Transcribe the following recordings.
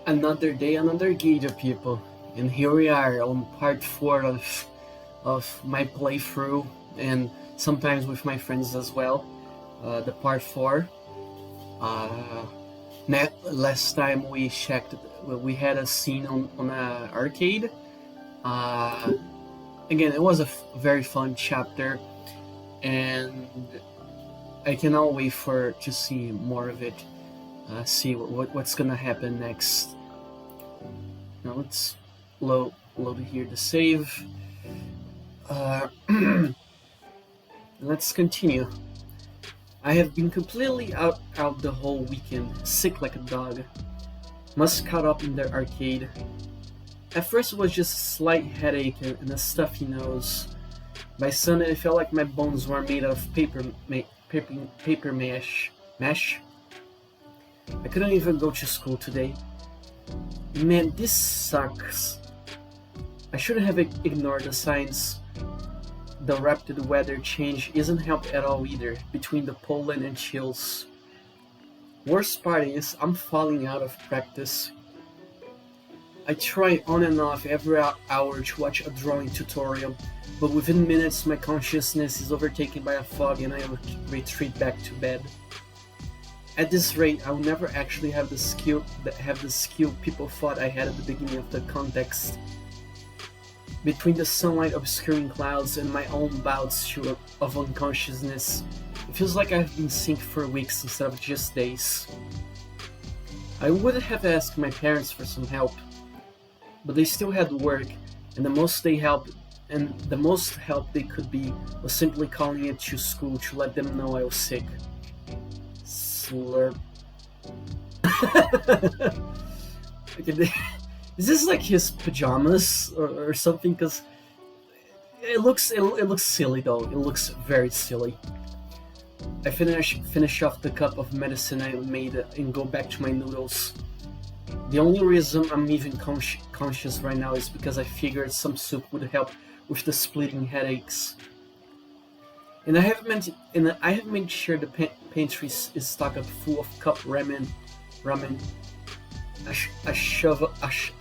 Another day, another Gator, people, and here we are on part 4 of my playthrough, and sometimes with my friends as well. The part 4. Uh, Last time we checked, we had a scene on a arcade. Uh, Again, it was a very fun chapter, and I cannot wait for to see more of it. See what's gonna happen next. Now let's load here to save. Uh, let's continue. I have been completely out the whole weekend, sick like a dog. Must caught up in the arcade. At first it was just a slight headache and a stuffy nose. By Sunday I felt like my bones were made out of paper mesh. I couldn't even go to school today. Man, this sucks. I shouldn't have ignored the signs. The rapid weather change isn't helped at all either, between the pollen and chills. Worst part is, I'm falling out of practice. I try on and off every hour to watch a drawing tutorial, but within minutes my consciousness is overtaken by a fog and I retreat back to bed. At this rate, I will never actually have the skill people thought I had at the beginning of the context. Between the sunlight obscuring clouds and my own bouts of unconsciousness, it feels like I've been sick for weeks instead of just days. I would have asked my parents for some help, but they still had work, and the most help they could be was simply calling it to school to let them know I was sick. Slurp. Okay, is this like his pajamas or something? Because it looks silly though. It looks very silly. I finish off the cup of medicine I made and go back to my noodles. The only reason I'm even conscious right now is because I figured some soup would help with the splitting headaches. And I have made sure the pantry is stocked up full of cup ramen.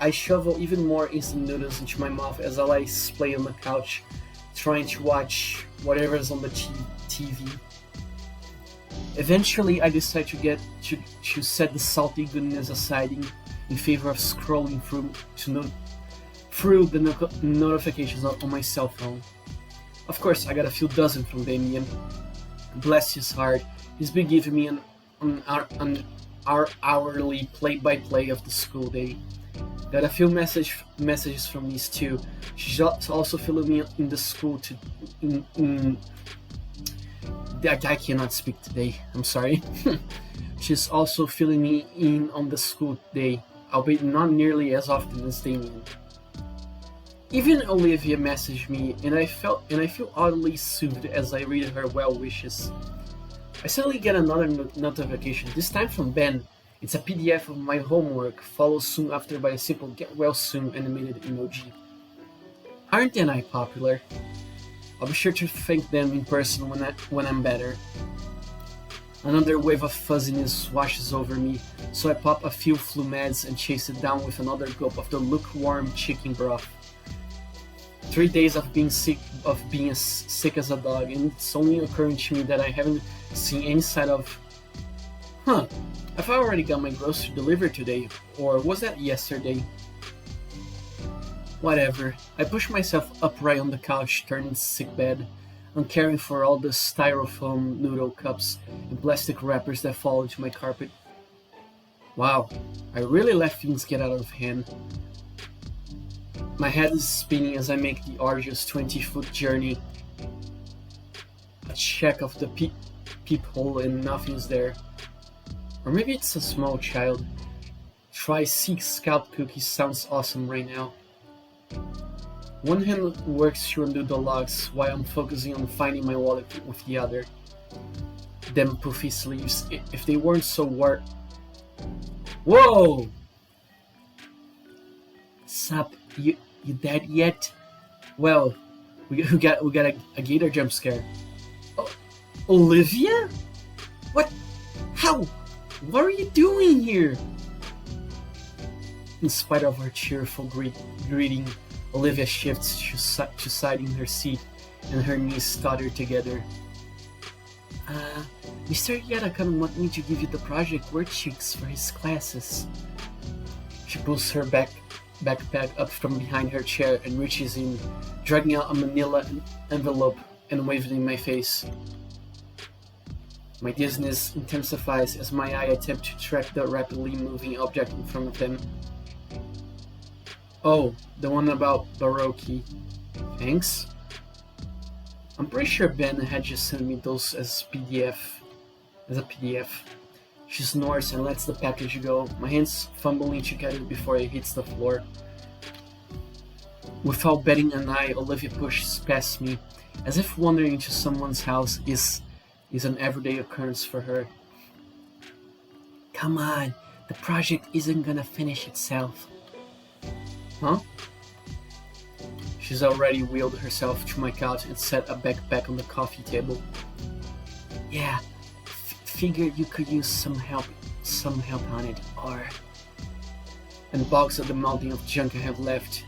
I shovel even more instant noodles into my mouth as I lie splayed on the couch, trying to watch whatever's on the TV. Eventually, I decide to set the salty goodness aside in favor of scrolling through the notifications on my cell phone. Of course, I got a few dozen from Damien. Bless his heart, he's been giving me our hourly play-by-play of the school day. Got a few messages from Liz too. She's also filling me in the school I cannot speak today. I'm sorry. She's also filling me in on the school day, albeit not nearly as often as Damien. Even Olivia messaged me, and I feel oddly soothed as I read her well wishes. I suddenly get another notification, this time from Ben. It's a PDF of my homework, followed soon after by a simple get well soon animated emoji. Aren't they and I popular? I'll be sure to thank them in person when I'm better. Another wave of fuzziness washes over me, so I pop a few flu meds and chase it down with another gulp of the lukewarm chicken broth. 3 days of being sick as a dog, and it's only occurring to me that I haven't seen any sign of... I've already got my grocery delivered today, or was that yesterday? Whatever, I push myself upright on the couch, turning sickbed. I'm caring for all the styrofoam noodle cups and plastic wrappers that fall into my carpet. Wow, I really let things get out of hand. My head is spinning as I make the arduous 20-foot journey. A check of the peephole and nothing's there. Or maybe it's a small child. Try Seek Scout Cookies sounds awesome right now. One hand works to undo the locks while I'm focusing on finding my wallet with the other. Them poofy sleeves, if they weren't so Whoa! Sup, you dead yet? Well, we got a Gator jump scare. Oh, Olivia? What? How? What are you doing here? In spite of her cheerful greeting, Olivia shifts to side in her seat, and her knees stutter together. Mr. Yadakan want me to give you the project worksheets for his classes. She pulls her backpack up from behind her chair and reaches in, dragging out a manila envelope and waving it in my face. My dizziness intensifies as my eye attempts to track the rapidly moving object in front of them. Oh, the one about Baroque. Thanks. I'm pretty sure Ben had just sent me those as a PDF. She snores and lets the package go, my hands fumbling together before it hits the floor. Without batting an eye, Olivia pushes past me, as if wandering into someone's house is an everyday occurrence for her. Come on, the project isn't gonna finish itself. Huh? She's already wheeled herself to my couch and set a backpack on the coffee table. Yeah, figured you could use some help on it, or... And bogs at the mountain of junk I have left.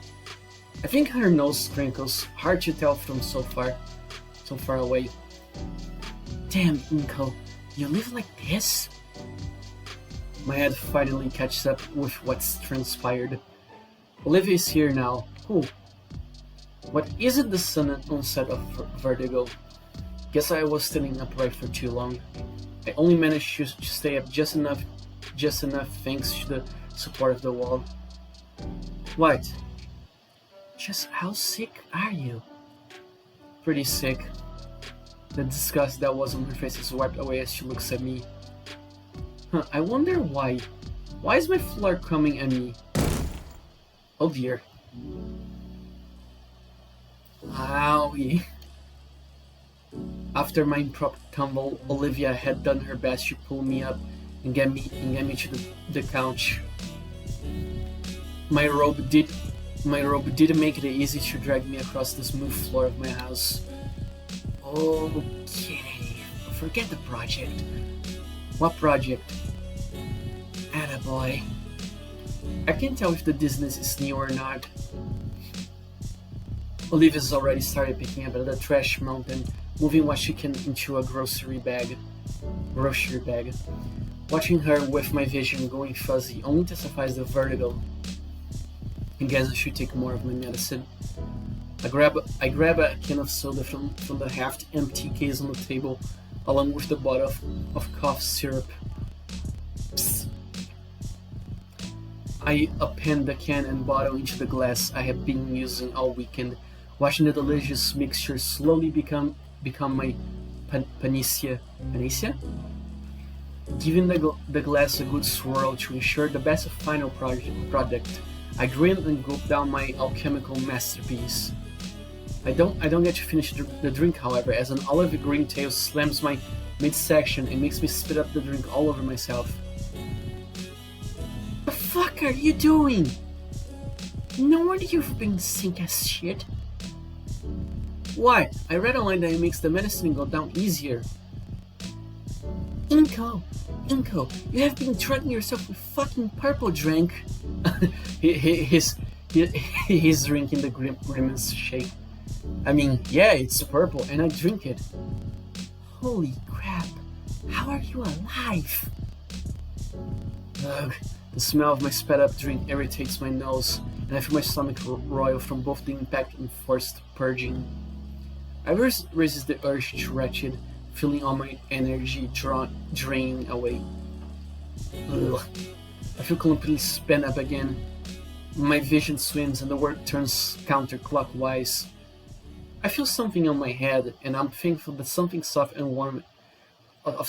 I think her nose crinkles, hard to tell from so far away. Damn, Inko, you live like this? My head finally catches up with what's transpired. Olivia is here now. Who? What is it the sudden onset of vertigo? Guess I was standing upright for too long. I only managed to stay up just enough thanks to the support of the wall. What? Just how sick are you? Pretty sick. The disgust that was on her face is wiped away as she looks at me. I wonder why. Why is my floor coming at me? Oh dear. Owie. After my improper tumble, Olivia had done her best to pull me up and get me to the couch. My robe didn't make it easy to drag me across the smooth floor of my house. Okay, forget the project. What project? Attaboy. I can't tell if the dizziness is new or not. Olivia's already started picking up at the trash mountain, moving what she can into a grocery bag. Watching her with my vision going fuzzy only testifies the vertigo. I guess I should take more of my medicine. I grab a can of soda from the half-empty case on the table, along with the bottle of cough syrup. Psst. I append the can and bottle into the glass I have been using all weekend, watching the delicious mixture slowly become my panacea. Panacea? Giving the glass a good swirl to ensure the best final product, I grin and gulp down my alchemical masterpiece. I don't get to finish the drink, however, as an olive green tail slams my midsection and makes me spit up the drink all over myself. The fuck are you doing? No wonder you've been sick as shit. Why? I read online that it makes the medicine go down easier. Inko, you have been drugging yourself with fucking purple drink. He's drinking the grimace shake. I mean, yeah, it's purple and I drink it. Holy crap, how are you alive? Ugh, the smell of my sped up drink irritates my nose, and I feel my stomach roil from both the impact and forced purging. I resist the urge to retched, feeling all my energy draining away. Ugh. I feel completely spent up again. My vision swims and the world turns counterclockwise. I feel something on my head, and I'm thankful that something soft and warm and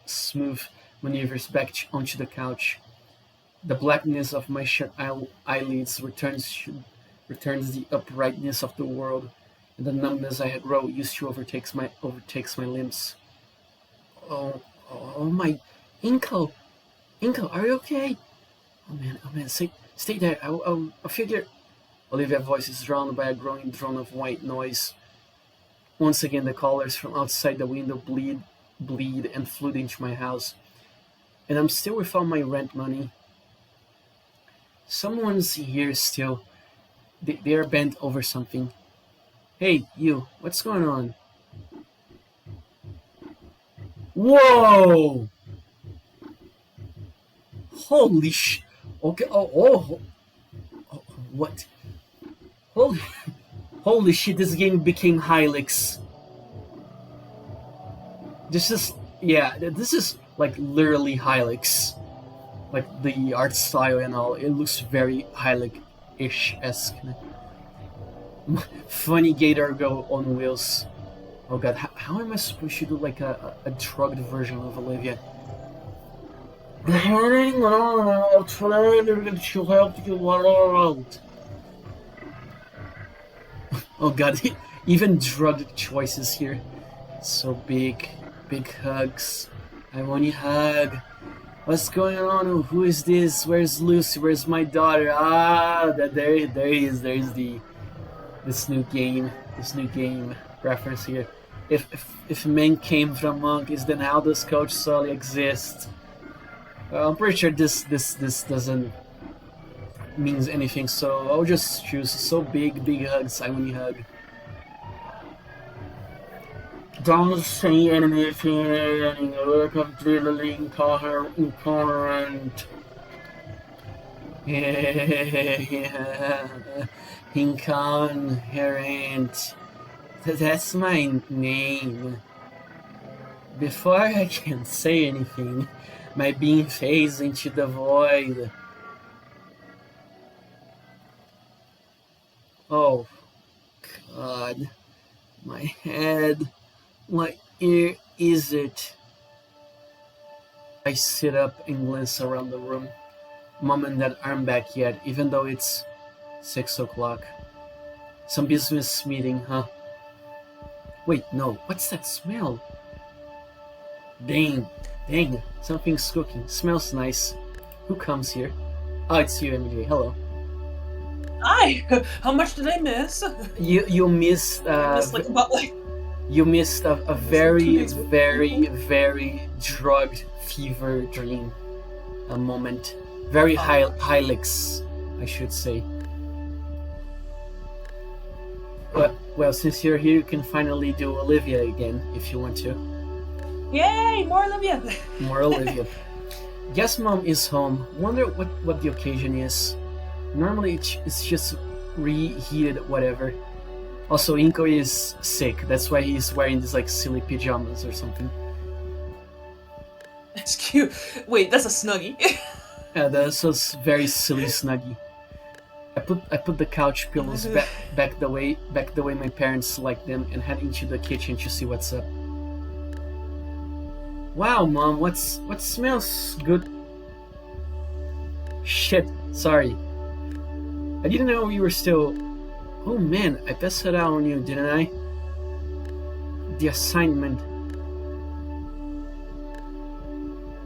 smooth maneuvers back onto the couch. The blackness of my shut eyelids returns the uprightness of the world, and the numbness I had grown used to overtakes my limbs. Oh my, Inko, are you okay? Oh man, stay there. I figure. Olivia's voice is drowned by a growing drone of white noise. Once again, the callers from outside the window bleed and flood into my house, and I'm still without my rent money. Someone's here still. They are bent over something. Hey, you, what's going on? Whoa! Holy sh! Okay, oh, what? Holy, holy shit, this game became Hilux. This is, yeah, this is like literally Hilux. Like the art style and all, it looks very Hilux-ish esque. Funny Gator go on wheels. Oh god, how am I supposed to do like a drugged version of Olivia? I'm trying to help you out. Oh god, even drugged choices here. So big, big hugs. I want you hug. What's going on? Who is this? Where's Lucy? Where's my daughter? There he is. There's this new game reference here. If men came from monkeys, then how does Coach Sully exist? Well, I'm pretty sure this doesn't means anything, so I'll just choose so big hugs. I want you hug. Don't say anything. You're completely incoherent. Yeah, incoherent. That's my name. Before I can say anything, my being fades into the void. Oh, God. My head. What ear is it? I sit up and glance around the room. Mom and Dad aren't back yet, even though it's 6 o'clock. Some business meeting, huh? Wait, no, what's that smell? Dang, something's cooking. Smells nice. Who comes here? Oh, it's you, MJ. Hello. Hi! How much did I miss? You missed like about like you missed a very like very drugged fever dream. A moment. Very Hilux, I should say. But well, since you're here, you can finally do Olivia again if you want to. Yay! More Olivia! More Olivia. Guess Mom is home. Wonder what the occasion is. Normally it's just reheated whatever. Also, Inko is sick. That's why he's wearing these like silly pajamas or something. It's cute. Wait, that's a Snuggie. Yeah, that's a very silly Snuggie. I put the couch pillows back the way my parents like them, and head into the kitchen to see what's up. Wow, Mom, what smells good? Shit, sorry. I didn't know you were still. Oh man, I passed it out on you, didn't I? The assignment.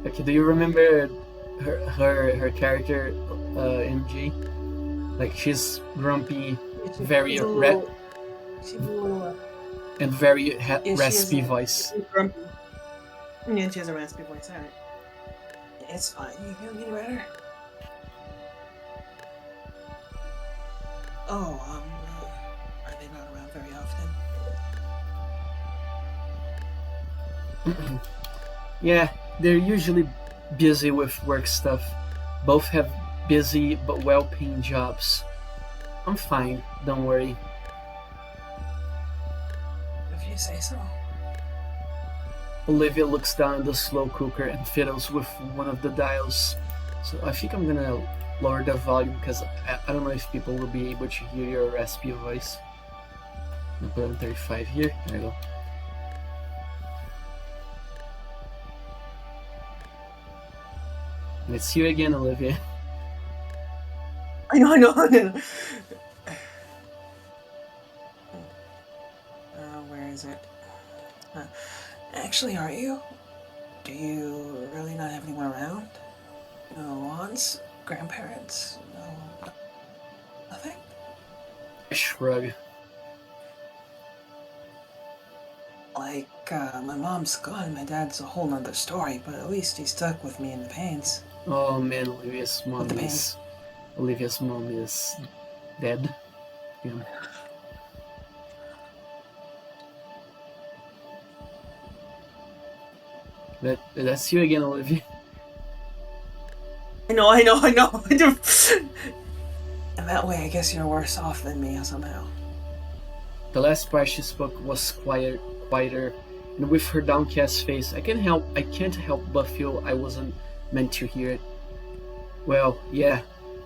Okay, do you remember her character, MG? Like she's grumpy, very red, and very raspy voice. Grumpy. Yeah, she has a raspy voice. Alright. It's fine. You feel getting better? Oh, are they not around very often? Yeah, they're usually busy with work stuff. Both have busy but well-paying jobs. I'm fine, don't worry. If you say so. Olivia looks down at the slow cooker and fiddles with one of the dials. So I think I'm gonna lower the volume because I don't know if people will be able to hear your raspy voice. I'll put on 35 here. There we go. It's you again, Olivia. I know. Where is it? Actually, are you? Do you really not have anyone around? No aunts? Grandparents? No... nothing? I shrug. Like, my mom's gone, my dad's a whole nother story, but at least he stuck with me in the pains. Oh man, Olivia's mom is Olivia's mom is dead. Yeah. That's you again, Olivia. I know, I know, I know. And that way, I guess you're worse off than me somehow. The last part she spoke was quieter, and with her downcast face, I can't help but feel I wasn't meant to hear it. Well, yeah,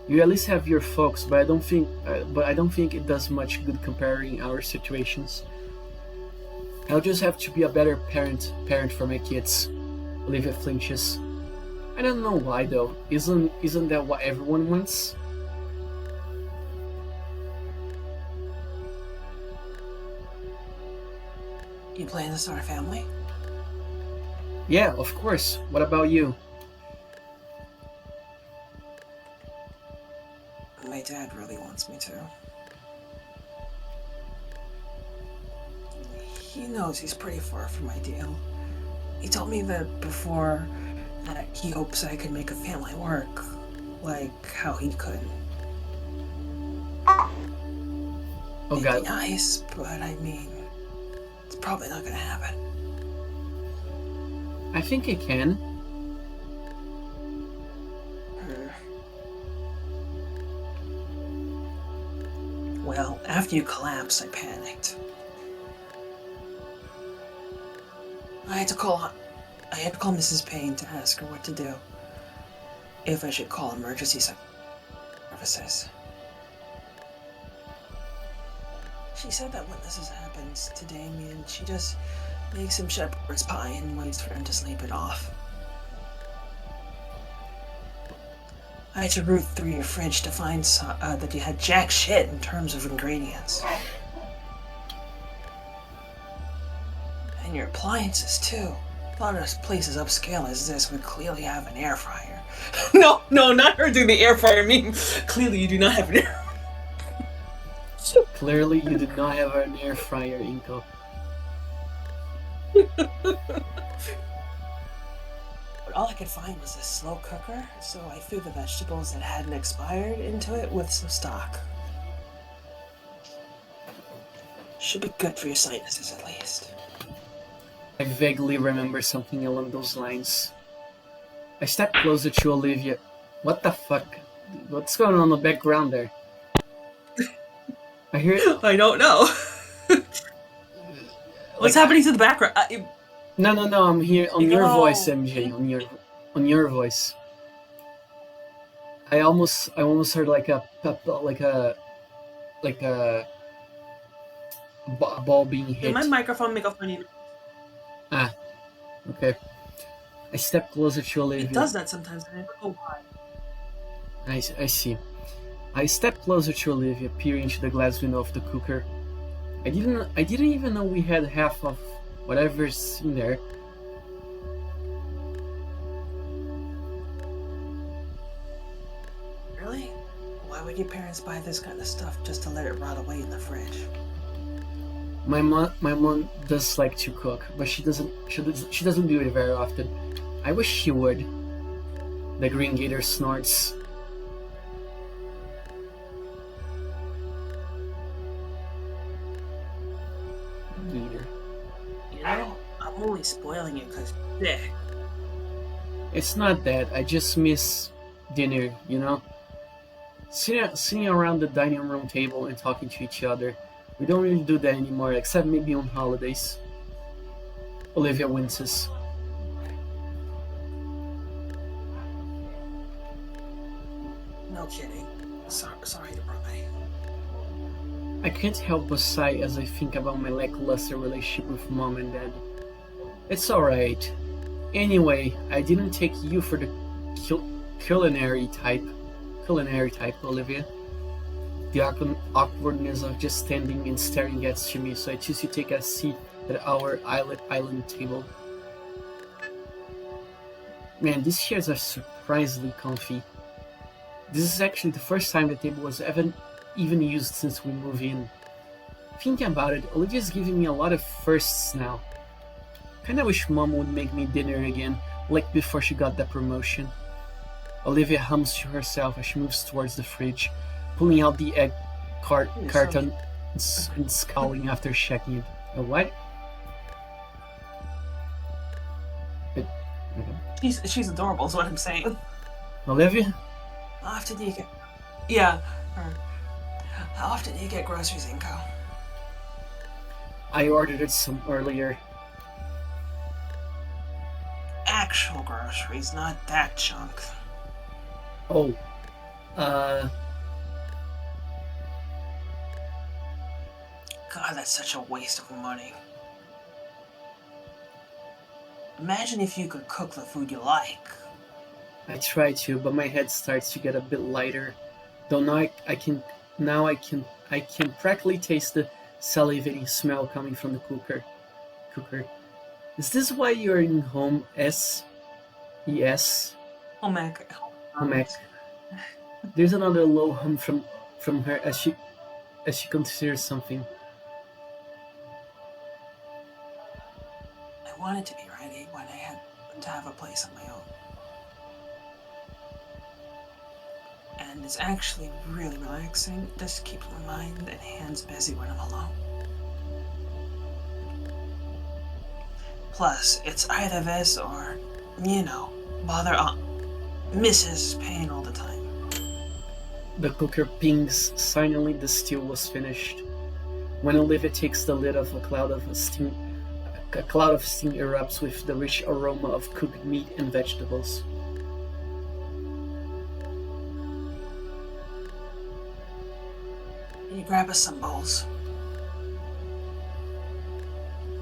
you at least have your folks, but I don't think it does much good comparing our situations. I'll just have to be a better parent for my kids. Olivia flinches. I don't know why though. Isn't that what everyone wants? You plan to start a family? Yeah, of course. What about you? My dad really wants me to. He knows he's pretty far from ideal. He told me that before that he hopes I could make a family work, like how he could. Oh It'd God. be nice, but I mean, it's probably not gonna happen. I think it can. Well, after you collapsed, I panicked. I had to call Mrs. Payne to ask her what to do. If I should call emergency services. She said that when this happens to Damien, she just makes him shepherd's pie and waits for him to sleep it off. I had to root through your fridge to find that you had jack shit in terms of ingredients. And your appliances, too. A lot of places upscale as this would clearly have an air fryer. No, not her doing the air fryer meme. Clearly you do not have an air fryer. Clearly, you did not have an air fryer, Inko. But all I could find was a slow cooker, so I threw the vegetables that hadn't expired into it with some stock. Should be good for your sinuses, at least. I vaguely remember something along those lines. I stepped closer to Olivia. What the fuck? What's going on in the background there? I hear it. I don't know. What's happening to the background? No, I'm here on your voice, MJ. On your voice. I almost heard like a ball being hit. Did my microphone make a funny? Ah, okay. I stepped closer to Olivia. It does that sometimes. I never know why. I see. I stepped closer to Olivia, peering into the glass window of the cooker. I didn't even know we had half of whatever's in there. Really? Why would your parents buy this kind of stuff just to let it rot away in the fridge? My mom does like to cook, but she doesn't do it very often. I wish she would. The green gator snorts. Gator. You know, I'm only spoiling it because you're sick. It's not that. I just miss dinner, you know? Sitting around the dining room table and talking to each other. We don't really do that anymore, except maybe on holidays. Olivia winces. No kidding. Sorry to pry. I can't help but sigh as I think about my lackluster relationship with mom and dad. It's alright. Anyway, I didn't take you for the culinary type, Olivia. The awkwardness of just standing and staring gets to me, so I choose to take a seat at our island table. Man, these chairs are surprisingly comfy. This is actually the first time the table was even used since we moved in. Thinking about it, Olivia's giving me a lot of firsts now. Kinda wish mom would make me dinner again, like before she got that promotion. Olivia hums to herself as she moves towards the fridge, pulling out the egg carton and scowling after checking it. A what? She's adorable, is what I'm saying. Olivia? How often do you get... Yeah, her. How often do you get groceries, Inko? I ordered it some earlier. Actual groceries, not that junk. Oh. God, that's such a waste of money. Imagine if you could cook the food you like. I try to, but my head starts to get a bit lighter. Though now I can practically taste the salivating smell coming from the cooker. Is this why you're in home S-E-S? Home ec. Home ec. There's another low hum from her as she considers something. I wanted to be ready when I had to have a place on my own. And it's actually really relaxing. Just keeps my mind and hands busy when I'm alone. Plus, it's either this or, bother Mrs. Payne all the time. The cooker pings. Finally, the stew was finished. When Olivia takes the lid off, a cloud of steam erupts with the rich aroma of cooked meat and vegetables. Can you grab us some bowls?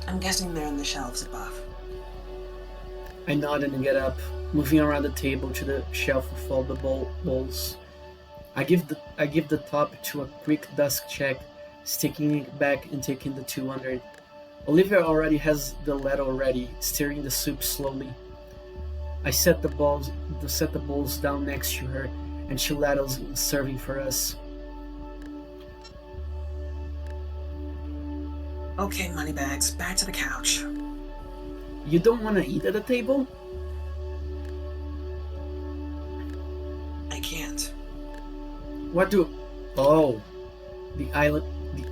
I'm guessing they're in the shelves above. I nod and get up, moving around the table to the shelf with all the bowls. I give the top to a quick desk check, sticking it back and taking the two under it. Olivia already has the ladle ready, stirring the soup slowly. I set the bowls down next to her, and she ladles in serving for us. Okay, moneybags, back to the couch. You don't want to eat at the table? I can't. What do... Oh, the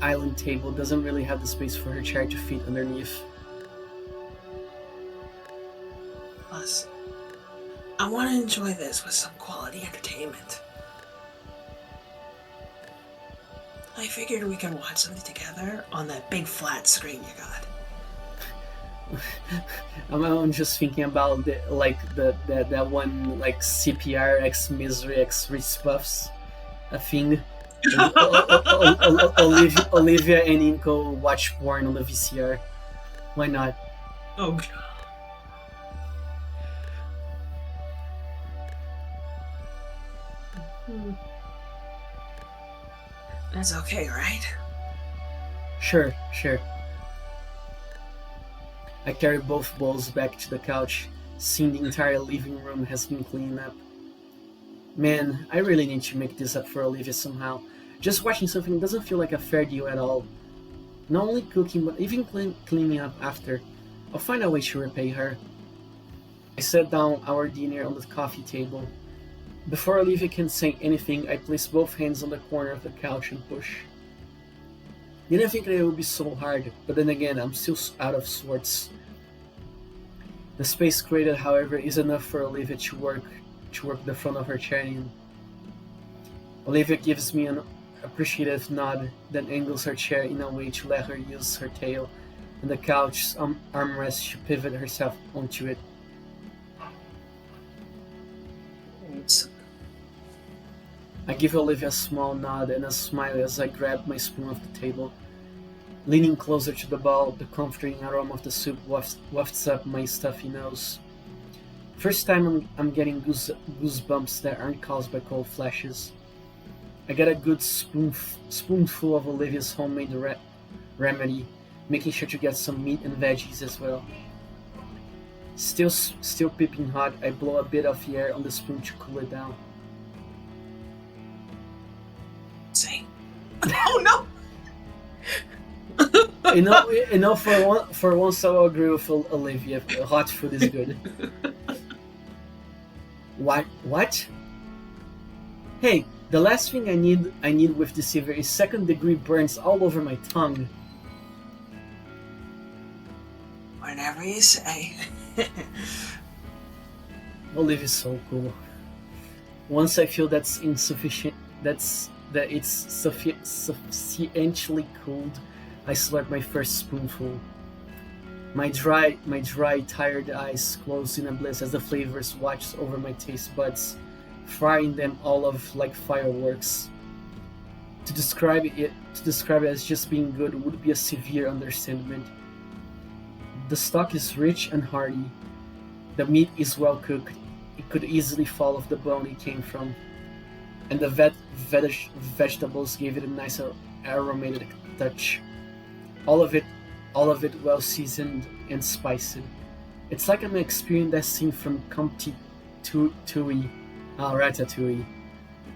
island table doesn't really have the space for her chair to fit underneath. Plus, I want to enjoy this with some quality entertainment. I figured we could watch something together on that big flat screen you got. I'm just thinking about that one like CPR X Misery X Rich Puffs, a thing. Olivia and Inko watch porn on the VCR. Why not? Oh god. That's okay, right? Sure. I carry both bowls back to the couch, seeing the entire living room has been cleaned up. Man, I really need to make this up for Olivia somehow. Just watching something doesn't feel like a fair deal at all. Not only cooking, but even cleaning up after. I'll find a way to repay her. I set down our dinner on the coffee table. Before Olivia can say anything, I place both hands on the corner of the couch and push. Didn't think that it would be so hard, but then again, I'm still out of sorts. The space created, however, is enough for Olivia to work the front of her chair in. Olivia gives me an appreciative nod, then angles her chair in a way to let her use her tail and the couch's armrest to pivot herself onto it. I give Olivia a small nod and a smile as I grab my spoon off the table. Leaning closer to the bowl, the comforting aroma of the soup wafts up my stuffy nose. First time I'm getting goosebumps that aren't caused by cold flashes. I get a good spoonful of Olivia's homemade remedy, making sure to get some meat and veggies as well. Still piping hot, I blow a bit of the air on the spoon to cool it down. Say, oh no! For once I'll agree with Olivia. Hot food is good. What? Hey, the last thing I need with deceiver is second-degree burns all over my tongue. Whatever you say. Olive is so cool. Once I feel that's insufficient, that it's sufficiently cooled, I slurp my first spoonful. My dry, tired eyes close in a bliss as the flavors watch over my taste buds, firing them all off like fireworks. To describe it as just being good would be a severe understatement. The stock is rich and hearty. The meat is well cooked. It could easily fall off the bone it came from, and the vegetables gave it a nice aromatic touch. All of it, all of it well seasoned and spiced. It's like I'm experiencing that scene from Comte Tui, Ratatouille.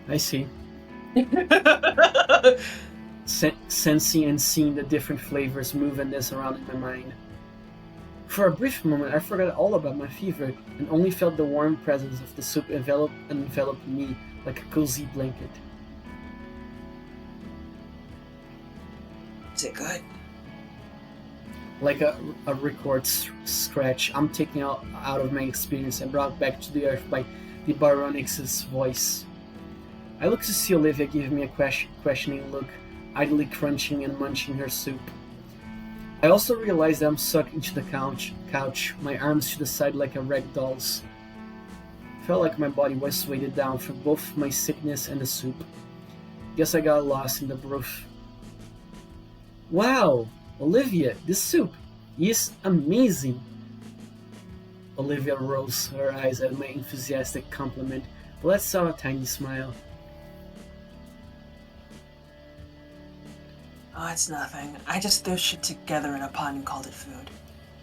I see. Sensing and seeing the different flavors move and dance around in my mind. For a brief moment, I forgot all about my fever and only felt the warm presence of the soup envelop me like a cozy blanket. Is it good? Like a record scratch, I'm taken out of my experience and brought back to the earth by the Baronix's voice. I look to see Olivia give me a questioning look, idly crunching and munching her soup. I also realize that I'm sucked into the couch, my arms to the side like a rag doll's. Felt like my body was weighted down from both my sickness and the soup. Guess I got lost in the broth. Wow, Olivia, this soup is amazing. Olivia rolls her eyes at my enthusiastic compliment, but lets out a tiny smile. Oh, it's nothing. I just threw shit together in a pot and called it food.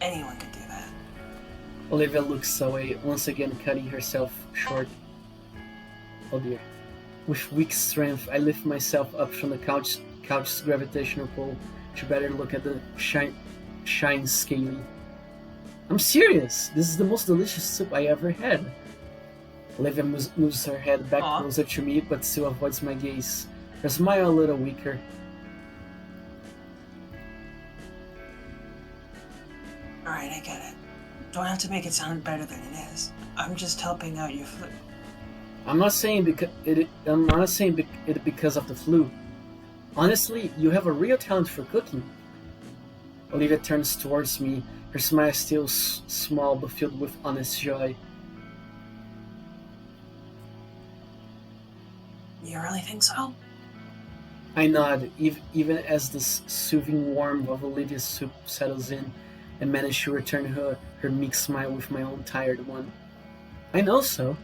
Anyone could do that. Olivia looks away, once again cutting herself short. Oh dear. With weak strength, I lift myself up from the couch's gravitational pull to better look at the shine scaly. I'm serious! This is the most delicious soup I ever had. Olivia moves her head back closer to me, but still avoids my gaze. Her smile a little weaker. Alright, I get it. Don't have to make it sound better than it is. I'm just helping out your flu. I'm not saying it because of the flu. Honestly, you have a real talent for cooking. Olivia turns towards me, her smile still small but filled with honest joy. You really think so? I nod, even as the soothing warmth of Olivia's soup settles in, and manage to return her meek smile with my own tired one. I know so.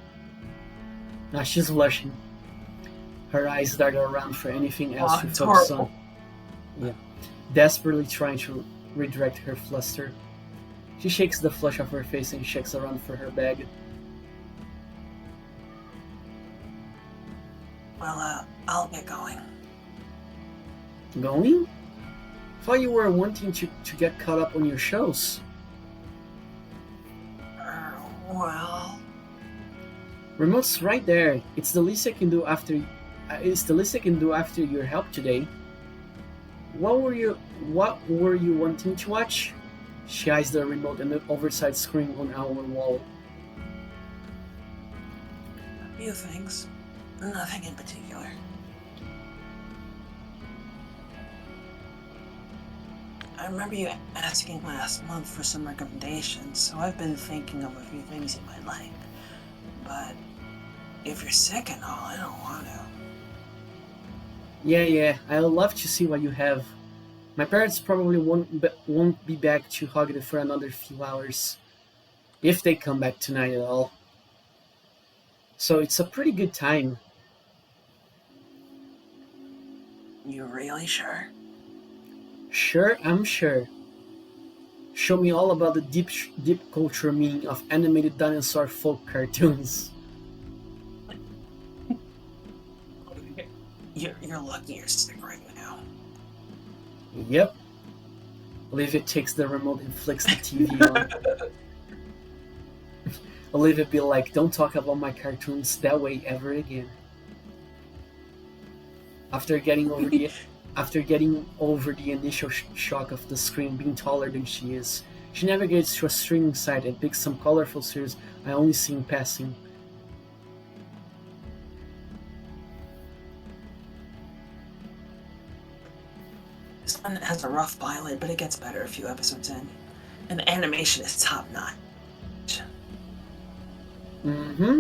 Now she's blushing. Her eyes dart around for anything else to focus on. Yeah. Desperately trying to redirect her fluster. She shakes the flush off her face and checks around for her bag. Well, I'll get going. Going? Thought you were wanting to get caught up on your shows. Well... Remote's right there. It's the least I can do after your help today. What were you wanting to watch? She eyes the remote and the oversized screen on our wall. A few things. Nothing in particular. I remember you asking last month for some recommendations, so I've been thinking of a few things you might like. But if you're sick and all, I don't want to. Yeah, I'd love to see what you have. My parents probably won't be back to hug it for another few hours. If they come back tonight at all. So it's a pretty good time. You really sure? Sure, I'm sure. Show me all about the deep cultural meaning of animated dinosaur folk cartoons. You're lucky you're sick right now. Yep. Olivia takes the remote and flicks the TV on. Olivia be like, don't talk about my cartoons that way ever again. After getting over the after getting over the initial shock of the screen being taller than she is, she navigates to a streaming site and picks some colorful series I only see in passing. This one has a rough pilot, but it gets better a few episodes in. And the animation is top notch. Mm-hmm.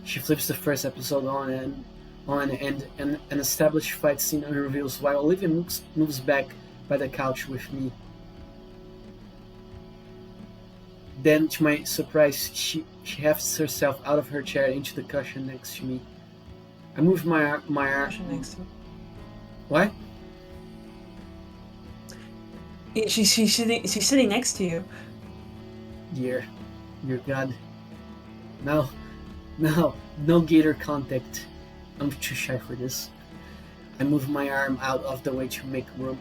She flips the first episode on and an established fight scene reveals while Olivia moves back by the couch with me. Then, to my surprise, she hefts herself out of her chair into the cushion next to me. I move my arm. Next to me. What? She's sitting next to you. Dear God. No Gator contact. I'm too shy for this. I move my arm out of the way to make room.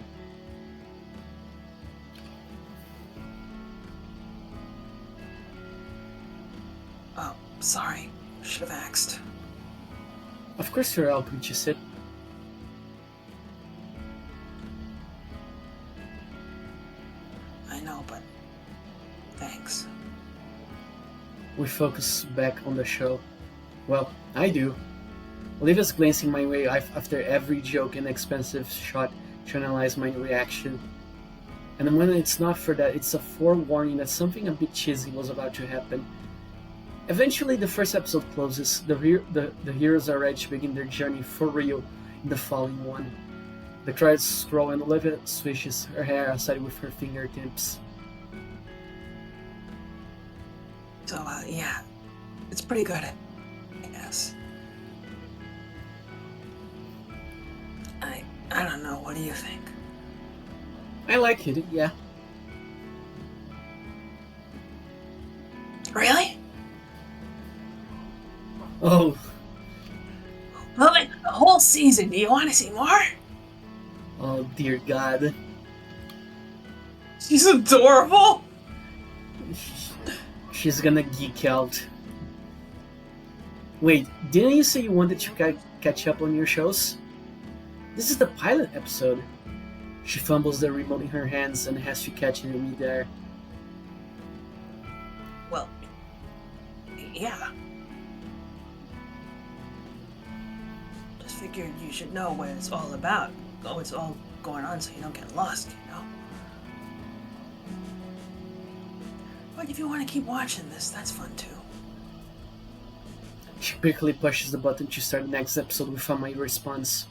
Oh, sorry. Should have asked. Of course you're welcome to sit. I know, but thanks. We focus back on the show. Well, I do. Olivia's glancing my way after every joke and expensive shot to analyze my reaction. And when it's not for that, it's a forewarning that something a bit cheesy was about to happen. Eventually, the first episode closes. The heroes are ready to begin their journey for real in the following one. The credits scroll and Olivia swishes her hair aside with her fingertips. So, yeah. It's pretty good, I guess. I don't know, what do you think? I like it, yeah. Really? Oh. Well, like, the whole season, do you want to see more? Oh, dear God. She's adorable! She's gonna geek out. Wait, didn't you say you wanted to catch up on your shows? This is the pilot episode. She fumbles the remote in her hands and has to catch it in midair. Well, yeah. Just figured you should know what it's all about. What's all going on so you don't get lost, you know? But if you want to keep watching this, that's fun too. She quickly pushes the button to start the next episode without my response.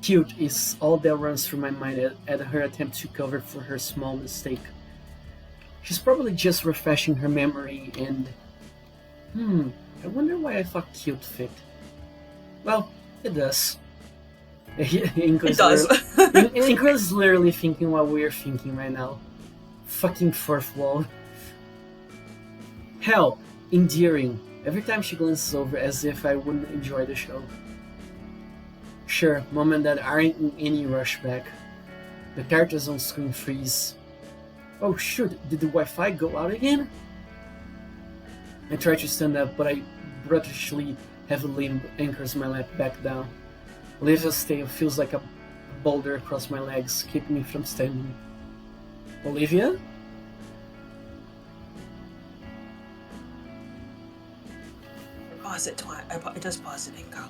Cute is all that runs through my mind at her attempt to cover for her small mistake. She's probably just refreshing her memory and... I wonder why I thought cute fit. Well, it does. It does. Ingrid is literally thinking what we're thinking right now. Fucking fourth wall. Hell, endearing. Every time she glances over as if I wouldn't enjoy the show. Sure, mom and dad aren't in any rush back. The characters on screen freeze. Oh shoot, did the Wi-Fi go out again? I try to stand up, but I brutalishly heavily anchors my lap back down. Olivia's tail feels like a boulder across my legs, keeping me from standing. Olivia? Pause it twice. It does pause it and go.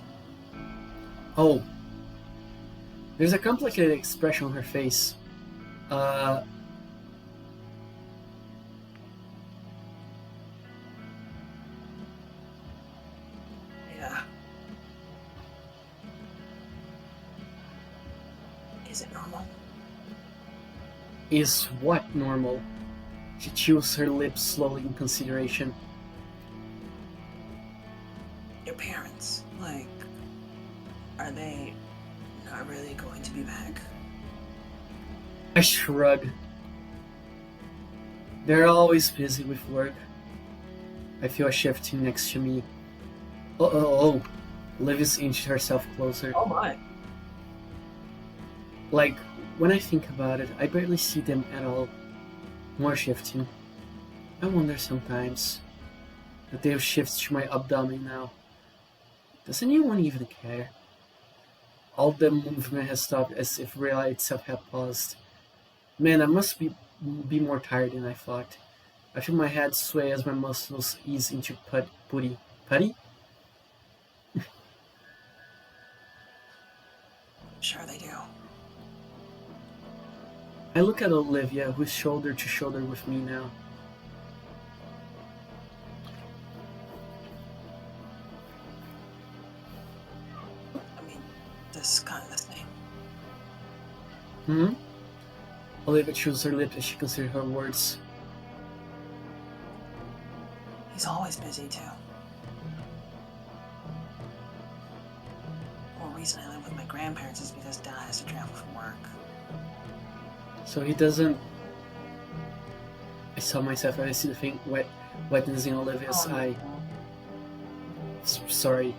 Oh. There's a complicated expression on her face. Yeah. Is it normal? Is what normal? She chews her lips slowly in consideration. Your parents, like, are they not really going to be back? I shrug. They're always busy with work. I feel a shifting next to me. Oh. Livy's inched herself closer. Oh my. Like, when I think about it, I barely see them at all. More shifting. I wonder sometimes. The tail shifts to my abdomen now. Does anyone even care? All the movement has stopped as if reality itself had paused. Man, I must be more tired than I thought. I feel my head sway as my muscles ease into putty. Putty? Sure they do. I look at Olivia, who's shoulder to shoulder with me now. I mean, this kind of thing. Hmm? Olivia chews her lips as she considers her words. He's always busy too. The only reason I live with my grandparents is because Dad has to travel for work. So he doesn't. I saw myself and I see the thing wetness in Olivia's eye. Sorry.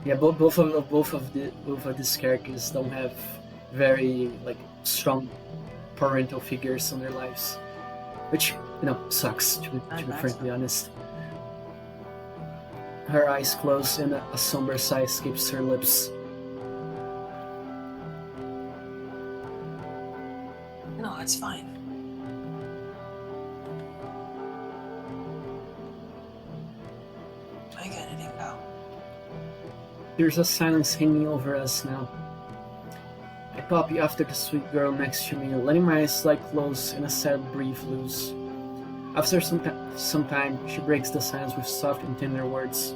Yeah, both of these characters don't have very like strong parental figures in their lives, which sucks to be frankly honest. Her eyes close and a somber sigh escapes her lips. No, it's fine. I get it, Impo. There's a silence hanging over us now. I copy after the sweet girl next to me, letting my eyes slide close and a sad breath loose. After some time, she breaks the silence with soft and tender words.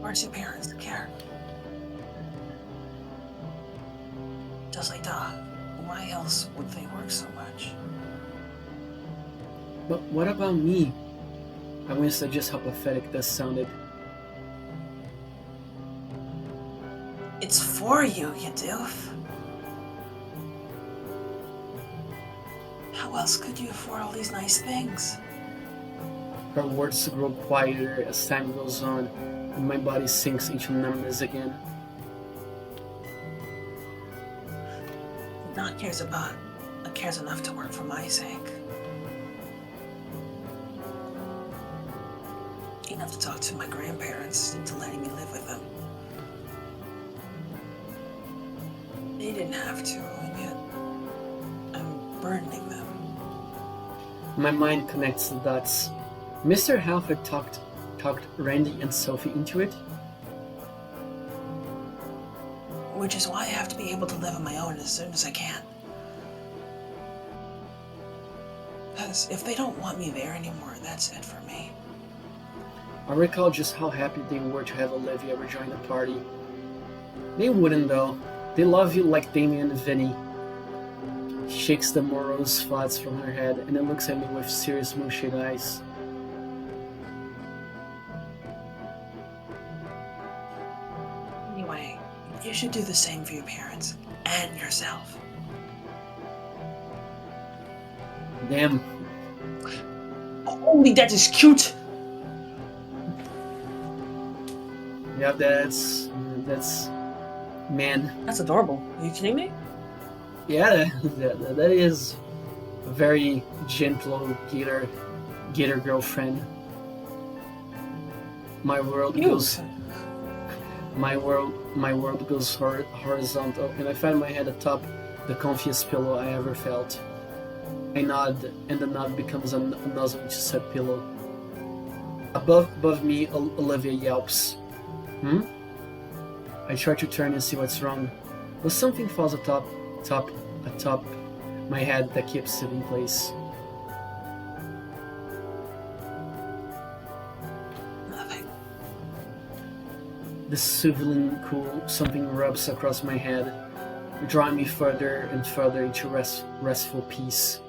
Where's your parents care? Just like that. Why else would they work so much? But what about me? I winced at just how pathetic that sounded. It's for you, you doof. How else could you afford all these nice things? Her words grow quieter as time goes on, and my body sinks into numbness again. Not cares enough to work for my sake. Enough to talk to my grandparents into letting me live with them. They didn't have to, and yet I'm burdening them. My mind connects the dots. Mr. Halford talked Randy and Sophie into it. Which is why I have to be able to live on my own as soon as I can. Because if they don't want me there anymore, that's it for me. I recall just how happy they were to have Olivia rejoin the party. They wouldn't though. They love you like Damien and Vinny. She shakes the morose thoughts from her head and then looks at me with serious moonshade eyes. Anyway, you should do the same for your parents and yourself. Damn. Holy, that is cute! Yeah, that's man. That's adorable. Are you kidding me? Yeah, that is a very gentle Gator girlfriend. My world goes horizontal, and I find my head atop the comfiest pillow I ever felt. I nod, and the nod becomes a nuzzle into said pillow. Above me, Olivia yelps. Hmm? I try to turn and see what's wrong, but something falls atop my head that keeps it in place. Nothing. The soothing cool something rubs across my head, drawing me further and further into restful peace.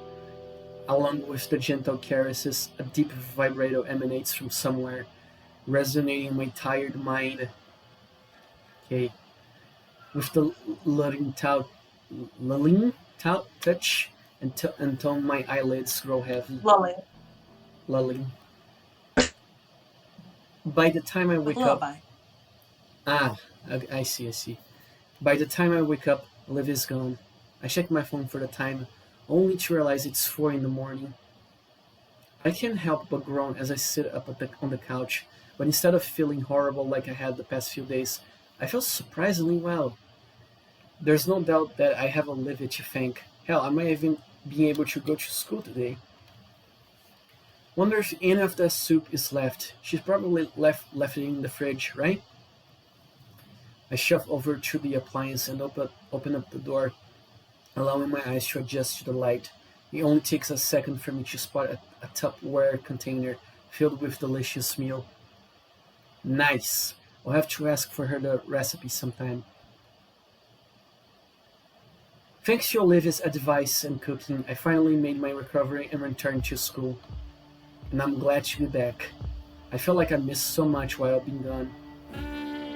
Along with the gentle caresses, a deep vibrato emanates from somewhere, resonating in my tired mind. Okay. With the lulling touch until my eyelids grow heavy. Lulling. By the time I wake up... I see. By the time I wake up, Olivia's gone. I check my phone for the time, only to realize it's 4 in the morning. I can't help but groan as I sit up on the couch, but instead of feeling horrible like I had the past few days, I feel surprisingly well. There's no doubt that I have Olivia to thank. Hell, I might even be able to go to school today. Wonder if any of that soup is left. She's probably left it in the fridge, right? I shove over to the appliance and open up the door, allowing my eyes to adjust to the light. It only takes a second for me to spot a Tupperware container filled with delicious meal. Nice. I'll have to ask for her the recipe sometime. Thanks to Olivia's advice and cooking, I finally made my recovery and returned to school. And I'm glad to be back. I feel like I missed so much while I've been gone.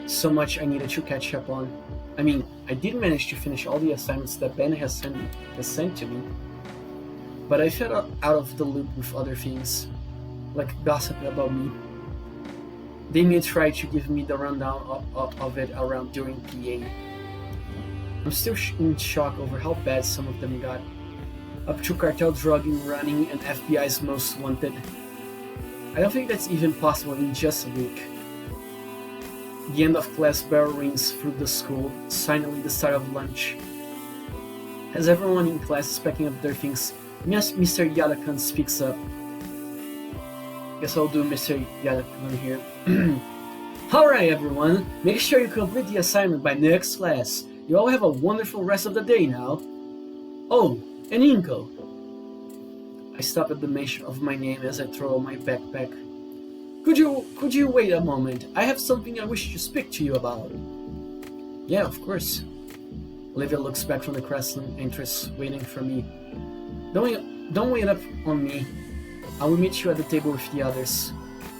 So much I needed to catch up on. I mean, I did manage to finish all the assignments that Ben has sent to me, but I felt out of the loop with other things, like gossiping about me. They may try to give me the rundown of it around during PA. I'm still in shock over how bad some of them got, up to cartel drugging, running, and FBI's most wanted. I don't think that's even possible in just a week. The end of class bell rings through the school, signaling the start of lunch. As everyone in class is packing up their things, Mr. Yadakan speaks up. Guess I'll do Mr. Yadakan here. Alright everyone, make sure you complete the assignment by next class. You all have a wonderful rest of the day now. Oh, and Inko. I stop at the mention of my name as I throw my backpack. Could you wait a moment? I have something I wish to speak to you about. Yeah, of course. Olivia looks back from the crescent entrance, waiting for me. Don't wait up on me. I will meet you at the table with the others.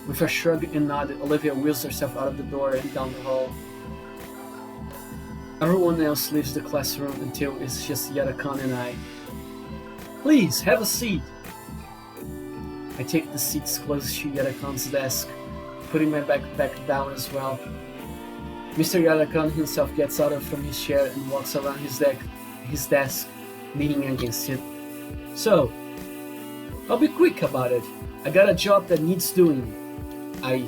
With a shrug and nod, Olivia wheels herself out of the door and down the hall. Everyone else leaves the classroom until it's just Yadakan and I. Please, have a seat. I take the seats close to Yadakan's desk, putting my backpack down as well. Mr. Yadakan himself gets out from his chair and walks around his desk, leaning against it. So, I'll be quick about it. I got a job that needs doing. Up.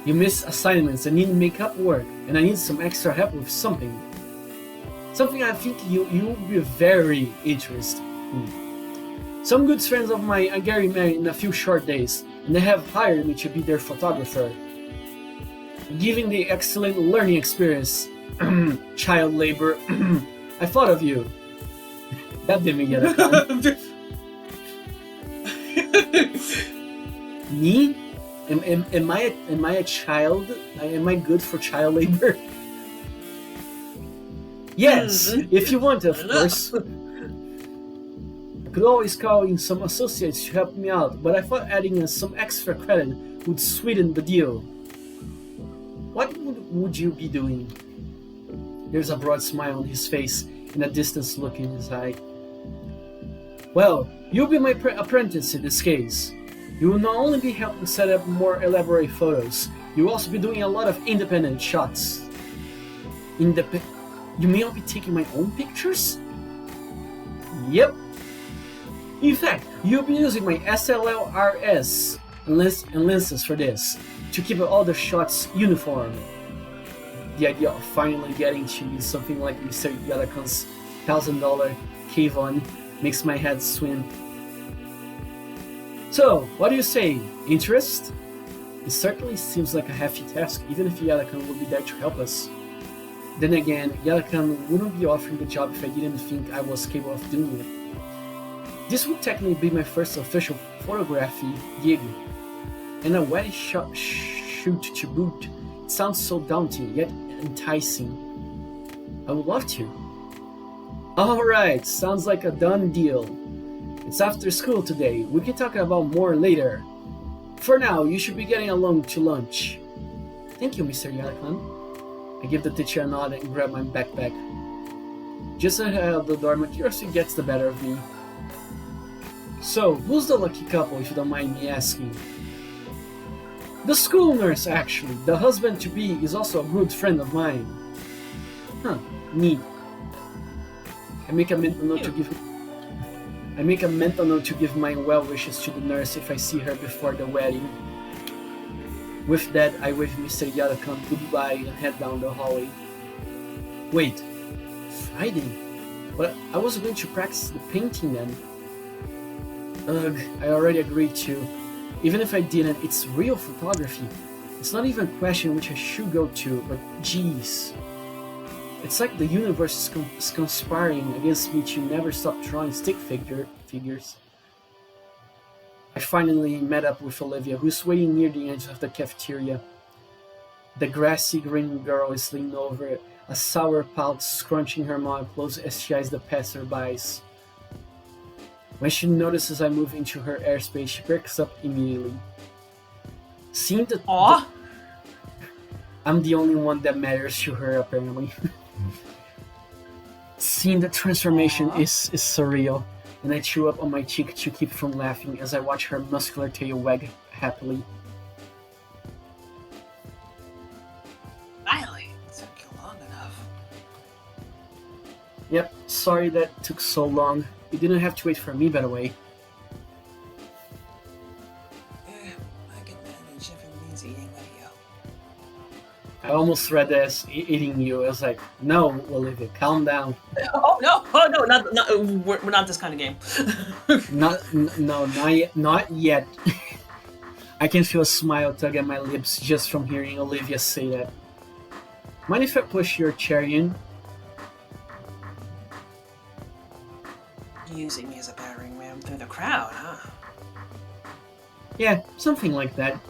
You miss assignments and need makeup work, and I need some extra help with something. Something I think you will be very interested in. Some good friends of mine are getting married in a few short days, and they have hired me to be their photographer. Given the excellent learning experience, child labor, I thought of you. That didn't get a con. Me? Am I a child? Am I good for child labor? Yes, if you want, of course. I could always call in some associates to help me out, but I thought adding in some extra credit would sweeten the deal. What would you be doing? There's a broad smile on his face and a distant look in his eye. Well, you'll be my apprentice in this case. You will not only be helping set up more elaborate photos, you will also be doing a lot of independent shots. You may not be taking my own pictures? Yep. In fact, you'll be using my SLR-RS and lenses for this, to keep all the shots uniform. The idea of finally getting to use something like Mr. Yadakan's $1,000 Kavon makes my head swim. So, what do you say? Interest? It certainly seems like a hefty task, even if Yadakan would be there to help us. Then again, Yadakan wouldn't be offering the job if I didn't think I was capable of doing it. This would technically be my first official photography gig, and a wedding shoot to boot. It sounds so daunting, yet enticing. I would love to. Alright, sounds like a done deal. It's after school today, we can talk about more later. For now, you should be getting along to lunch. Thank you, Mr. Yadakan. I give the teacher a nod and grab my backpack. Just ahead of the door, my curiosity gets the better of me. So, who's the lucky couple, if you don't mind me asking? The school nurse, actually. The husband-to-be is also a good friend of mine. Huh, neat. I make a mental note to give him... I make a mental note to give my well wishes to the nurse if I see her before the wedding. With that, I wave Mr. Yadakan goodbye and head down the hallway. Wait, Friday? But I was going to practice the painting then. Ugh, I already agreed to. Even if I didn't, it's real photography. It's not even a question which I should go to, but geez. It's like the universe is conspiring against me to never stop drawing stick figures. I finally met up with Olivia, who's waiting near the edge of the cafeteria. The grassy green girl is leaning over, a sour pout scrunching her mouth close as she eyes the passerbys. When she notices I move into her airspace, she perks up immediately. Seeing the I'm the only one that matters to her, apparently. Seeing the transformation is surreal, and I chew up on my cheek to keep from laughing as I watch her muscular tail wag happily. Finally, it took you long enough. Yep, sorry that took so long. You didn't have to wait for me, by the way. I can manage if it means eating with you. I almost read that as eating you. I was like, no, Olivia, calm down. Oh no, not we're not this kind of game. Not yet. I can feel a smile tug at my lips just from hearing Olivia say that. Mind if I push your chair in? Using me as a battering ram through the crowd, huh? Yeah, something like that.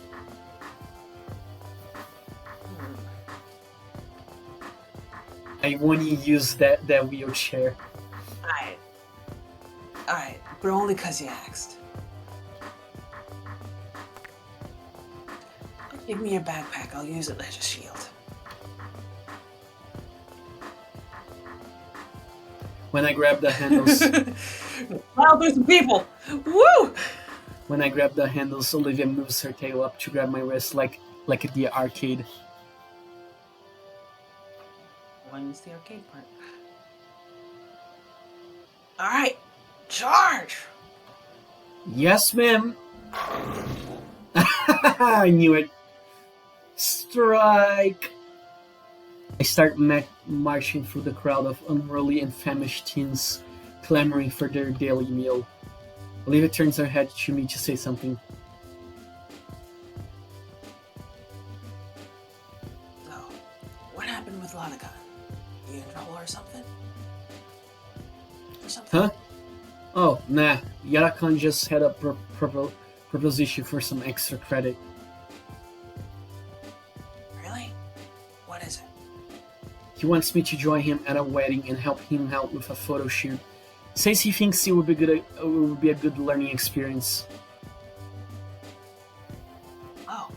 I want to use that wheelchair. Alright, but only because you asked. Give me your backpack, I'll use it as a shield. When I grab the handles... Wow, there's some people! Woo! When I grab the handles, Olivia moves her tail up to grab my wrist like at the arcade. When's the arcade part? Alright, charge! Yes, ma'am! I knew it. Strike! I start marching through the crowd of unruly and famished teens clamoring for their daily meal. Olivia turns her head to me to say something. So, what happened with Lanagan? You in trouble or something? Huh? Oh, nah. Yarakan just had a proposition for some extra credit. Really? What is it? He wants me to join him at a wedding and help him out with a photo shoot. Says he thinks it would be a good learning experience. Oh,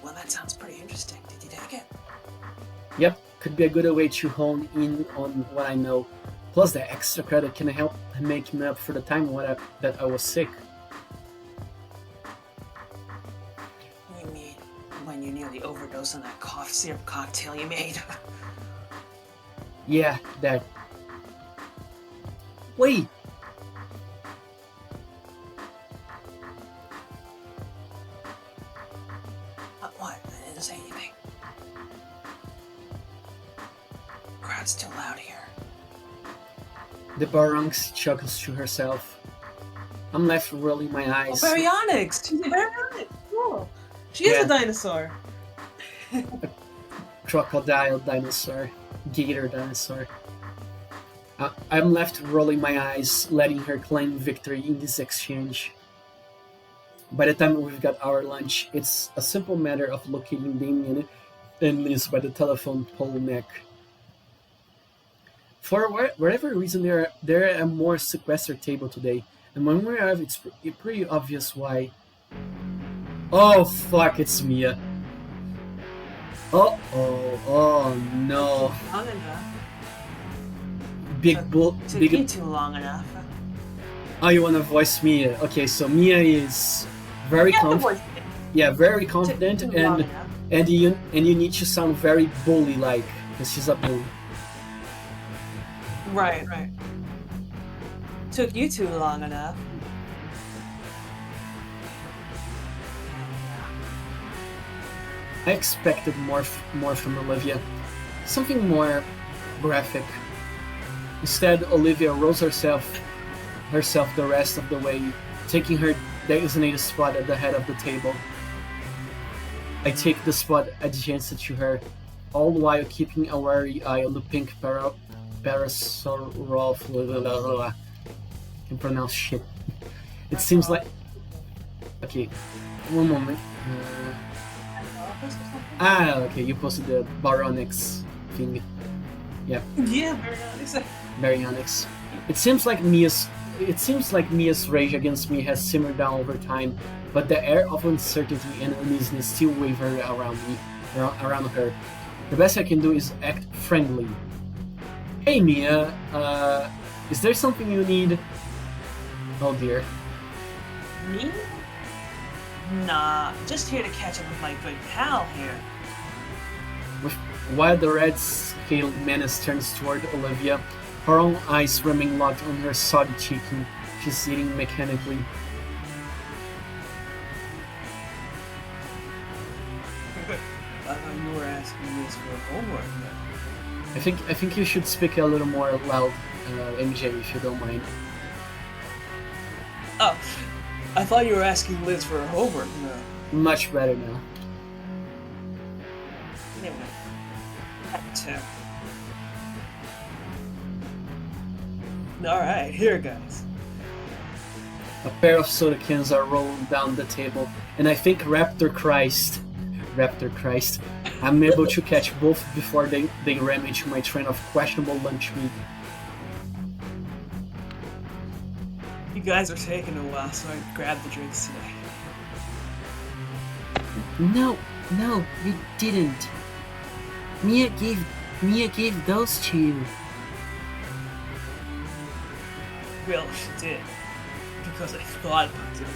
well that sounds pretty interesting. Did you take it? Yep, could be a good way to hone in on what I know. Plus, the extra credit can help make me up for the time that I was sick. You mean when you nearly overdosed on that cough syrup cocktail you made? Yeah, that. Wait! What? I didn't say anything. Crowd's too loud here. The Barunks chuckles to herself. I'm left rolling my eyes. Oh, baryonyx! She's a baryonyx! Cool. She is a dinosaur. A crocodile dinosaur. Gator dinosaur. I'm left rolling my eyes, letting her claim victory in this exchange. By the time we've got our lunch, it's a simple matter of locating Damien and Liz by the telephone pole neck. For whatever reason, they're at a more sequestered table today, and when we arrive, it's pretty obvious why. Oh fuck, it's Mia. Oh no. Big bull. Took you too long enough. Oh, you wanna voice Mia? Okay, so Mia is very confident. Yeah, very confident, and you need to sound very bully-like because she's a bully. Right. took you two long enough. I expected more from Olivia, something more graphic. Instead, Olivia rolls herself the rest of the way, taking her designated spot at the head of the table. I take the spot adjacent to her, all while keeping a wary eye on the pink parasol. I can pronounce shit. It seems like. Okay, one moment. Okay, you posted the Baronix thing. Yeah. Yeah, Baryonyx. It seems like Mia's rage against me has simmered down over time, but the air of uncertainty and uneasiness still waver around her. The best I can do is act friendly. Hey Mia, is there something you need? Oh dear. Me? Nah, just here to catch up with my good pal here. While the red-scaled menace turns toward Olivia, her own eyes remain locked on her soddy chicken. She's eating mechanically. I thought you were asking this for homework. I think you should speak a little more loud, MJ, if you don't mind. Oh, I thought you were asking Liz for her homework. No. Much better now. Anyway, back to. Alright, here guys. A pair of soda cans are rolling down the table, and I think Raptor Christ, I'm able to catch both before they ram into my train of questionable lunch meat. You guys are taking a while, so I grabbed the drinks today. No, you didn't. Mia gave those to you. Well, she did. Because I thought about it.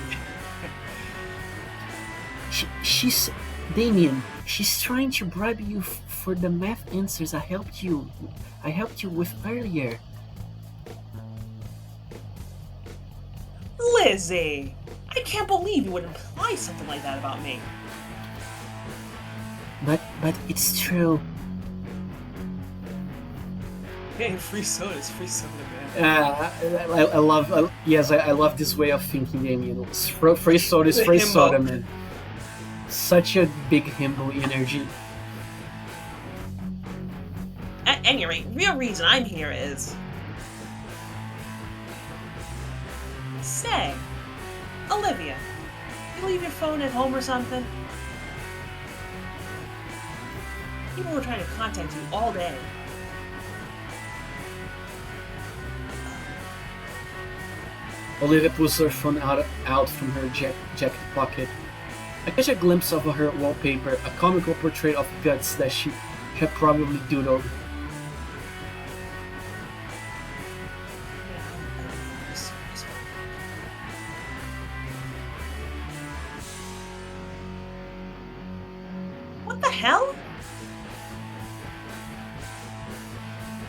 She's... Damien, she's trying to bribe you for the math answers I helped you with earlier. Lizzie! I can't believe you would imply something like that about me. But it's true. Hey, free soda is free soda, man. I love this way of thinking, Damien. Free soda is free soda, man. Such a big himbo energy. At any rate, real reason I'm here is... Say, Olivia, you leave your phone at home or something? People were trying to contact you all day. Olivia pulls her phone out from her jacket pocket. I catch a glimpse of her wallpaper, a comical portrait of guts that she had probably doodled. What the hell?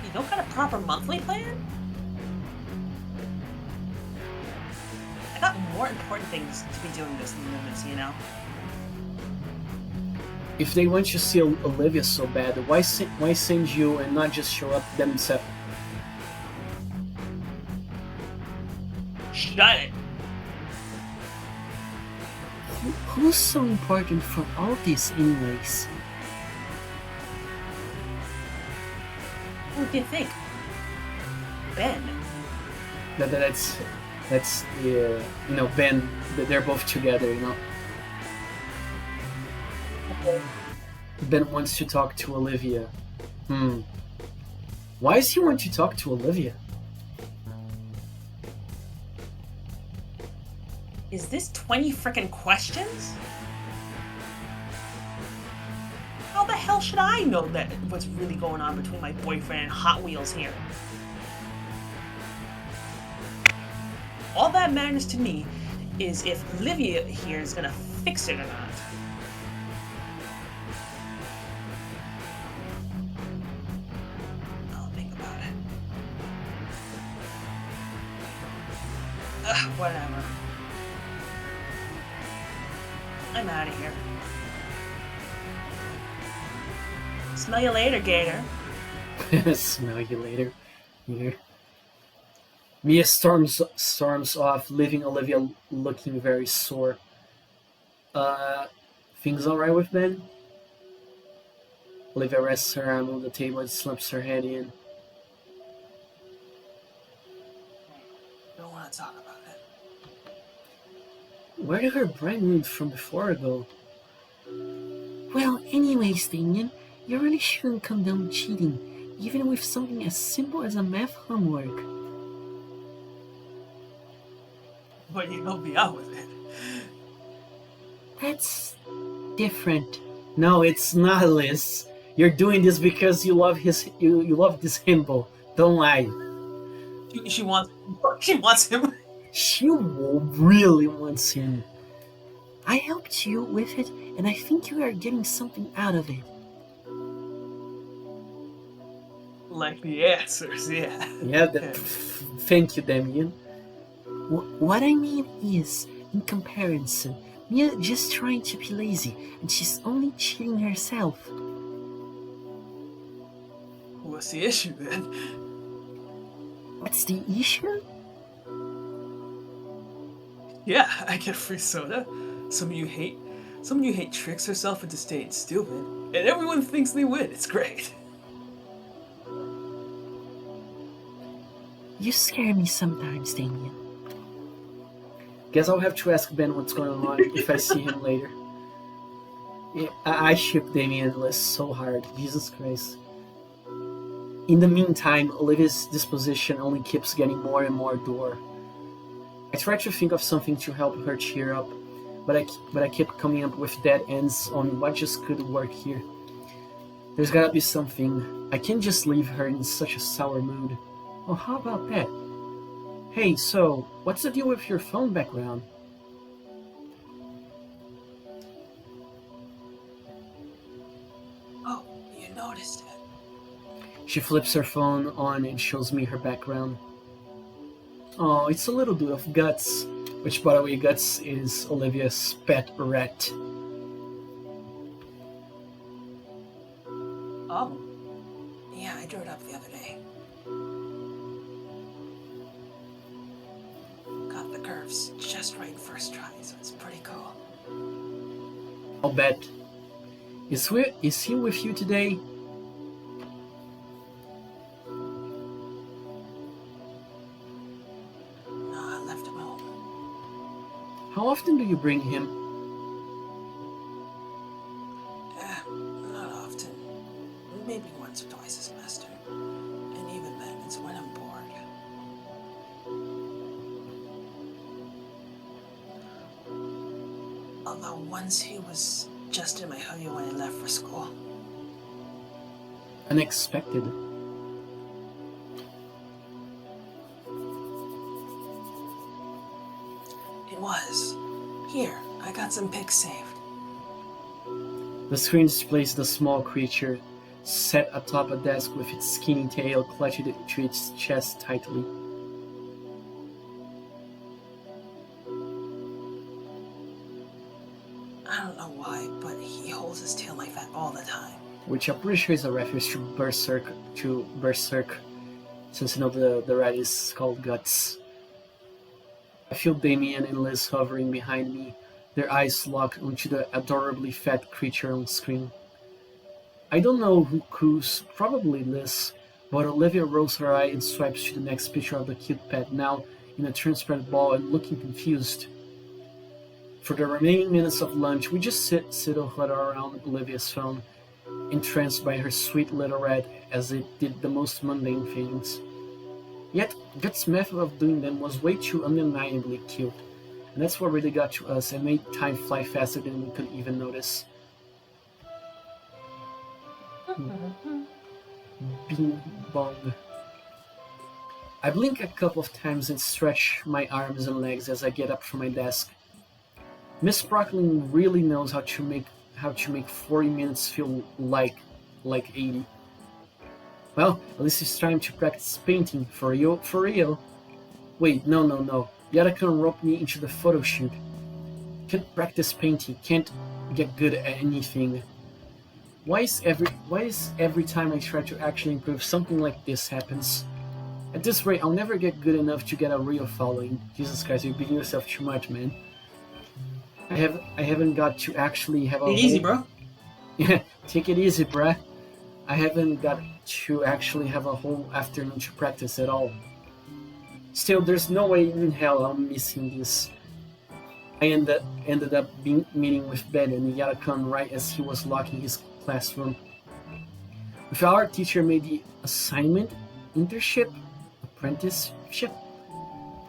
You don't got a proper monthly plan? I got more important things to be doing this than this, you know? If they want to see Olivia so bad, why send you and not just show up themselves? Shut it! Who's so important for all this anyways? Who do you think? Ben. That's Ben, they're both together, you know. Ben wants to talk to Olivia. Why does he want to talk to Olivia? Is this 20 frickin' questions? How the hell should I know that what's really going on between my boyfriend and Hot Wheels here? All that matters to me is if Olivia here is gonna fix it or not. I'll think about it. Whatever. I'm out of here. Smell you later, Gator. Smell you later. Later. Mia storms off, leaving Olivia looking very sore. Uh, things alright with Ben? Olivia rests her arm on the table and slumps her head in. Don't want to talk about it. Where did her brain mood from before go? Well, anyways, Damien, you really shouldn't condone cheating, even with something as simple as a math homework. But you helped me out with it. That's different. No, it's not, Liz. You're doing this because you love you love this himbo. Don't lie. She wants him. She really wants him. I helped you with it, and I think you are getting something out of it. Like the answers, yeah. Yeah, thank you, Damien. What I mean is, in comparison, Mia just trying to be lazy, and she's only cheating herself. What's the issue then? What's the issue? Yeah, I get free soda. Someone you hate tricks herself into staying stupid, and everyone thinks they win. It's great. You scare me sometimes, Damien. Guess I'll have to ask Ben what's going on if I see him later. Yeah, I ship Damien and Liz so hard. Jesus Christ. In the meantime, Olivia's disposition only keeps getting more and more dour. I try to think of something to help her cheer up, but I keep coming up with dead ends on what just could work here. There's gotta be something. I can't just leave her in such a sour mood. Oh, how about that? Hey, so, what's the deal with your phone background? Oh, you noticed it. She flips her phone on and shows me her background. Oh, it's a little dude of Guts, which, by the way, Guts is Olivia's pet rat. Oh. Yeah, I drew it up the other day. Got the curves just right first try, so it's pretty cool. I'll bet. Is he with you today? No, I left him home. How often do you bring him? Not often. Maybe once or twice a semester. And even then, it's when I'm bored. Although once he was just in my hoodie when I left for school. Unexpected. It was. Here, I got some pics saved. The screen displays the small creature set atop a desk with its skinny tail clutched to its chest tightly. I don't know why, but he holds his tail like that all the time. Which I'm pretty sure is a reference to Berserk, since you know the rat is called Guts. I feel Damien and Liz hovering behind me, their eyes locked onto the adorably fat creature on screen. I don't know who coos, probably Liz, but Olivia rolls her eye and swipes to the next picture of the cute pet, now in a transparent ball and looking confused. For the remaining minutes of lunch, we just sit or huddle around Olivia's phone, entranced by her sweet little rat as it did the most mundane things. Yet, Guts' method of doing them was way too undeniably cute, and that's what really got to us and made time fly faster than we could even notice. Bing bong. I blink a couple of times and stretch my arms and legs as I get up from my desk. Miss Sprockling really knows how to make 40 minutes feel like 80. Well, at least it's time to practice painting for real. Wait, no. Yadakan roped me into the photo shoot. Can't practice painting, can't get good at anything. Why is every time I try to actually improve, something like this happens? At this rate, I'll never get good enough to get a real following. Jesus Christ, you're beating yourself too much, man. I haven't got to actually have a Take it easy, bro. Yeah, take it easy, bruh. I haven't got to actually have a whole afternoon to practice at all. Still, there's no way in hell I'm missing this. I ended up meeting with Ben and Yarakan right as he was locking his classroom. If our teacher made the assignment, internship, apprenticeship,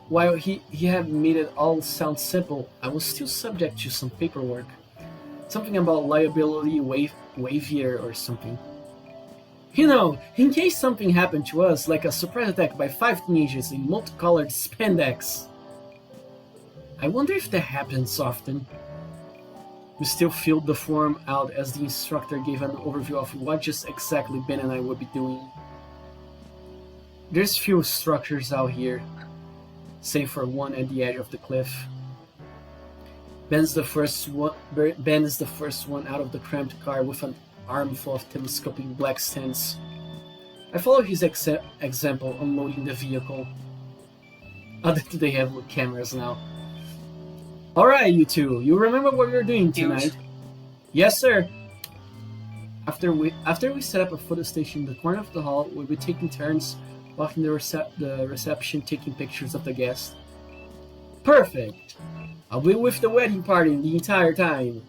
while he had made it all sound simple, I was still subject to some paperwork. Something about liability waiver or something. You know, in case something happened to us, like a surprise attack by 5 teenagers in multicolored spandex. I wonder if that happens often. We still filled the form out as the instructor gave an overview of what just exactly Ben and I would be doing. There's few structures out here, save for one at the edge of the cliff. Ben is the first one out of the cramped car with an armful of telescoping black stands. I follow his example, unloading the vehicle. Oh, they have cameras now. Alright, you two, you remember what we were doing tonight? Yes, sir. After we set up a photo station in the corner of the hall, we'll be taking turns walking the reception, taking pictures of the guests. Perfect. I'll be with the wedding party the entire time.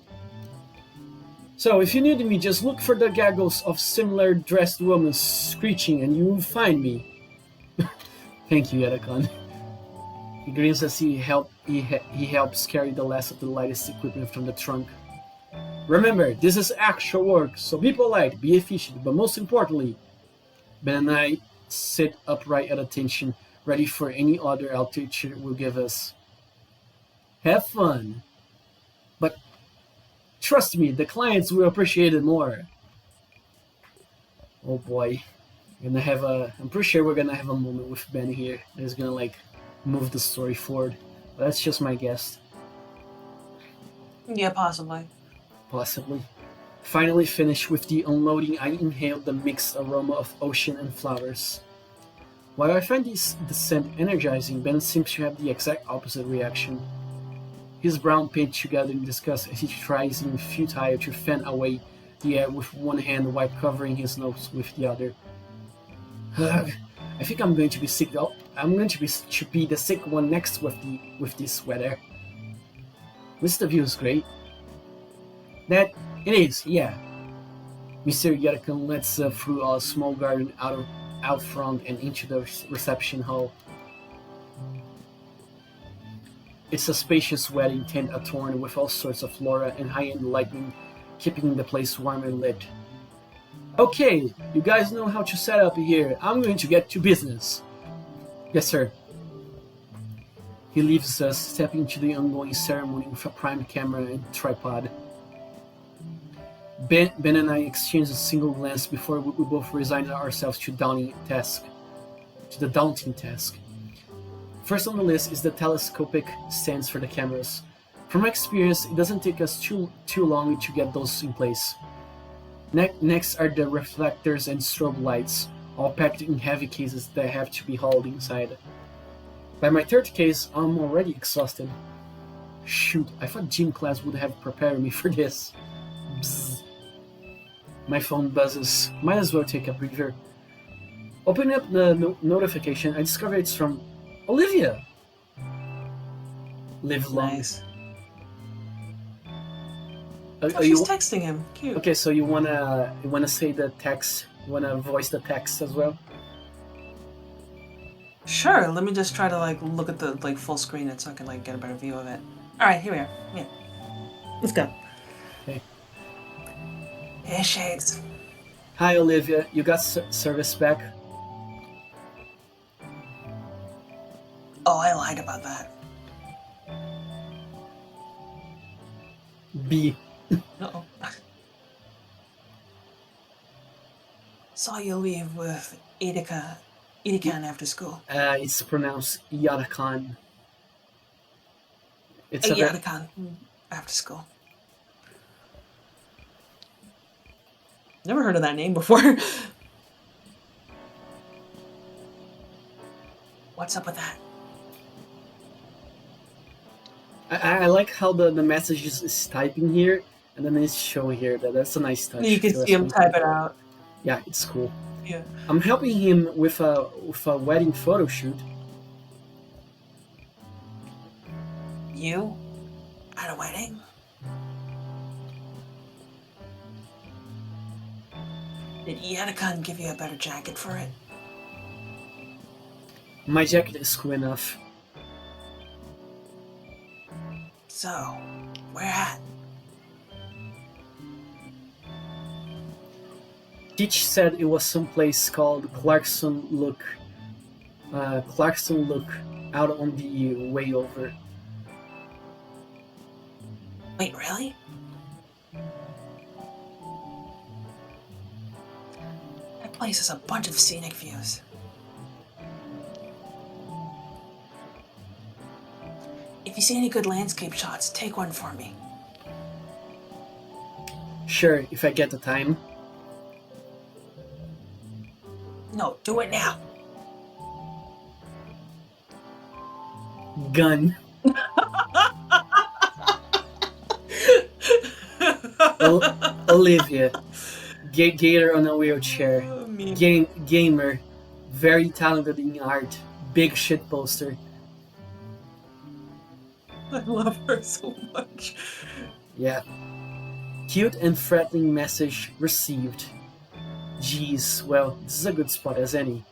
So, if you need me, just look for the gaggles of similar dressed women screeching and you will find me. Thank you, Yadakan. He grins as he helps carry the last of the lightest equipment from the trunk. Remember, this is actual work, so be polite, be efficient, but most importantly, Ben and I sit upright at attention, ready for any order our teacher will give us. Have fun. But trust me, the clients will appreciate it more. Oh boy. I'm pretty sure we're gonna have a moment with Ben here that's gonna move the story forward. But that's just my guess. Yeah, possibly. Possibly. Finally finished with the unloading, I inhaled the mixed aroma of ocean and flowers. While I find the scent energizing, Ben seems to have the exact opposite reaction. His brown paint together in disgust as he tries in futile to fan away the air with one hand while covering his nose with the other. Ugh, I think I'm going to be sick. I'm going to be the sick one next with this weather. At least the view is great. That it is, yeah. Mr. Yadakan lets through a small garden out front and into the reception hall. It's a spacious wedding tent adorned with all sorts of flora and high-end lighting, keeping the place warm and lit. Okay, you guys know how to set up here. I'm going to get to business. Yes, sir. He leaves us, stepping into the ongoing ceremony with a prime camera and tripod. Ben and I exchange a single glance before we both resign ourselves to the daunting task. First on the list is the telescopic stands for the cameras. From my experience, it doesn't take us too long to get those in place. Next are the reflectors and strobe lights, all packed in heavy cases that have to be hauled inside. By my third case, I'm already exhausted. Shoot, I thought gym class would have prepared me for this. Bzz. My phone buzzes. Might as well take a breather. Opening up the notification, I discover it's from Olivia. Live long. Nice. She's texting him. Cute. Okay, so you wanna say the text? You wanna voice the text as well? Sure. Let me just try to look at the full screen so I can get a better view of it. All right, here we are. Yeah. Let's go. Okay. Hey, Shades. Hi, Olivia. You got service back? Oh, I lied about that. B. Uh-oh. Saw you leave with Edekan after school. It's pronounced Yadakan. It's a Yeah, very... the con after school. Never heard of that name before. What's up with that? I like how the message is typing here, and then it's showing here. That's a nice touch. You can see him type it out. Yeah, it's cool. Yeah. I'm helping him with a wedding photo shoot. You? At a wedding? Did Yanakan give you a better jacket for it? My jacket is cool enough. So, where at? Teach said it was someplace called Clarkson Look. Clarkson Look, out on the way over. Wait, really? That place has a bunch of scenic views. If you see any good landscape shots, take one for me. Sure, if I get the time. No, do it now. Gun. Olivia. Gator on a wheelchair. Gamer. Very talented in art. Big shit poster. I love her so much. Yeah. Cute and threatening message received. Geez, well, this is a good spot as any.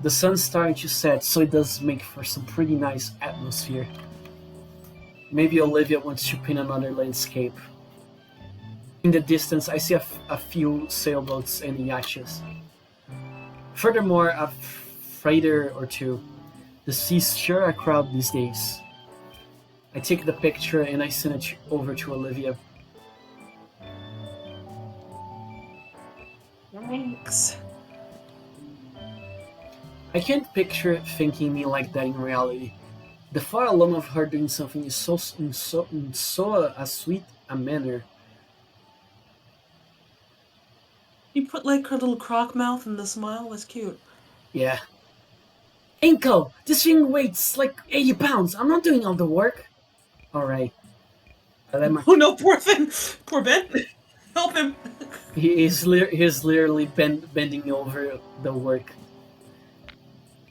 The sun's starting to set, so it does make for some pretty nice atmosphere. Maybe Olivia wants to paint another landscape. In the distance, I see a few sailboats and yachts. Furthermore, a freighter or two. The sea's sure a crowd these days. I take the picture and I send it over to Olivia. Thanks. I can't picture thinking me like that in reality. The thought alone of her doing something is so a sweet a manner. You put like her little croc mouth and the smile was cute. Yeah. Inko, this thing weighs like 80 pounds. I'm not doing all the work. Alright. Oh no, poor thing. Poor Ben. Help him. He's literally bending over the work.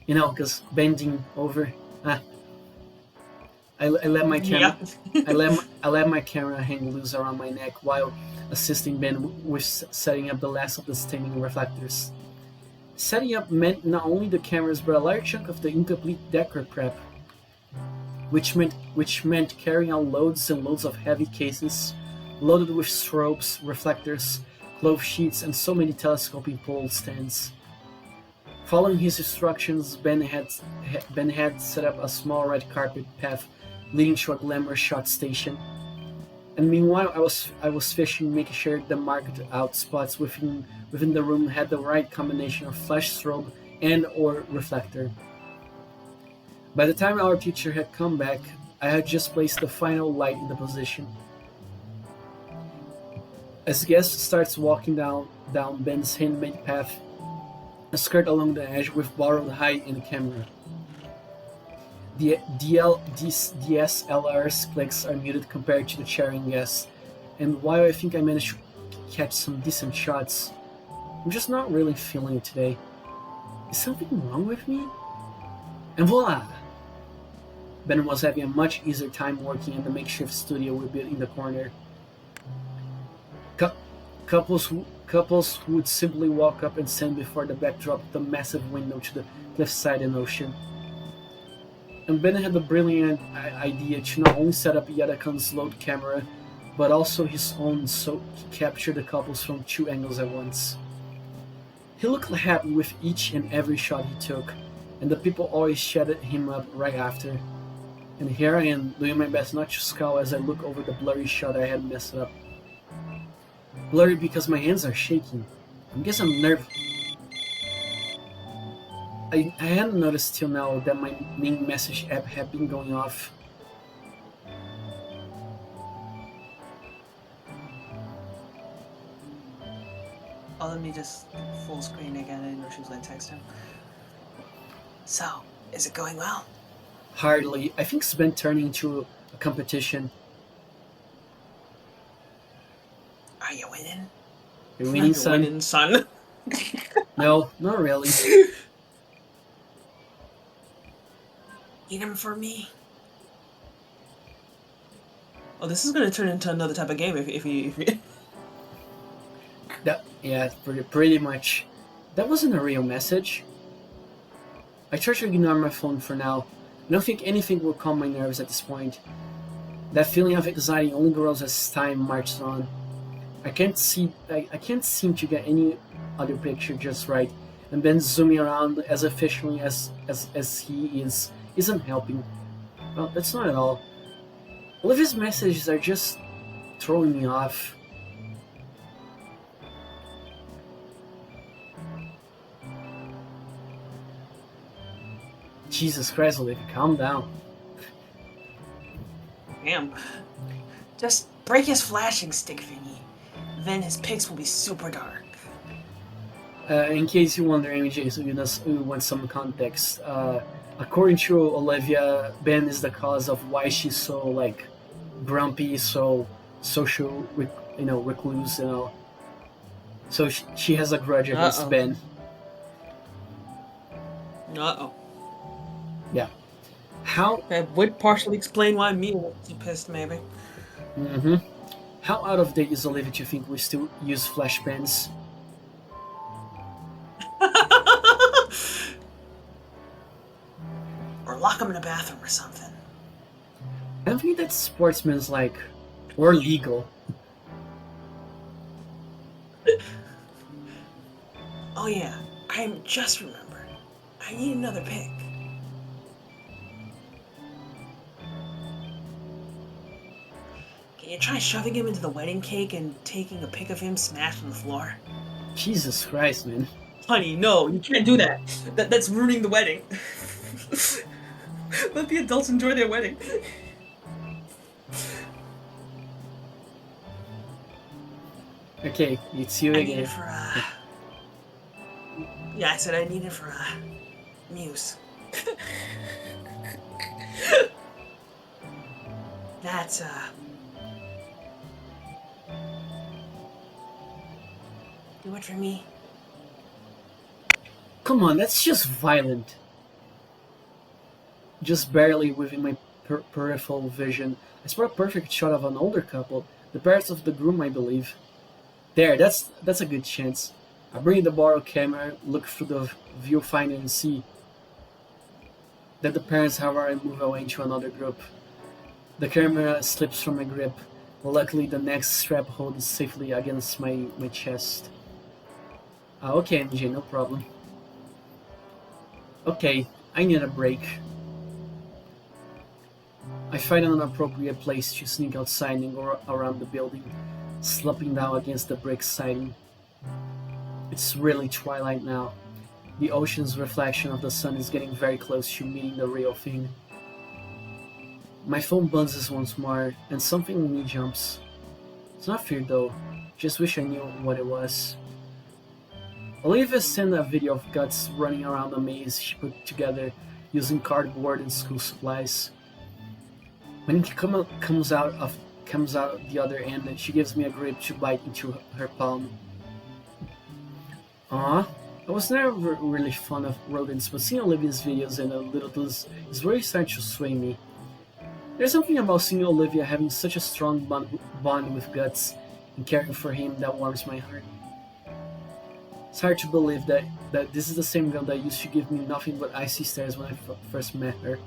You know, because bending over. I let my camera. Yeah. I let my camera hang loose around my neck while assisting Ben with setting up the last of the staining reflectors. Setting up meant not only the cameras but a large chunk of the incomplete decor prep, which meant carrying out loads and loads of heavy cases, loaded with strobes, reflectors, clove sheets, and so many telescoping pole stands. Following his instructions, Ben had set up a small red carpet path leading to a glamour shot station. And meanwhile, I was fishing, making sure the marked out spots within the room had the right combination of flash strobe and or reflector. By the time our teacher had come back, I had just placed the final light in the position. As guest starts walking down Ben's handmade path, a skirt along the edge with borrowed height and camera. The DSLR's clicks are muted compared to the sharing guests, and while I think I managed to catch some decent shots, I'm just not really feeling it today. Is something wrong with me? And voila! Ben was having a much easier time working in the makeshift studio we built in the corner. Couples who would simply walk up and stand before the backdrop of the massive window to the cliffside and ocean. And Ben had the brilliant idea to not only set up Yadakan's load camera, but also his own, so he captured the couples from two angles at once. He looked happy with each and every shot he took, and the people always chatted him up right after. And here I am, doing my best not to scowl as I look over the blurry shot I had messed up. Blurry because my hands are shaking. I guess I'm nervous. I hadn't noticed till now that my main message app had been going off. Oh, let me just full screen again. I didn't know she was going to text him. So, is it going well? Hardly. I think it's been turning into a competition. Are you winning? You're winning, son? Winning, son. No, not really. Eat him for me. Oh, this is going to turn into another type of game if you... Yeah, pretty much. That wasn't a real message. I try to ignore my phone for now. I don't think anything will calm my nerves at this point. That feeling of anxiety only grows as time marches on. I can't seem to get any other picture just right, and Ben zooming around as efficiently as he isn't helping. Well, that's not at all. All of his messages are just throwing me off. Jesus Christ, Olivia, calm down. Damn. Just break his flashing stick thingy. Then his pics will be super dark. In case you're wondering, MJ, so you want some context. According to Olivia, Ben is the cause of why she's so like grumpy, so social, recluse, So she has a grudge against Ben. Uh-oh. Yeah. How? That would partially explain why Mia was so pissed, maybe. Mm-hmm. How out of date is Olivia to think we still use flash pens? Or lock him in a bathroom or something. I don't think that's sportsman's like, or legal. Oh yeah, I just remembered. I need another pic. Can you try shoving him into the wedding cake and taking a pic of him smashed on the floor? Jesus Christ, man. Honey, no, you can't do that. That's ruining the wedding. Let the adults enjoy their wedding. Okay, it's you I again. need it for, Yeah, I said I need it for, Muse. That's, do it for me. Come on, that's just violent. Just barely within my peripheral vision, I spot a perfect shot of an older couple, the parents of the groom, I believe. There, that's a good chance. I bring the borrowed camera, look through the viewfinder and see that the parents have already moved away into another group. The camera slips from my grip. Luckily, the next strap holds safely against my chest. Okay, MJ, no problem. Okay, I need a break. I find an appropriate place to sneak outside and go around the building, slumping down against the brick siding. It's really twilight now. The ocean's reflection of the sun is getting very close to meeting the real thing. My phone buzzes once more, and something in me jumps. It's not fear though, just wish I knew what it was. Olivia sent a video of Guts running around a maze she put together using cardboard and school supplies. When he comes out the other end, she gives me a grip to bite into her palm. I was never really fond of rodents, but seeing Olivia's videos and the little tools is really starting to sway me. There's something about seeing Olivia having such a strong bond with Guts and caring for him that warms my heart. It's hard to believe that this is the same girl that used to give me nothing but icy stares when I first met her.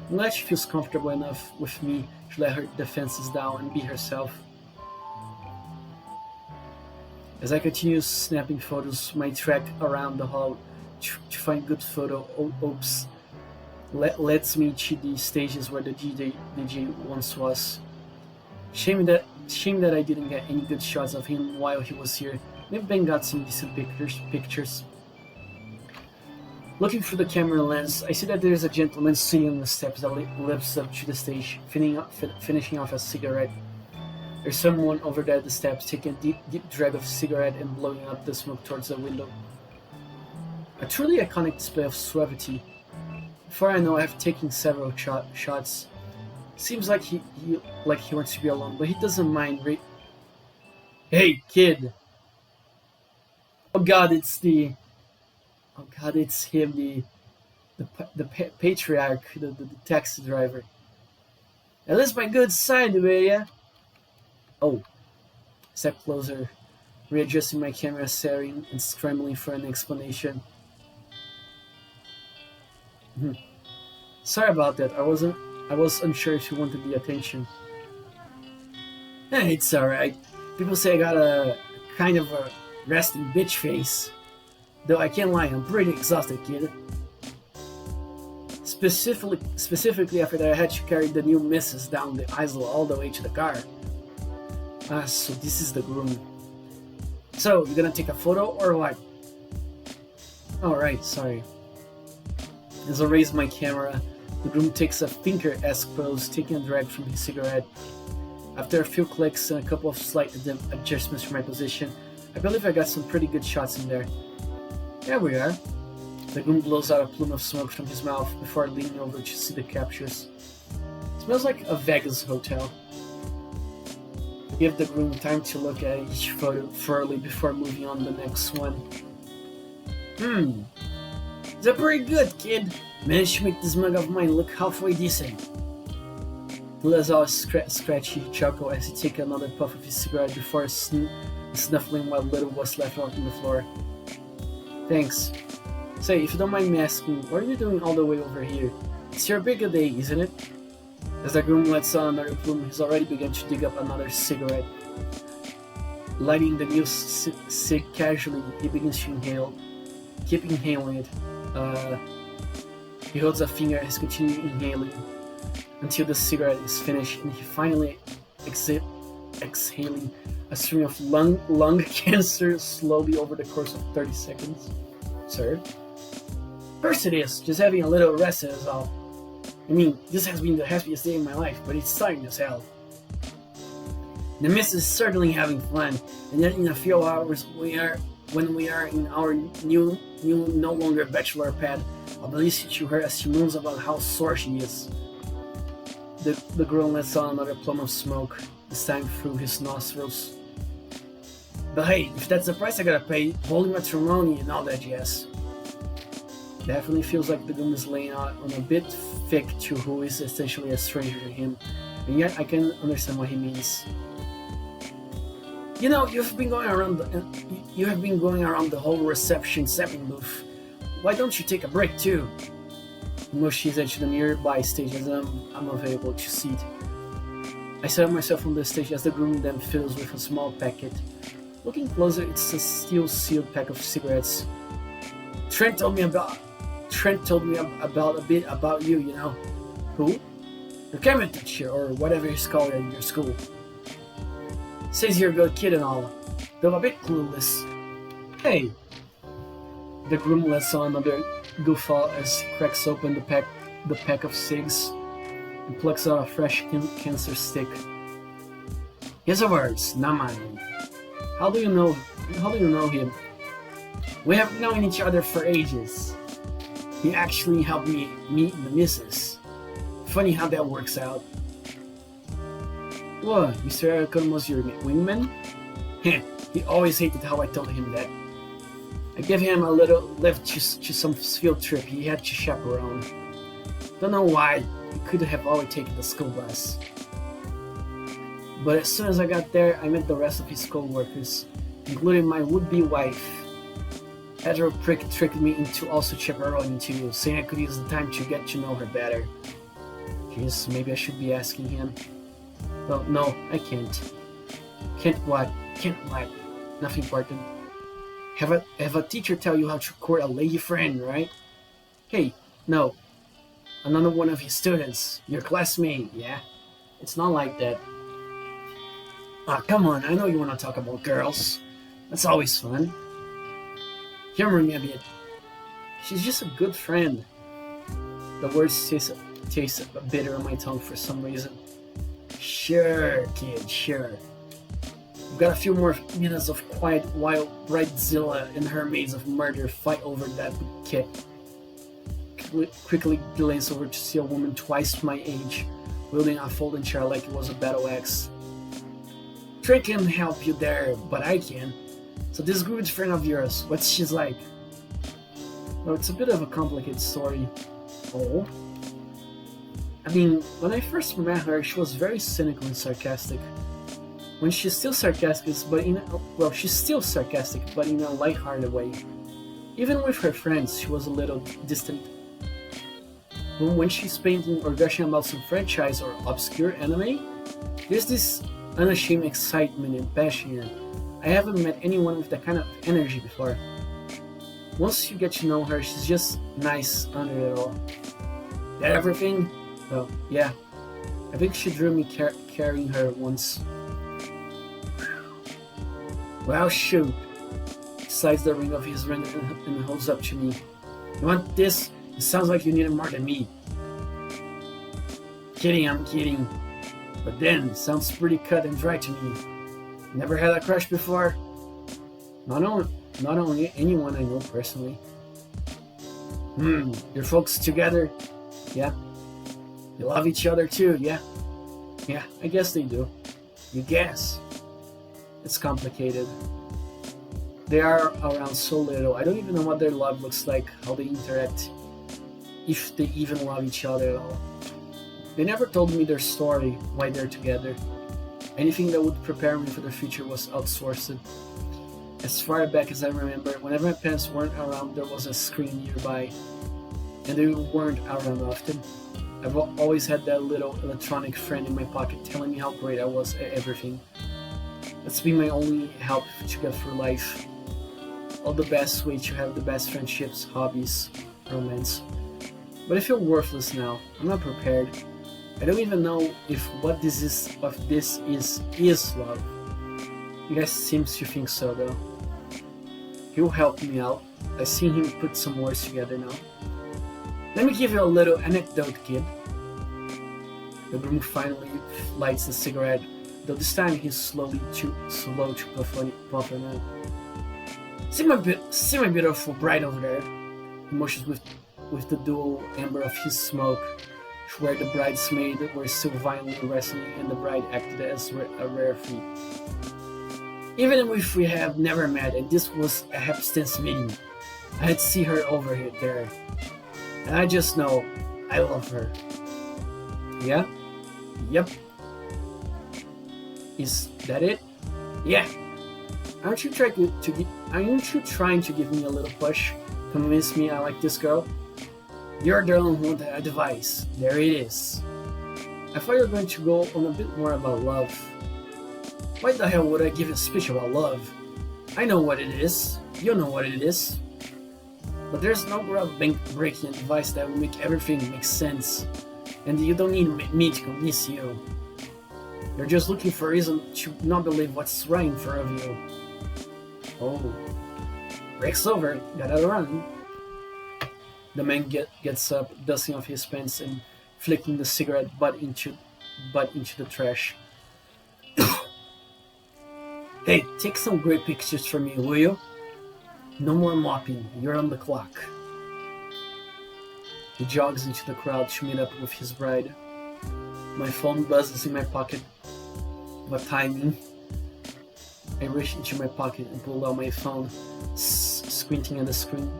I'm glad she feels comfortable enough with me to let her defenses down and be herself. As I continue snapping photos, my trek around the hall to find good photo ops lets me to the stages where the DJ once was. Shame that I didn't get any good shots of him while he was here. Maybe Ben got some decent pictures. Looking through the camera lens, I see that there is a gentleman sitting on the steps that leads up to the stage, finishing off a cigarette. There's someone over there at the steps taking a deep drag of cigarette and blowing up the smoke towards the window. A truly iconic display of suavity. Before I know, I have taken several shots. Seems like he wants to be alone, but he doesn't mind. Hey, kid! Oh God, it's him, the patriarch, the taxi driver. At least my good side, will ya? Oh, step closer, readjusting my camera setting and scrambling for an explanation. Sorry about that. I was unsure if you wanted the attention. It's alright. People say I got a kind of a resting bitch face. Though I can't lie, I'm pretty exhausted, kid. Specifically after that I had to carry the new missus down the aisle all the way to the car. So this is the groom. So, you gonna take a photo or what? Alright, sorry. As I raise my camera, the groom takes a thinker-esque pose, taking a drag from his cigarette. After a few clicks and a couple of slight adjustments to my position, I believe I got some pretty good shots in there. There we are. The groom blows out a plume of smoke from his mouth before leaning over to see the captures. Smells like a Vegas hotel. I give the groom time to look at each photo thoroughly before moving on to the next one. It's a pretty good, kid. Managed to make this mug of mine look halfway decent. He lets out a scratchy chuckle as he takes another puff of his cigarette before snuffling what little was left out on the floor. Thanks. Say, if you don't mind me asking, what are you doing all the way over here? It's your bigger day, isn't it? As the groom lets out another plume, he's already begun to dig up another cigarette. Lighting the new cig casually, he begins to inhale. Keep inhaling it. He holds a finger as he continues inhaling until the cigarette is finished, and he finally exhaling a string of lung cancer slowly over the course of 30 seconds. Sir? Of course it is, just having a little rest is all. I mean, this has been the happiest day of my life, but it's tiring as hell. The miss is certainly having fun, and then in a few hours when we are in our new no longer bachelor pad, I'll be listening to her as she moans about how sore she is. The girl lets out another plume of smoke, this time through his nostrils. But hey, if that's the price I gotta pay, holy matrimony and all that jazz. Definitely feels like the groom is laying out on a bit thick to who is essentially a stranger to him, and yet I can understand what he means. You know, you have been going around the whole reception setting booth. Why don't you take a break too? He motions into the nearby stage as I'm available to seat. I set myself on the stage as the groom then fills with a small packet. Looking closer, it's a steel-sealed pack of cigarettes. Trent told me about a bit about you, you know. Who? Your chemistry teacher, or whatever he's called at your school. Says you're a good kid and all, though a bit clueless. Hey! The groom lets on another guffaw as he cracks open the pack of cigs and plucks out a fresh cancer stick. His words, not mine. How do you know him? We have known each other for ages. He actually helped me meet the missus. Funny how that works out. What, Mr. Aracon was your wingman? Heh, he always hated how I told him that. I gave him a little lift to some field trip he had to chaperone. Don't know why, he could have always taken the school bus. But as soon as I got there, I met the rest of his co-workers, including my would-be wife. Pedro tricked me into also chaperoning too, saying I could use the time to get to know her better. Jeez, maybe I should be asking him. Well, no, I can't. Can't what? Can't what? Nothing important. Have a teacher tell you how to court a lady friend, right? Hey, no. Another one of his students. Your classmate, yeah? It's not like that. Ah, come on, I know you want to talk about girls. That's always fun. Humor me a bit. She's just a good friend. The words taste bitter on my tongue for some reason. Sure, kid, sure. We've got a few more minutes of quiet while Bridezilla and her maids of murder fight over that bouquet. Quickly glance over to see a woman twice my age, wielding a folding chair like it was a battle axe. Trey can't help you there, but I can. So this good friend of yours, what's she like? Well, it's a bit of a complicated story. Oh? I mean, when I first met her, she was very cynical and sarcastic. When she's still sarcastic, she's still sarcastic, but in a light-hearted way. Even with her friends, she was a little distant. When she's painting or gushing about some franchise or obscure anime, there's this unashamed excitement and passion. I haven't met anyone with that kind of energy before. Once you get to know her, she's just nice under it all. That everything? Well, yeah. I think she drew me carrying her once. Well, shoot. Sighs the ring of his ring and holds up to me. You want this? It sounds like you need it more than me. Kidding, I'm kidding. But then, it sounds pretty cut and dry to me. Never had a crush before? Not only anyone I know personally. Your folks together? Yeah. You love each other too, yeah? Yeah, I guess they do. You guess. It's complicated. They are around so little. I don't even know what their love looks like, how they interact, if they even love each other at all. They never told me their story, why they're together. Anything that would prepare me for the future was outsourced. As far back as I remember, whenever my parents weren't around, there was a screen nearby, and they weren't around often. I've always had that little electronic friend in my pocket telling me how great I was at everything. That's been my only help to get through life. All the best way to have the best friendships, hobbies, romance. But I feel worthless now. I'm not prepared. I don't even know if what this is love. You guys seem to think so though. He'll help me out. I see him put some words together now. Let me give you a little anecdote, kid. The groom finally lights the cigarette, though this time he's slow to puff on it. See my beautiful bride over there. He motions with the dual amber of his smoke, where the bridesmaids were still violently wrestling and the bride acted as a rare feat. Even if we have never met and this was a happenstance meeting, I'd see her over there. And I just know I love her. Yeah? Yep. Is that it? Yeah. Aren't you trying to give me a little push? Convince me I like this girl? You're the one who wanted advice. There it is. I thought you were going to go on a bit more about love. Why the hell would I give a speech about love? I know what it is. You know what it is. But there's no ground-breaking advice that will make everything make sense. And you don't need me to convince you. You're just looking for a reason to not believe what's right in front of you. Oh. Break's over. Gotta run. The man gets up, dusting off his pants and flicking the cigarette butt into the trash. Hey, take some great pictures for me, will you? No more mopping, you're on the clock. He jogs into the crowd to meet up with his bride. My phone buzzes in my pocket. What timing? I reach into my pocket and pull out my phone, squinting at the screen.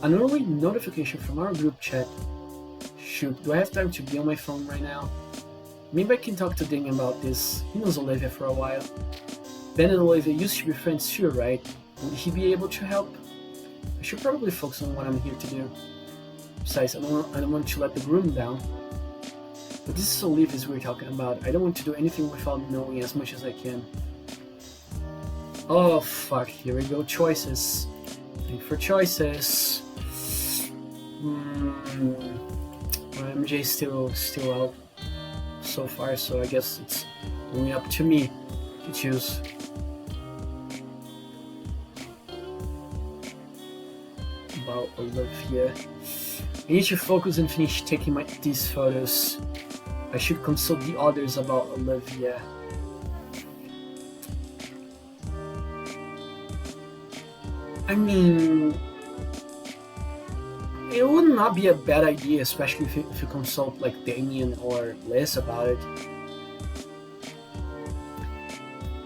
An early notification from our group chat. Shoot, do I have time to be on my phone right now? Maybe I can talk to Damien about this. He knows Olivia for a while. Ben and Olivia used to be friends too, right? Would he be able to help? I should probably focus on what I'm here to do. Besides, I don't want to let the groom down. But this is Olivia's we're talking about. I don't want to do anything without knowing as much as I can. Oh fuck, here we go, choices. Think for choices. MJ's still out so far, so I guess it's only up to me to choose. About Olivia. I need to focus and finish taking these photos. I should consult the others about Olivia. I mean, it would not be a bad idea, especially if you consult like Damien or Liz about it.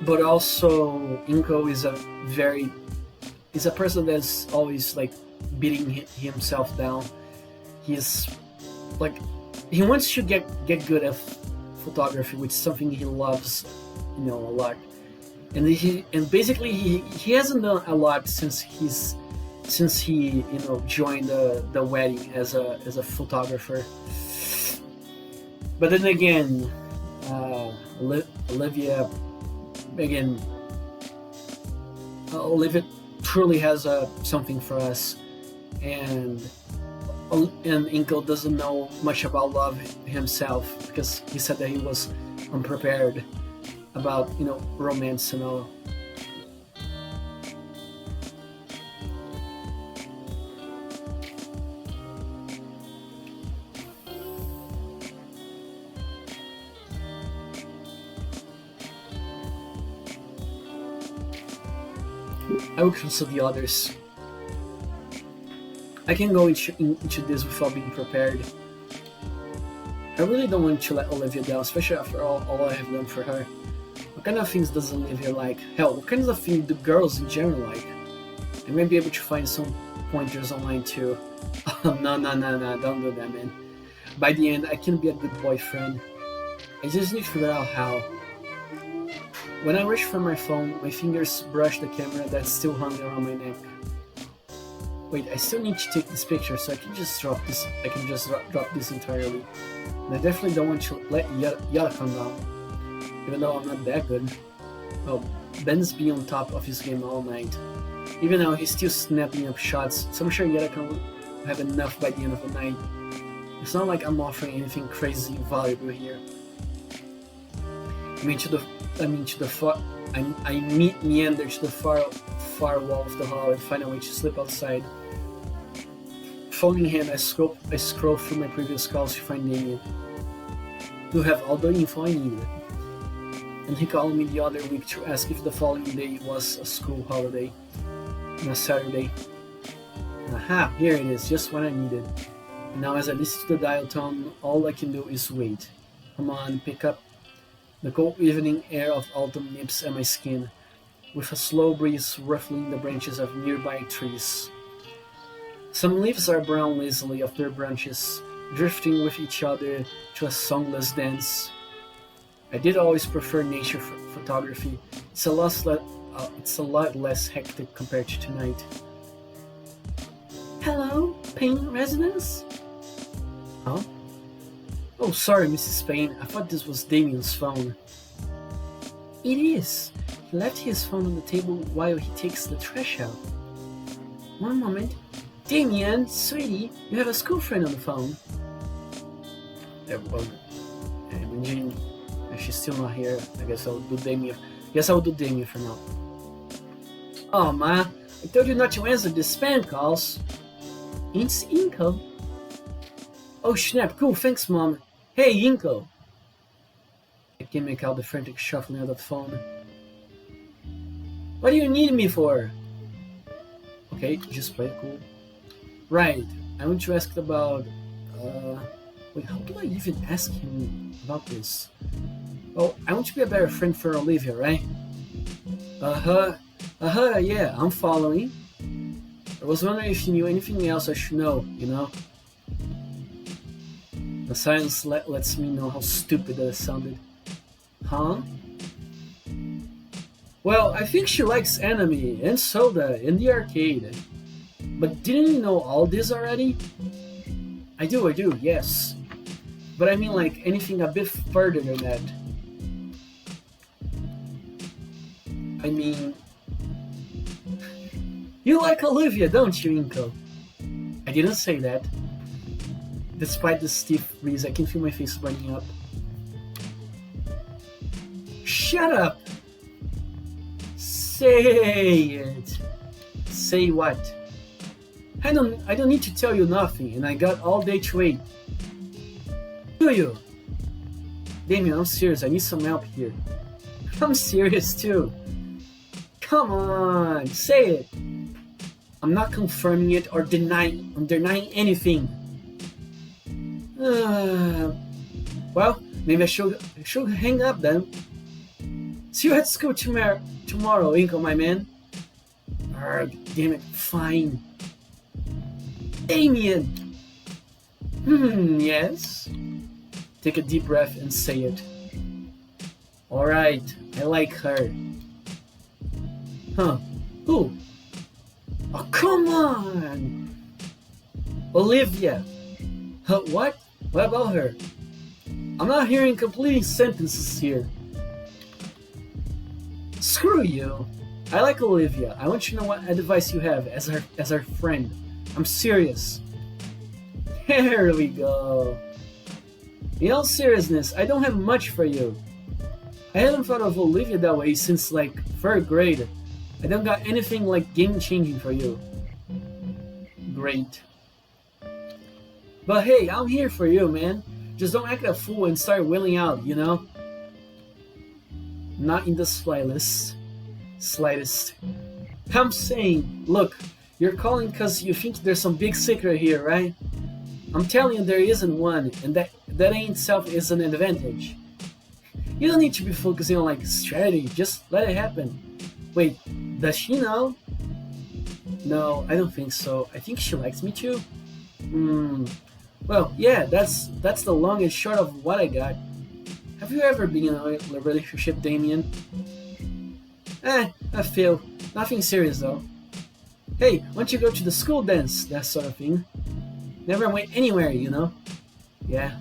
But also, Inko is a person that's always like beating himself down. He's like he wants to get good at photography, which is something he loves, a lot. And basically he hasn't done a lot since he joined the wedding as a photographer. But then again, Olivia truly has something for us, and Inkel doesn't know much about love himself because he said that he was unprepared about romance and all. I will consult the others. I can go into this without being prepared. I really don't want to let Olivia down, especially after all I have done for her. What kind of things does Olivia like? Hell, what kinds of things do girls in general like? I may be able to find some pointers online too. No, don't do that, man. By the end, I can be a good boyfriend. I just need to figure out how. When I reach for my phone, my fingers brush the camera that's still hung around my neck. Wait, I still need to take this picture, so I can just drop this. I can just drop this entirely. And I definitely don't want to let Yara come down, even though I'm not that good. Oh, Ben's been on top of his game all night. Even now, he's still snapping up shots, so I'm sure Yara can have enough by the end of the night. It's not like I'm offering anything crazy valuable here. I meander to the far wall of the hall and find a way to slip outside. Phone in hand, I scroll through my previous calls to find Damien. You have all the info I needed. And he called me the other week to ask if the following day was a school holiday. On a Saturday. Aha, here it is, just what I needed. And now as I listen to the dial tone, all I can do is wait. Come on, pick up. The cold evening air of autumn nips at my skin, with a slow breeze ruffling the branches of nearby trees. Some leaves are brown lazily off their branches, drifting with each other to a songless dance. I did always prefer nature photography. It's a lot less hectic compared to tonight. Hello, Payne residence? Huh? Oh, sorry, Mrs. Payne. I thought this was Damien's phone. It is. He left his phone on the table while he takes the trash out. One moment. Damien, sweetie, you have a school friend on the phone. Imagine if she's still not here. I guess I'll do Damien. For now. Oh, Ma, I told you not to answer the spam calls. It's Inko. Oh, snap. Cool, thanks, Mom. Hey, Inko. I can make out the frantic shuffling of the phone. What do you need me for? Okay, just play it cool. Right, I want to ask about... Wait, how do I even ask him about this? Oh, I want to be a better friend for Olivia, right? Yeah, I'm following. I was wondering if you knew anything else I should know, The silence lets me know how stupid that sounded. Huh? Well, I think she likes anime and soda in the arcade. But didn't you know all this already? I do, yes. But I mean like anything a bit further than that. I mean... You like Olivia, don't you, Inko? I didn't say that. Despite the stiff breeze, I can feel my face burning up. Shut up! Say it! Say what? I don't need to tell you nothing, and I got all day to wait. Do you? Damien, I'm serious, I need some help here. I'm serious too. Come on, say it! I'm not confirming it or denying anything. Well, maybe I should hang up then. See you at school tomorrow, Inko, my man. Arg, damn it, fine. Damien! Yes? Take a deep breath and say it. Alright, I like her. Huh, who? Oh, come on! Olivia! Huh, what? What about her? I'm not hearing completing sentences here. Screw you. I like Olivia. I want you to know what advice you have as our friend. I'm serious. Here we go. In all seriousness, I don't have much for you. I hadn't thought of Olivia that way since like 3rd grade. I don't got anything like game-changing for you. Great. But hey, I'm here for you, man. Just don't act a fool and start wailing out, you know? Not in the slightest. I'm saying, look, you're calling because you think there's some big secret here, right? I'm telling you there isn't one, and that in itself is an advantage. You don't need to be focusing on like strategy, just let it happen. Wait, does she know? No, I don't think so. I think she likes me too. Well, yeah, that's the long and short of what I got. Have you ever been in a relationship, Damien? I feel. Nothing serious though. Hey, why don't you go to the school dance? That sort of thing. Never went anywhere, you know? Yeah.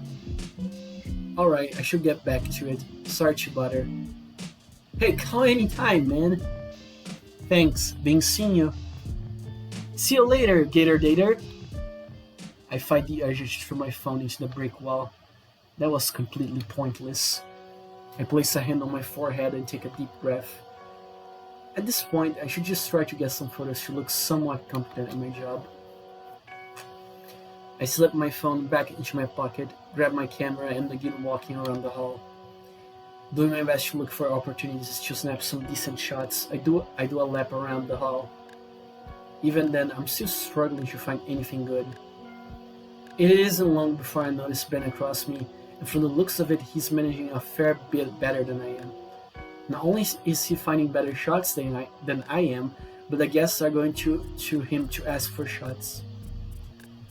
Alright, I should get back to it. Sorry to bother. Hey, call anytime, man. Thanks, being seeing you. See you later, Gator Dater. I fight the urge to throw my phone into the brick wall. That was completely pointless. I place a hand on my forehead and take a deep breath. At this point, I should just try to get some photos to look somewhat competent at my job. I slip my phone back into my pocket, grab my camera, and begin walking around the hall. Doing my best to look for opportunities to snap some decent shots, I do a lap around the hall. Even then, I'm still struggling to find anything good. It isn't long before I notice Ben across me, and from the looks of it, he's managing a fair bit better than I am. Not only is he finding better shots than I am, but the guests are going to him to ask for shots.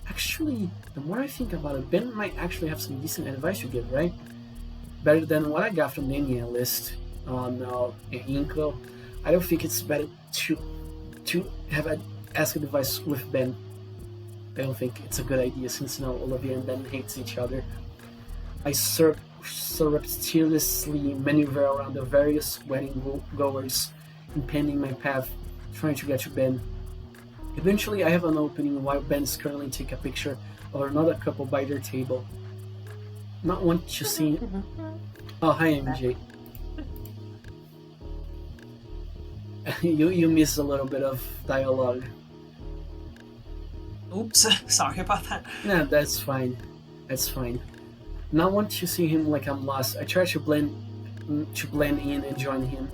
Actually, the more I think about it, Ben might actually have some decent advice to give, right? Better than what I got from Nani at least. Oh no, Inko. I don't think it's better to have ask advice with Ben. I don't think it's a good idea since now Olivia and Ben hates each other. I surreptitiously maneuver around the various wedding goers, impeding my path, trying to get to Ben. Eventually, I have an opening while Ben's currently taking a picture of another couple by their table. Not want to see. Oh, hi, MJ. you miss a little bit of dialogue. Oops, sorry about that. Nah, that's fine. That's fine. Not want to see him like I'm lost. I try to blend in and join him.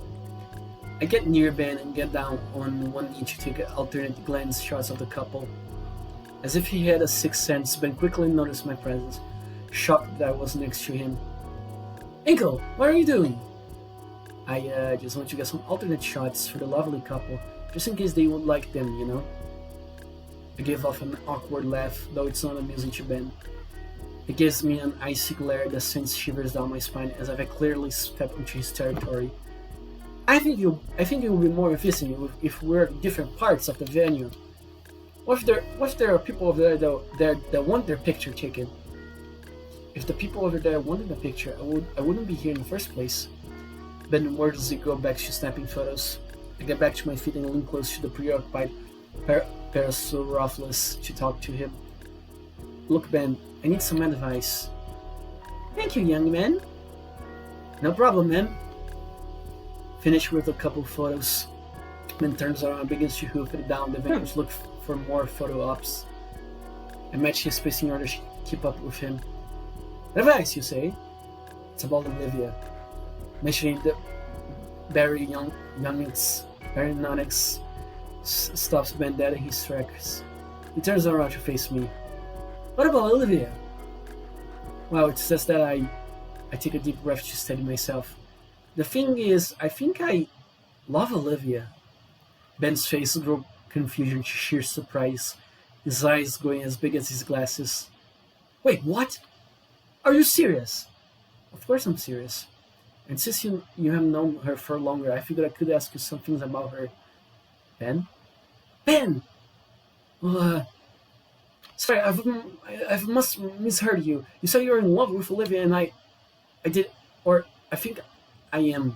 I get near Ben and get down on one knee to take alternate glance shots of the couple. As if he had a sixth sense, Ben quickly noticed my presence, shocked that I was next to him. Inko, what are you doing? I just want to get some alternate shots for the lovely couple, just in case they would like them, you know? I gave off an awkward laugh, though it's not amusing to Ben. It gives me an icy glare that sends shivers down my spine as if I clearly stepped into his territory. I think it would be more efficient if we're in different parts of the venue. What if there are people over there that want their picture taken? If the people over there wanted a picture, I wouldn't be here in the first place. Ben wordlessly go back to snapping photos. I get back to my feet and lean close to the preoccupied Parasaurolophus to talk to him. Look, Ben, I need some advice. Thank you, young man. No problem, man. Finish with a couple photos. Ben turns around and begins to hoof it down the venue to look for more photo ops. I match his pace in order to keep up with him. Advice, you say? It's about Olivia. Mentioning the very young youngins, very nonics. stops Ben dead in his tracks. He turns around to face me. What about Olivia? Well, it's just that I take a deep breath to steady myself. The thing is, I think I love Olivia. Ben's face grew confusion to sheer surprise, his eyes going as big as his glasses. Wait, what? Are you serious? Of course I'm serious. And since you have known her for longer, I figured I could ask you some things about her. Ben? Ben! Well, sorry, I must misheard you. You said you were in love with Olivia and I did, or I think I am.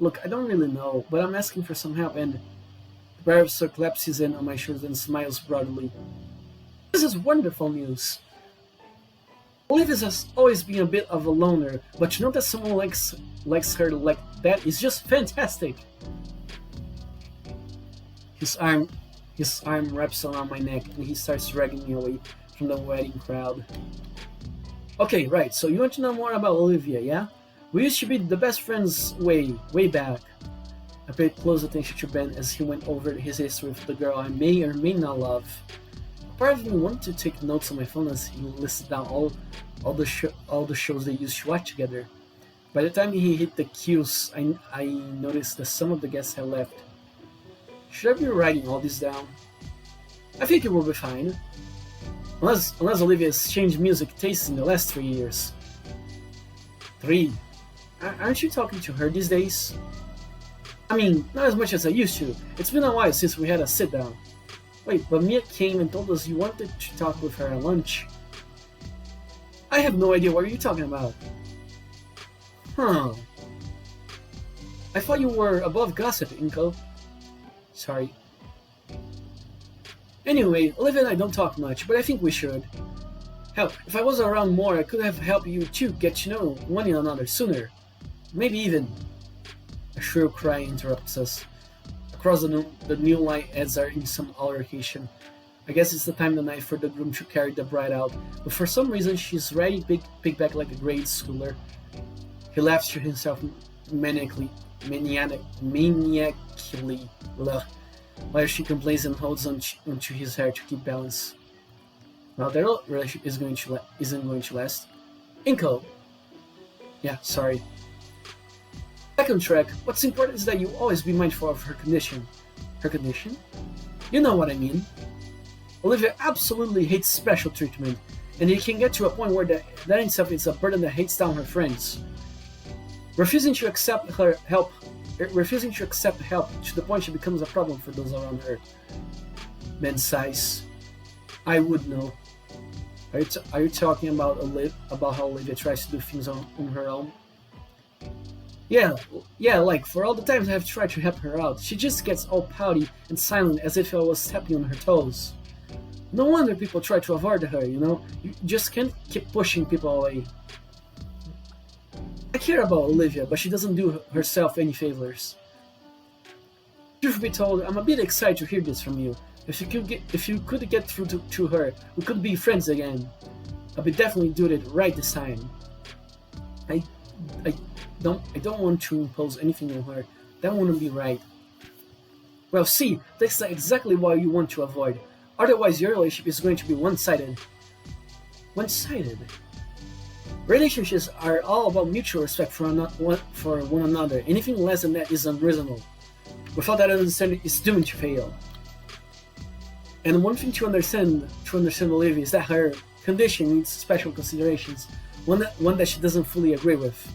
Look, I don't really know, but I'm asking for some help and the barrister claps his hand on my shoulder and smiles broadly. This is wonderful news. Olivia has always been a bit of a loner, but to know that someone likes her like that is just fantastic. His arm wraps around my neck and he starts dragging me away from the wedding crowd. Okay, right, so you want to know more about Olivia, yeah? We used to be the best friends way back. I paid close attention to Ben as he went over his history with the girl I may or may not love. Part of me wanted to take notes on my phone as he listed down all the shows they used to watch together. By the time he hit the cues, I noticed that some of the guests had left. Should I be writing all this down? I think it will be fine. Unless Olivia has changed music tastes in the last 3 years. 3? Aren't you talking to her these days? I mean, not as much as I used to. It's been a while since we had a sit-down. Wait, but Mia came and told us you wanted to talk with her at lunch. I have no idea what you're talking about. Huh. I thought you were above gossip, Inko. Sorry. Anyway, Olivia and I don't talk much, but I think we should. Hell, if I was around more, I could have helped you two get to know one another sooner. Maybe even... A shrill cry interrupts us. Across the new light heads are in some altercation. I guess it's the time of the night for the groom to carry the bride out, but for some reason she's riding big back like a grade schooler. He laughs to himself maniacally, while she complains and holds onto his hair to keep balance. Well, their relationship isn't going to last. Inko! Yeah, sorry. Back on track, what's important is that you always be mindful of her condition. Her condition? You know what I mean. Olivia absolutely hates special treatment, and it can get to a point where that itself is a burden that hates down her friends. Refusing to accept help to the point she becomes a problem for those around her. Ben sighs. I would know. Are you talking about how Olivia tries to do things on her own? Yeah, like for all the times I have tried to help her out, she just gets all pouty and silent as if I was stepping on her toes. No wonder people try to avoid her, you know? You just can't keep pushing people away. I care about Olivia, but she doesn't do herself any favors. Truth be told, I'm a bit excited to hear this from you. If you could get through to her, we could be friends again. I'll be definitely doing it right this time. I don't want to impose anything on her. That wouldn't be right. Well, see, that's exactly what you want to avoid. Otherwise, your relationship is going to be one-sided. One-sided? Relationships are all about mutual respect for one another. Anything less than that is unreasonable. Without that understanding, it's doomed to fail. And one thing to understand Olivia is that her condition needs special considerations, one that she doesn't fully agree with.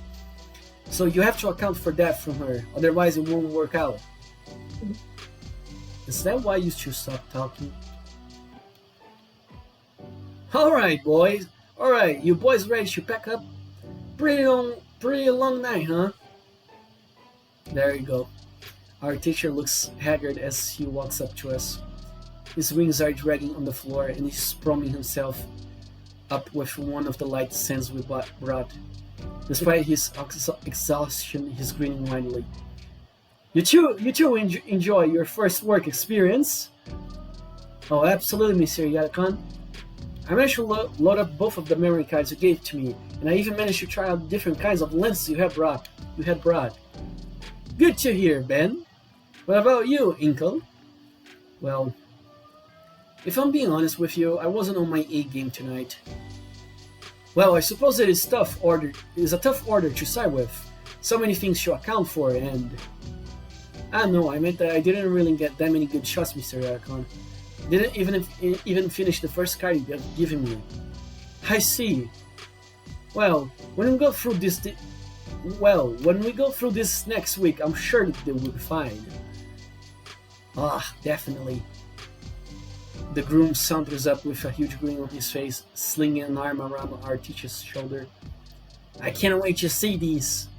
So you have to account for that from her, otherwise it won't work out. Is that why you two stopped talking? Alright, boys. Alright, you boys ready to pack up? Pretty long night, huh? There you go. Our teacher looks haggard as he walks up to us. His wings are dragging on the floor and he's propping himself up with one of the light sands we brought. Despite his exhaustion, he's grinning widely. You two enjoy your first work experience? Oh, absolutely, Mr. Yadakan. I managed to load up both of the memory cards you gave to me, and I even managed to try out different kinds of lenses you had brought. Good to hear, Ben. What about you, Inko? Well, if I'm being honest with you, I wasn't on my A game tonight. Well, I suppose it is a tough order to side with. So many things to account for, and no, I meant that I didn't really get that many good shots, Mr. Yarkon. Didn't even finish the first card you have given me. I see. Well, when we go through this next week, I'm sure that they will be fine. Ah, definitely. The groom saunters up with a huge grin on his face, slinging an arm around our teacher's shoulder. I can't wait to see these.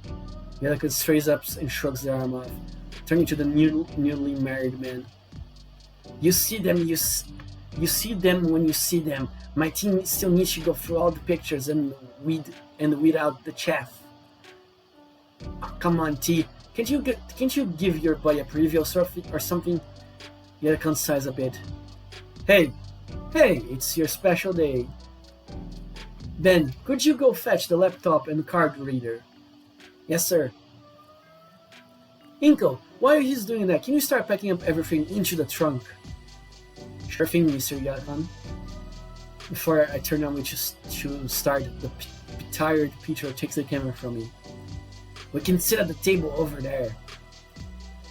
Yelika strays up and shrugs the arm off, turning to the newly married man. You see them when you see them. My team still needs to go through all the pictures and weed out the chaff. Oh, come on, T. Can't you give your boy a preview or something? Yelika sighs a bit. Hey, it's your special day. Ben, could you go fetch the laptop and card reader? Yes, sir. Inko, while he's doing that, can you start packing up everything into the trunk? Sure thing, Mr. Yakan. Before I turn on to start, the tired Peter takes the camera from me. We can sit at the table over there.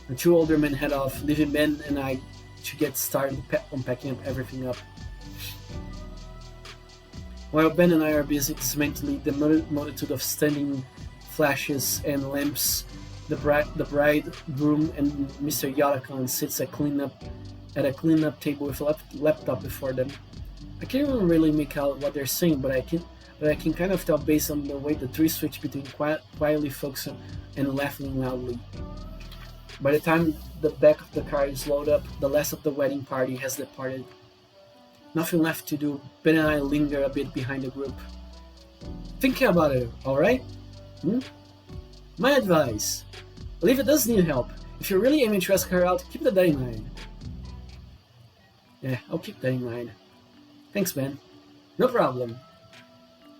The two older men head off, leaving Ben and I to get started on packing up everything up. While Ben and I are busy dismantling the multitude of standing flashes and lamps, the bride, groom, and Mr. Yarakan sits at a cleanup table with a laptop before them. I can't even really make out what they're saying, but I can kind of tell based on the way the three switch between quietly focusing and laughing loudly. By the time the back of the car is loaded up, the last of the wedding party has departed. Nothing left to do. Ben and I linger a bit behind the group. Thinking about it, alright? My advice. Olivia does need help. If you're really aiming to ask her out, keep that in mind. Yeah, I'll keep that in mind. Thanks, Ben. No problem.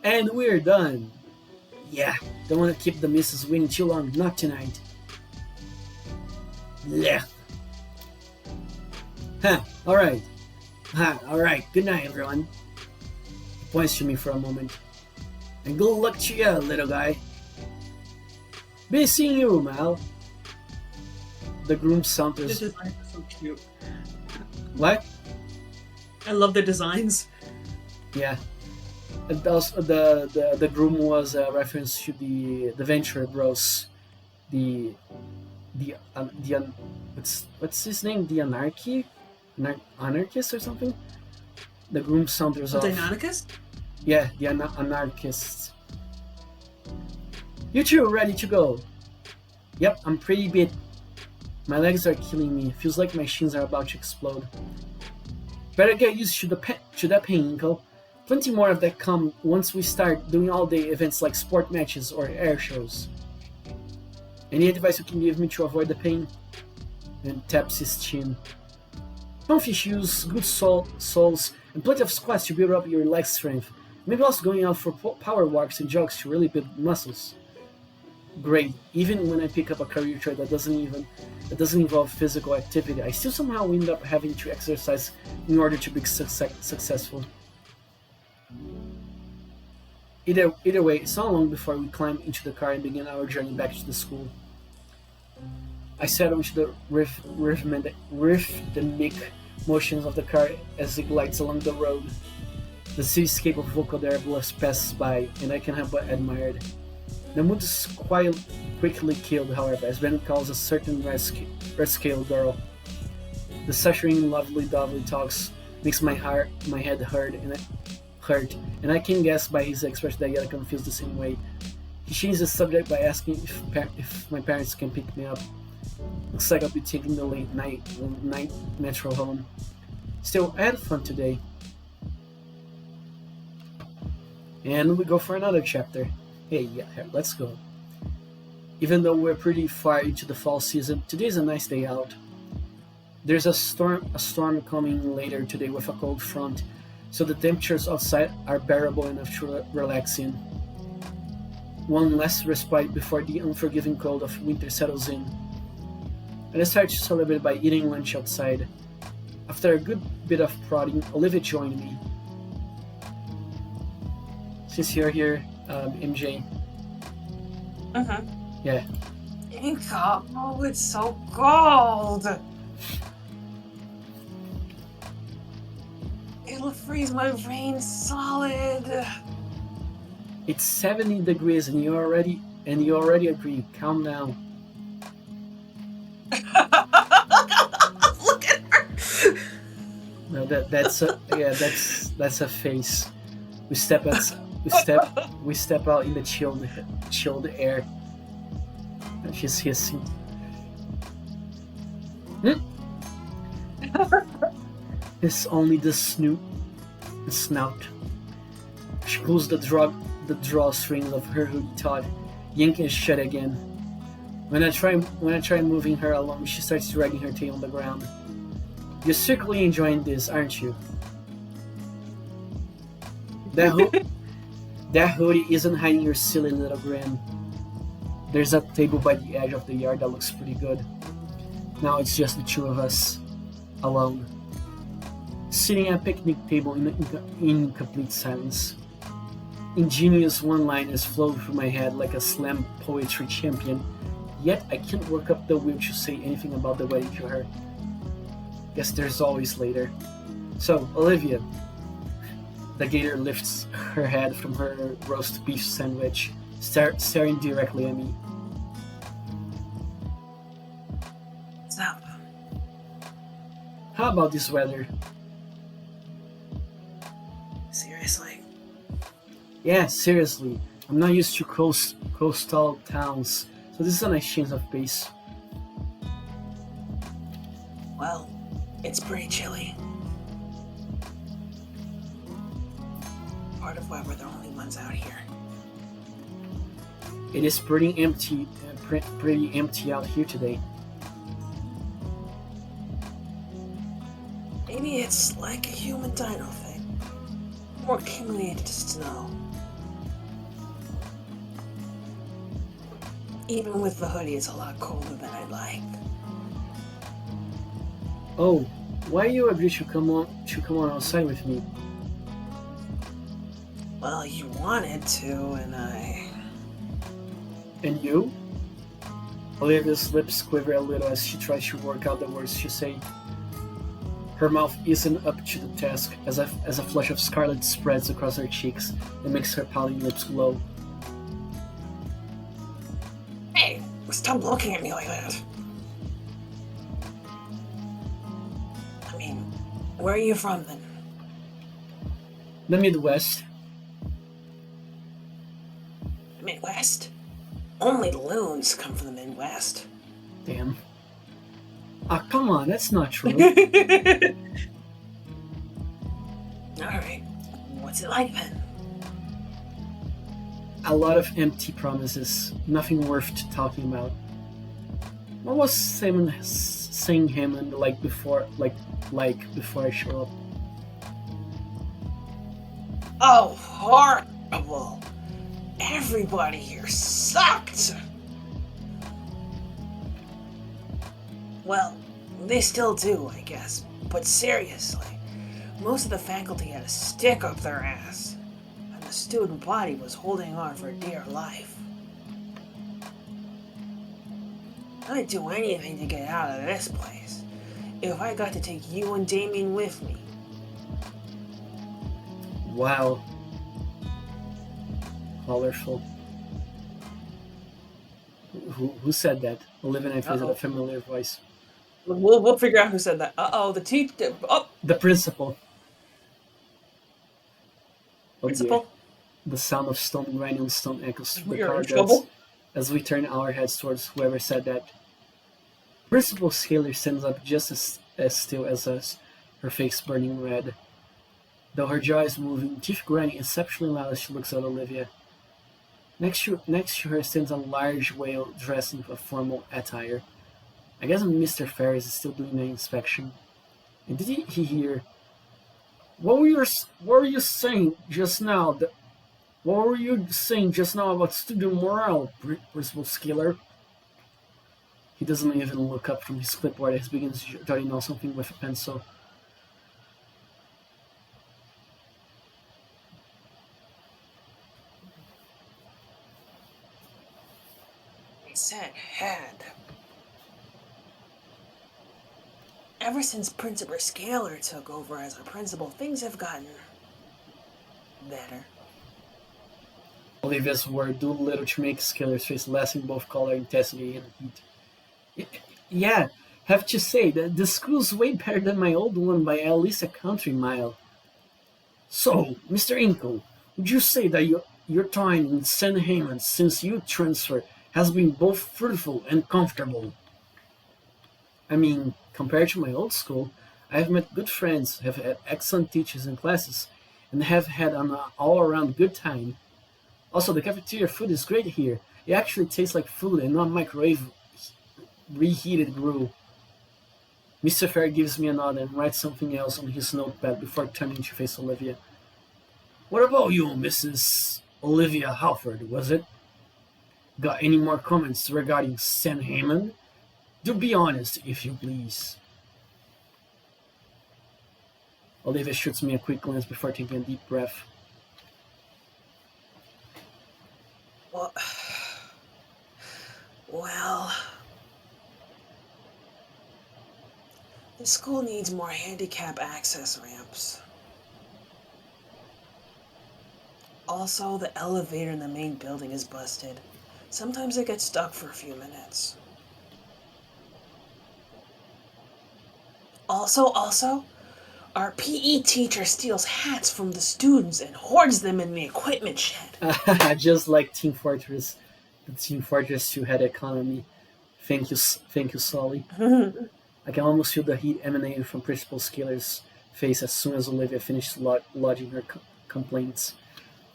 And we're done. Yeah, don't want to keep the missus waiting too long, not tonight. Yeah. Alright. Alright, good night, everyone. He points to me for a moment. And good luck to you, little guy. Be seeing you, Mal. The groom saunters. The designs are so cute. What? I love the designs. Yeah. And also, the groom was a reference to the Venture Bros. What's his name? The Anarchist or something? The groom saunters off. The anarchist? Yeah, the Anarchists. You two ready to go? Yep, I'm pretty bit. My legs are killing me. Feels like my shins are about to explode. Better get used to that pain, Inko. Plenty more of that come once we start doing all-day events like sport matches or air shows. Any advice you can give me to avoid the pain? And taps his chin. Comfy shoes, good soles, and plenty of squats to build up your leg strength. Maybe also going out for power walks and jogs to really build muscles. Great. Even when I pick up a career trade that doesn't involve physical activity, I still somehow end up having to exercise in order to be successful. Either way, it's not long before we climb into the car and begin our journey back to the school. I settle into the rhythmic motions of the car as it glides along the road. The cityscape of Volcodare bluffs passes by, and I can help but admire it. The mood is quickly killed, however, as Ben calls a certain red-scale girl. The saccharine lovely-dovely talks makes my head hurt, and I can guess by his expression that Yelika feels the same way. He changes the subject by asking if my parents can pick me up. Looks like I'll be taking the late night metro home. Still, I had fun today. And we go for another chapter. Hey, yeah, let's go. Even though we're pretty far into the fall season, today's a nice day out. There's a storm coming later today with a cold front, so the temperatures outside are bearable enough to relax in. One less respite before the unforgiving cold of winter settles in. And I start to celebrate by eating lunch outside. After a good bit of prodding, Olivia joined me. Since you're here, MJ. Yeah. Inca, oh, it's so cold. It'll freeze my veins solid. It's 70 degrees and you already agree. Calm down. Look at her. No, that's a face. We step out in the chilled air. And she's hissing. It's only the snout. She pulls the drawstrings of her hoodie taut, yanking it shut again. When I try moving her along, she starts dragging her tail on the ground. You're secretly enjoying this, aren't you? That hoodie isn't hiding your silly little grin. There's a table by the edge of the yard that looks pretty good. Now it's just the two of us, alone, sitting at a picnic table in complete silence. Ingenious one-liners flow through my head like a slam poetry champion, yet I can't work up the will to say anything about the wedding to her. Guess there's always later. So, Olivia. The Gator lifts her head from her roast beef sandwich, staring directly at me. What's up? How about this weather? Seriously? Yeah, seriously. I'm not used to coastal towns, so this is a nice change of pace. Well, it's pretty chilly. Part of why we're the only ones out here. It is pretty empty out here today. Maybe it's like a human dino thing. More accumulated snow. Even with the hoodie, it's a lot colder than I'd like. Oh, why you agreed to come on outside with me? Well, you wanted to, and I... And you? Olivia's lips quiver a little as she tries to work out the words she say. Her mouth isn't up to the task as a flush of scarlet spreads across her cheeks and makes her pouting lips glow. Hey, stop looking at me like that. I mean, where are you from then? The Midwest. Midwest? Only loons come from the Midwest. Damn. Ah, come on, that's not true. Alright, what's it like then? A lot of empty promises, nothing worth talking about. What was saying Hammond like before I show up? Oh, horrible! Everybody here sucked! Well, they still do, I guess. But seriously, most of the faculty had a stick up their ass, and the student body was holding on for dear life. I'd do anything to get out of this place, if I got to take you and Damien with me. Wow. Colorful. Who said that? Olivia and I visited a familiar voice. We'll figure out who said that. The teacher. Oh, the principal. Principal. Dear. The sound of stone grinding on stone echoes through the We're in corridors trouble. as we turn our heads towards whoever said that. Principal Scaler stands up just as still as us, her face burning red. Though her jaw is moving, teeth grinding exceptionally loud as she looks at Olivia. Next to her stands a large whale dressed in a formal attire. I guess Mr. Ferris is still doing the inspection. And did he hear? What were you saying just now? What were you saying just now about student morale, Principal Scaler? He doesn't even look up from his clipboard as he begins jotting down something with a pencil. said had. Ever since Principal Scalar took over as our principal, things have gotten better. Olivia's words do little to make Scalar's face lessen both color, intensity, and heat. Yeah, have to say that the school's way better than my old one by at least a country mile. So, Mr. Inkle, would you say that your time in St. Hammond since you transferred has been both fruitful and comfortable? I mean, compared to my old school, I have met good friends, have had excellent teachers and classes, and have had an all-around good time. Also, the cafeteria food is great here. It actually tastes like food and not microwave reheated gruel. Mr. Fair gives me a nod and writes something else on his notepad before turning to face Olivia. What about you, Mrs. Olivia Halford, was it? Got any more comments regarding St. Hammond? Do be honest, if you please. Olivia shoots me a quick glance before taking a deep breath. Well, the school needs more handicap access ramps. Also, the elevator in the main building is busted. Sometimes it gets stuck for a few minutes. Also, our PE teacher steals hats from the students and hoards them in the equipment shed. Just like Team Fortress, the Team Fortress 2 had economy. Thank you, Solly. I can almost feel the heat emanating from Principal Scalar's face as soon as Olivia finished lodging her complaints.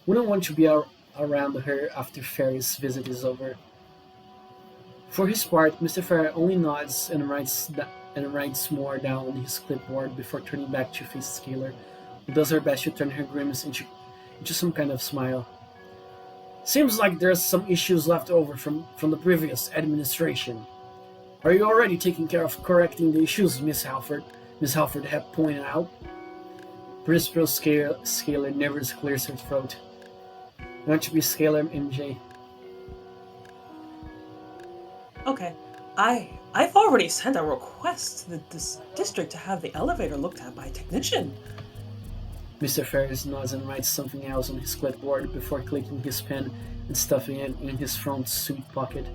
Wouldn't want to be around her after Ferry's visit is over. For his part, Mr. Fair only nods and writes more down on his clipboard before turning back to face Scalar, who does her best to turn her grimace into some kind of smile. Seems like there's some issues left over from the previous administration. Are you already taking care of correcting the issues, Miss Halford? Miss Halford had pointed out. Principal Scalar never clears her throat. Want to be Scalar, MJ? Okay, I've already sent a request to this district to have the elevator looked at by a technician. Mr. Ferris nods and writes something else on his clipboard before clicking his pen and stuffing it in his front suit pocket.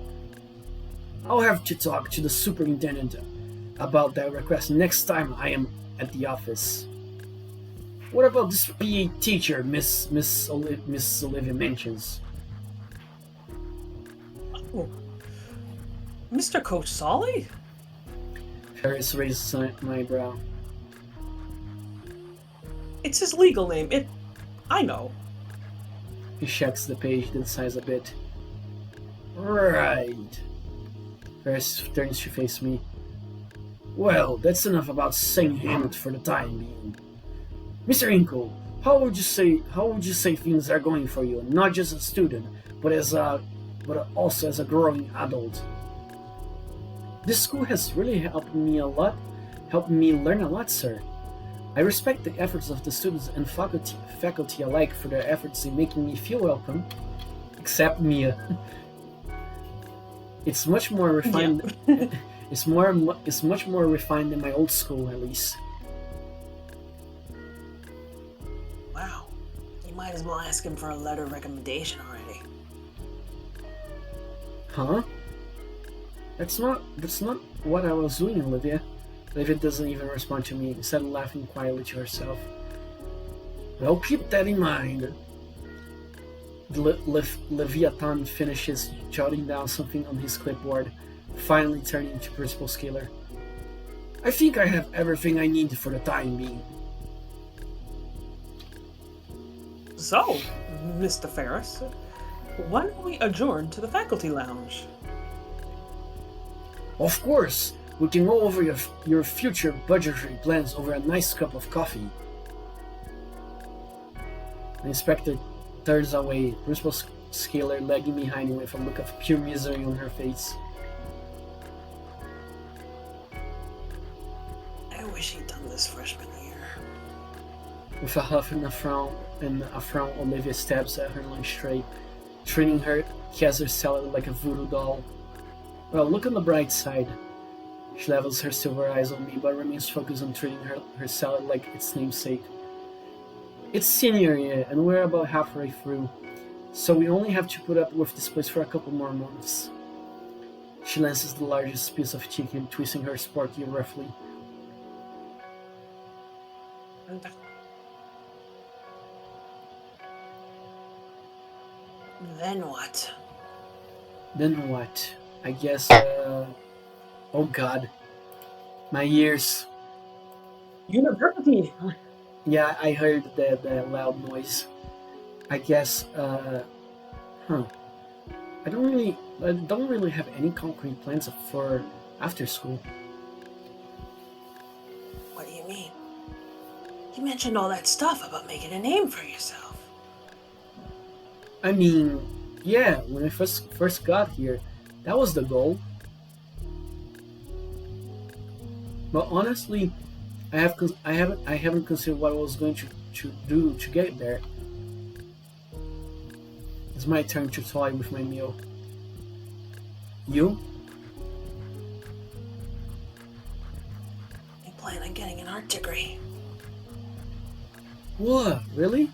I'll have to talk to the superintendent about that request next time I am at the office. What about this PE teacher Miss Olivia mentions? Oh. Mr. Coach Solly? Ferris raises an eyebrow. It's his legal name. I know. He checks the page, then sighs a bit. Right. Ferris turns to face me. Well, that's enough about St. Hammond for the time being. Mr. Inkle, how would you say things are going for you, not just as a student, but also as a growing adult? This school has really helped me learn a lot, sir. I respect the efforts of the students and faculty alike for their efforts in making me feel welcome, except Mia. It's much more refined. Yeah. It's much more refined than my old school, at least. Wow, you might as well ask him for a letter of recommendation already. Huh? That's not what I was doing, Olivia. Olivia doesn't even respond to me, instead of laughing quietly to herself. Well, keep that in mind. Leviathan finishes jotting down something on his clipboard, finally turning to Principal Scalar. I think I have everything I need for the time being. So, Mr. Ferris, why don't we adjourn to the faculty lounge? Of course, we can go over your future budgetary plans over a nice cup of coffee. The inspector turns away, Principal Scalar lagging behind him with a look of pure misery on her face. I wish he'd done this freshman year. With a huff and a frown, Olivia stabs at her lunch tray, treating her Caesar salad like a voodoo doll. Well, look on the bright side. She levels her silver eyes on me, but remains focused on treating her salad like its namesake. It's senior year, and we're about halfway through, so we only have to put up with this place for a couple more months. She lances the largest piece of chicken, twisting her spork ear roughly. Then what? Then what? I guess, oh god. My ears. University! Yeah, I heard the loud noise. I guess, huh. I don't really have any concrete plans for after school. What do you mean? You mentioned all that stuff about making a name for yourself. I mean, yeah, when I first got here, that was the goal. But honestly, I haven't considered what I was going to do to get there. It's my turn to toy with my meal. You? I plan on getting an art degree. What? Really?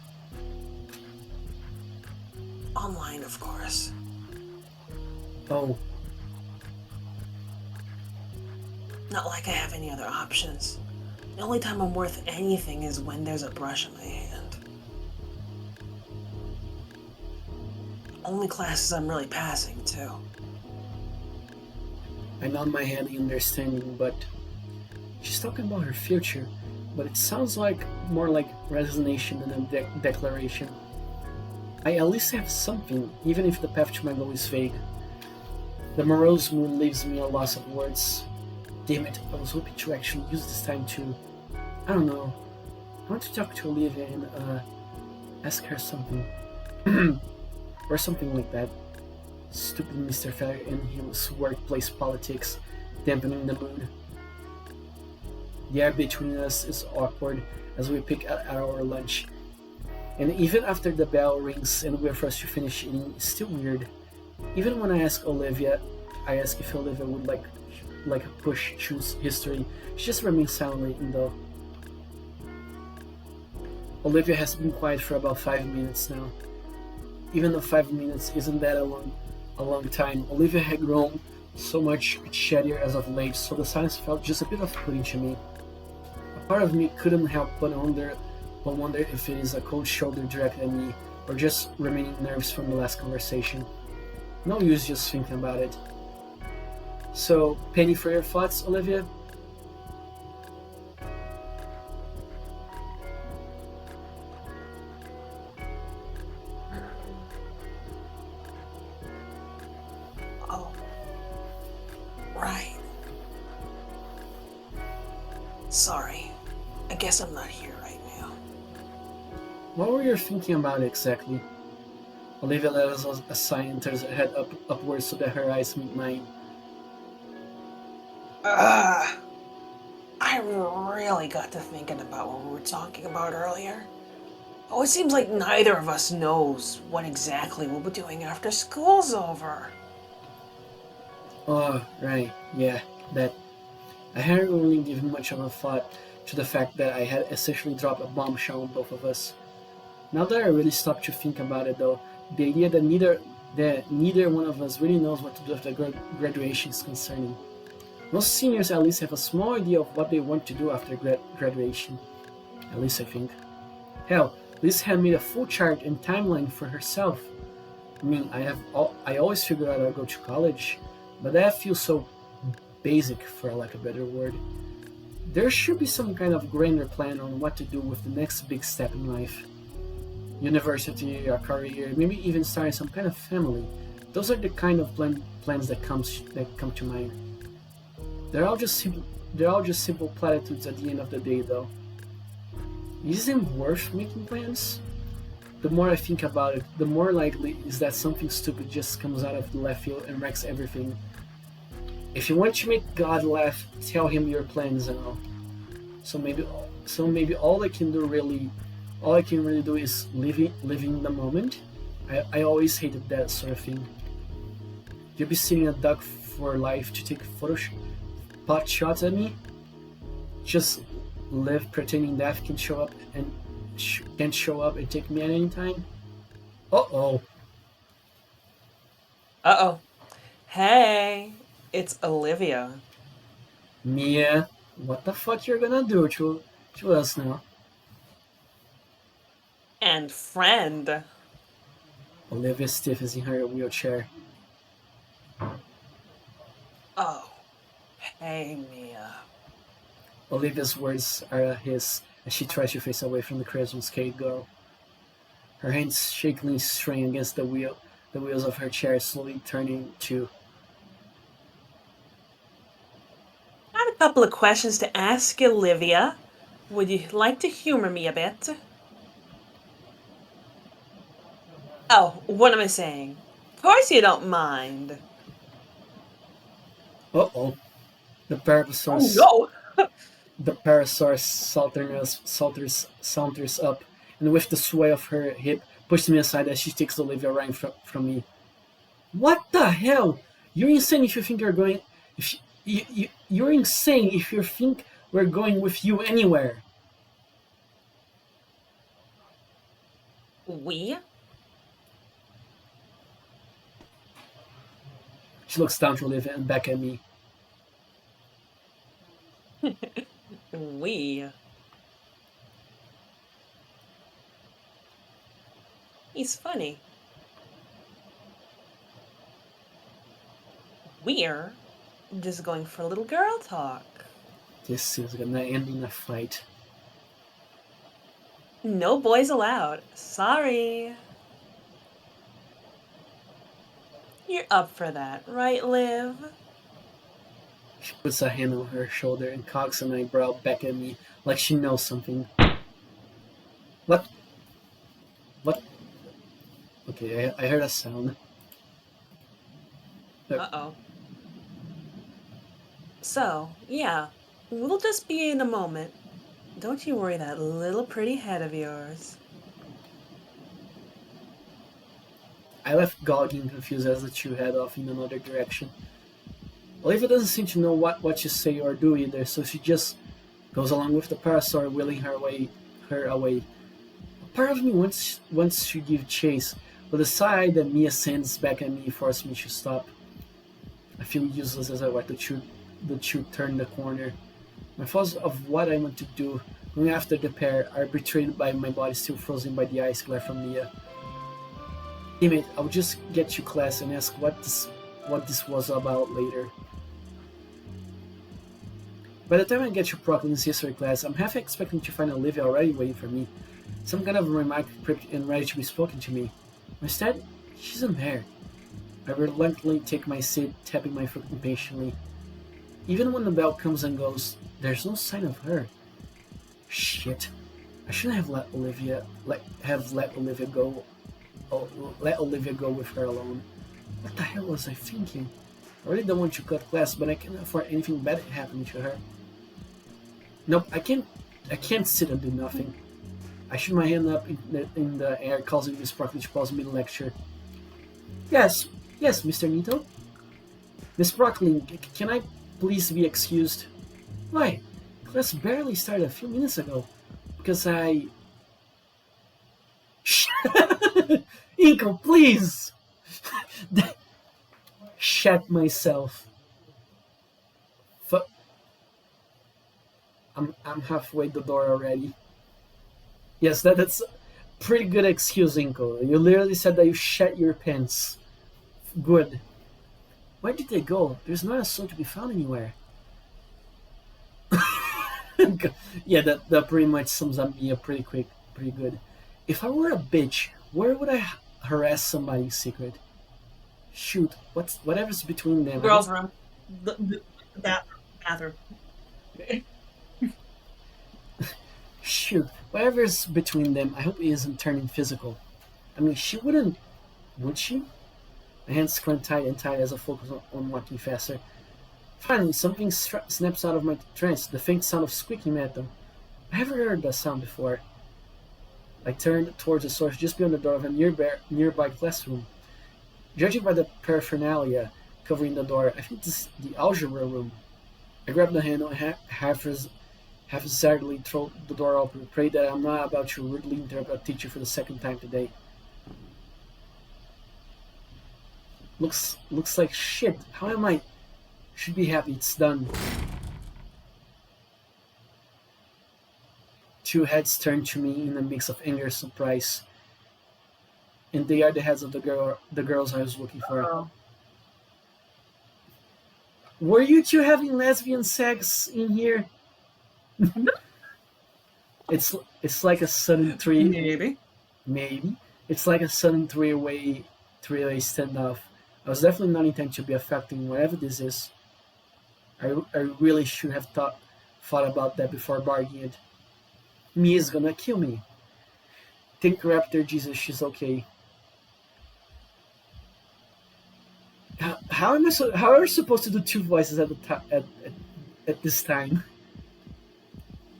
Online, of course. Oh, Not like I have any other options. The only time I'm worth anything is when there's a brush in my hand. Only classes I'm really passing, too. I nod my head in understanding, but she's talking about her future, but it sounds like more like resignation than a declaration. I at least have something, even if the path to my goal is vague. The morose mood leaves me a loss of words. Damn it, I was hoping to actually use this time to, I don't know, I want to talk to Olivia and ask her something. Or something like that. Stupid Mr. Feather and his workplace politics, dampening the mood. The air between us is awkward as we pick at our lunch. And even after the bell rings and we're forced to finish eating, it's still weird. Even when I ask if Olivia would like a push choose history, she just remains silent in though. Olivia has been quiet for about 5 minutes now. Even though 5 minutes isn't that a long time, Olivia had grown so much shadier as of late, so the silence felt just a bit off-putting to me. A part of me couldn't help but wonder if it is a cold shoulder directed at me, or just remaining nerves from the last conversation. No use just thinking about it. So, penny for your thoughts, Olivia? Oh. Right. Sorry. I guess I'm not here right now. What were you thinking about exactly? Olivia let us a sigh and turns her head upwards so that her eyes meet mine. I really got to thinking about what we were talking about earlier. Oh, it seems like neither of us knows what exactly we'll be doing after school's over. Oh, right, yeah, that. I hadn't really given much of a thought to the fact that I had essentially dropped a bombshell on both of us. Now that I really stopped to think about it though, the idea that neither one of us really knows what to do after graduation is concerning. Most seniors at least have a small idea of what they want to do after graduation. At least I think. Hell, Liz had made a full chart and timeline for herself. I mean, I always figured out I'd go to college, but that feels so basic, for lack of a better word. There should be some kind of grander plan on what to do with the next big step in life. University, a career, maybe even starting some kind of family. Those are the kind of plans that come to mind. They're all just simple platitudes at the end of the day, though. Is it worth making plans? The more I think about it, the more likely is that something stupid just comes out of the left field and wrecks everything. If you want to make God laugh, tell him your plans and all. So maybe all I can really do is living the moment. I always hated that sort of thing. You'll be sitting a duck for life to take pot shots at me? Just live pretending death can show up and can show up and take me at any time? Uh-oh. Uh-oh. Hey, it's Olivia. Mia, what the fuck you're gonna do to us now? And friend. Olivia stiff is in her wheelchair. Oh, hey, Mia. Olivia's words are his as she tries to face away from the Christmas cake girl. Her hands shakily strain against the wheels of her chair, slowly turning to. I have a couple of questions to ask you, Olivia. Would you like to humor me a bit? Oh, what am I saying? Of course you don't mind. Uh-oh. The Oh Parasaurus no! The Parasaurus saunters up, and with the sway of her hip, pushes me aside as she takes Olivia right from me. What the hell? You're insane if you think you're going. If you're insane if you think we're going with you anywhere. We? She looks down to Olivia and back at me. We. He's funny. We're just going for a little girl talk. This is gonna end in a fight. No boys allowed. Sorry. You're up for that, right, Liv? She puts a hand on her shoulder and cocks an eyebrow back at me like she knows something. What? What? Okay, I heard a sound. Uh-oh. So, yeah, we'll just be in a moment. Don't you worry that little pretty head of yours. I left gawking confused as the two head off in another direction. Olivia doesn't seem to know what to say or do either, so she just goes along with the parasaur, wheeling her away. A part of me wants to give chase, but the sigh that Mia sends back at me forces me to stop. I feel useless as I watch the two turn the corner. My thoughts of what I want to do, going after the pair, are betrayed by my body still frozen by the ice glare from Mia. Teammate, I'll just get to class and ask what this was about later. By the time I get to Proclin's history class, I'm half expecting to find Olivia already waiting for me, some kind of remark prepped and ready to be spoken to me. Instead, she isn't there. I reluctantly take my seat, tapping my foot impatiently. Even when the bell comes and goes, there's no sign of her. Shit. I shouldn't have let Olivia go. Let Olivia go with her alone. What the hell was I thinking? I really don't want to cut class, but I can't afford anything bad happening to her. Nope, I can't sit and do nothing. I shoot my hand up in the air, causing Miss Sparkly to pause mid-lecture. Yes, Mr. Nito? Miss Sparkly, can I please be excused? Why? Class barely started a few minutes ago. Because I... Inko, please! Shat myself. I'm halfway the door already. Yes, that's pretty good excuse, Inko. You literally said that you shat your pants. Good. Where did they go? There's not a soul to be found anywhere. Yeah, that pretty much sums up me up pretty good. If I were a bitch, where would I harass somebody in secret? Shoot, whatever's between them. Girls' room. The bathroom. Shoot, whatever's between them, I hope it isn't turning physical. I mean, she wouldn't, would she? My hands clenched tight as I focus on walking faster. Finally, something snaps out of my trance, the faint sound of squeaking metal. I haven't heard that sound before. I turned towards the source just beyond the door of a nearby classroom. Judging by the paraphernalia, covering the door. I think this is the algebra room. I grab the handle and half-heartedly throw the door open. Pray that I'm not about to rudely interrupt a teacher for the second time today. Looks like shit. How am I? Should be happy it's done. Two heads turn to me in a mix of anger and surprise, and they are the heads of the girls I was looking for. Oh. Were you two having lesbian sex in here? It's like a sudden maybe it's like a sudden three-way standoff. I was definitely not intending to be affecting whatever this is. I really should have thought about that before bargaining it. Mia's gonna kill me. Thank Raptor Jesus, she's okay. How are you supposed to do two voices at this time?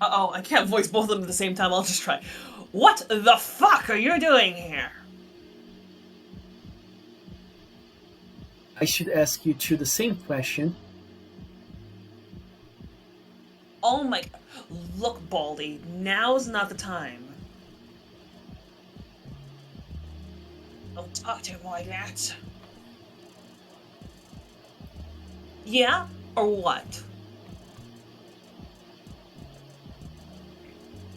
Uh-oh, I can't voice both of them at the same time. I'll just try. What the fuck are you doing here? I should ask you two the same question. Oh my... Look, Baldy, now's not the time. Don't talk to him like that. Yeah? Or what?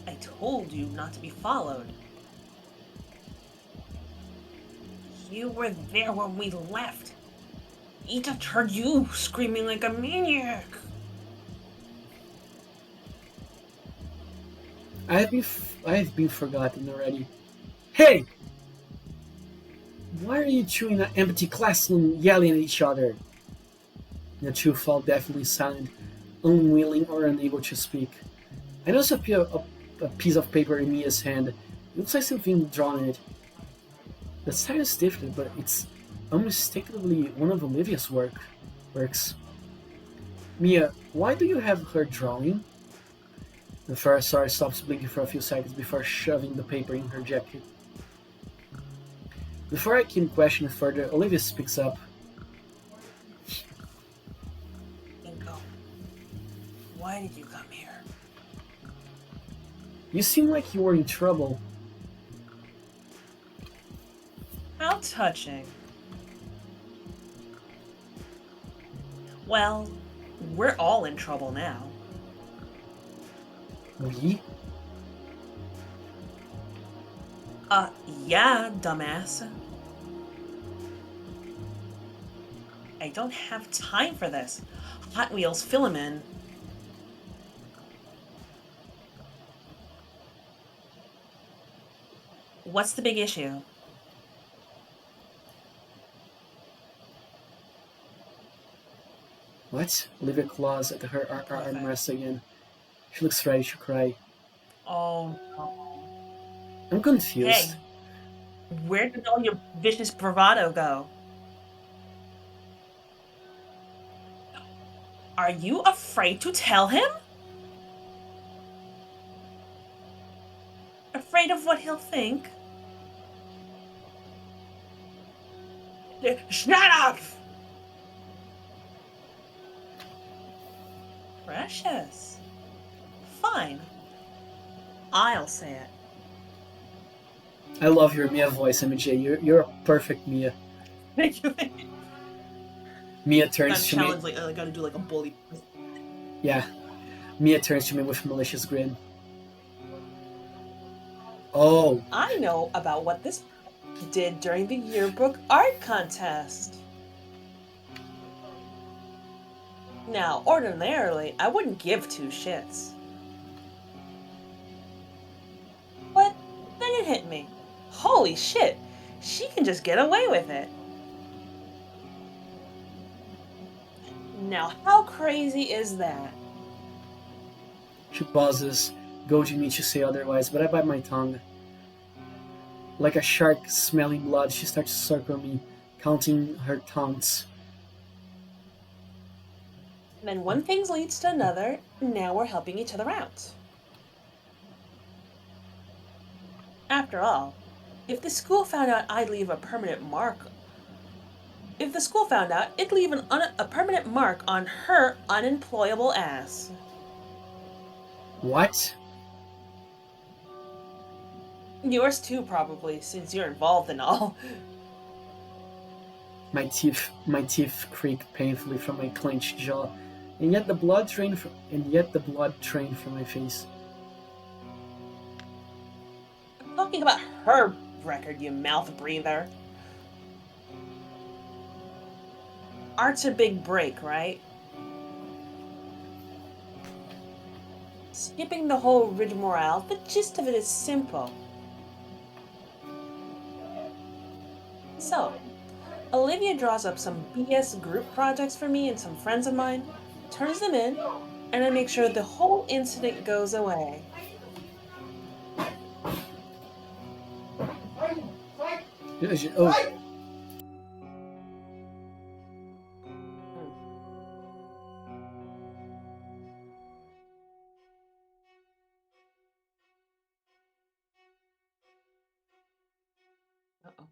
I told you not to be followed. You were there when we left. Ita heard you screaming like a maniac. I have been forgotten already. Hey! Why are you two in an empty classroom yelling at each other? The two fall deathly silent, unwilling or unable to speak. I notice a piece of paper in Mia's hand. It looks like something drawn in it. The style is different, but it's unmistakably one of Olivia's works. Mia, why do you have her drawing? The Pharisee stops blinking for a few seconds before shoving the paper in her jacket. Before I can question further, Olivia speaks up. Ingo, why did you come here? You seem like you were in trouble. How touching. Well, we're all in trouble now. We? Yeah, dumbass. I don't have time for this. Hot Wheels, fill him in. What's the big issue? What? Olivia claws at her armrest again. She looks ready to cry. Oh. I'm confused. Hey, where did all your vicious bravado go? Are you afraid to tell him? Afraid of what he'll think? Shut up! Precious. Fine. I'll say it. I love your Mia voice, MJ. You're a perfect Mia. Thank you. Mia turns to me. I gotta do like a bully. Yeah. Mia turns to me with a malicious grin. Oh. I know about what this did during the yearbook art contest. Now, ordinarily, I wouldn't give two shits. But then it hit me. Holy shit, she can just get away with it. Now, how crazy is that? She pauses, goading me to say otherwise, but I bite my tongue. Like a shark smelling blood, she starts to circle me, counting her taunts. Then one thing leads to another, now we're helping each other out. After all, if the school found out I'd leave a permanent mark If the school found out, it'd leave a permanent mark on her unemployable ass. What? Yours too, probably, since you're involved in all. My teeth creak painfully from my clenched jaw, and yet the blood drained from my face. I'm talking about her record, you mouth breather. Art's a big break, right? Skipping the whole rigmarole, the gist of it is simple. So, Olivia draws up some BS group projects for me and some friends of mine, turns them in, and I make sure the whole incident goes away. Oh, Hmm. Uh-oh.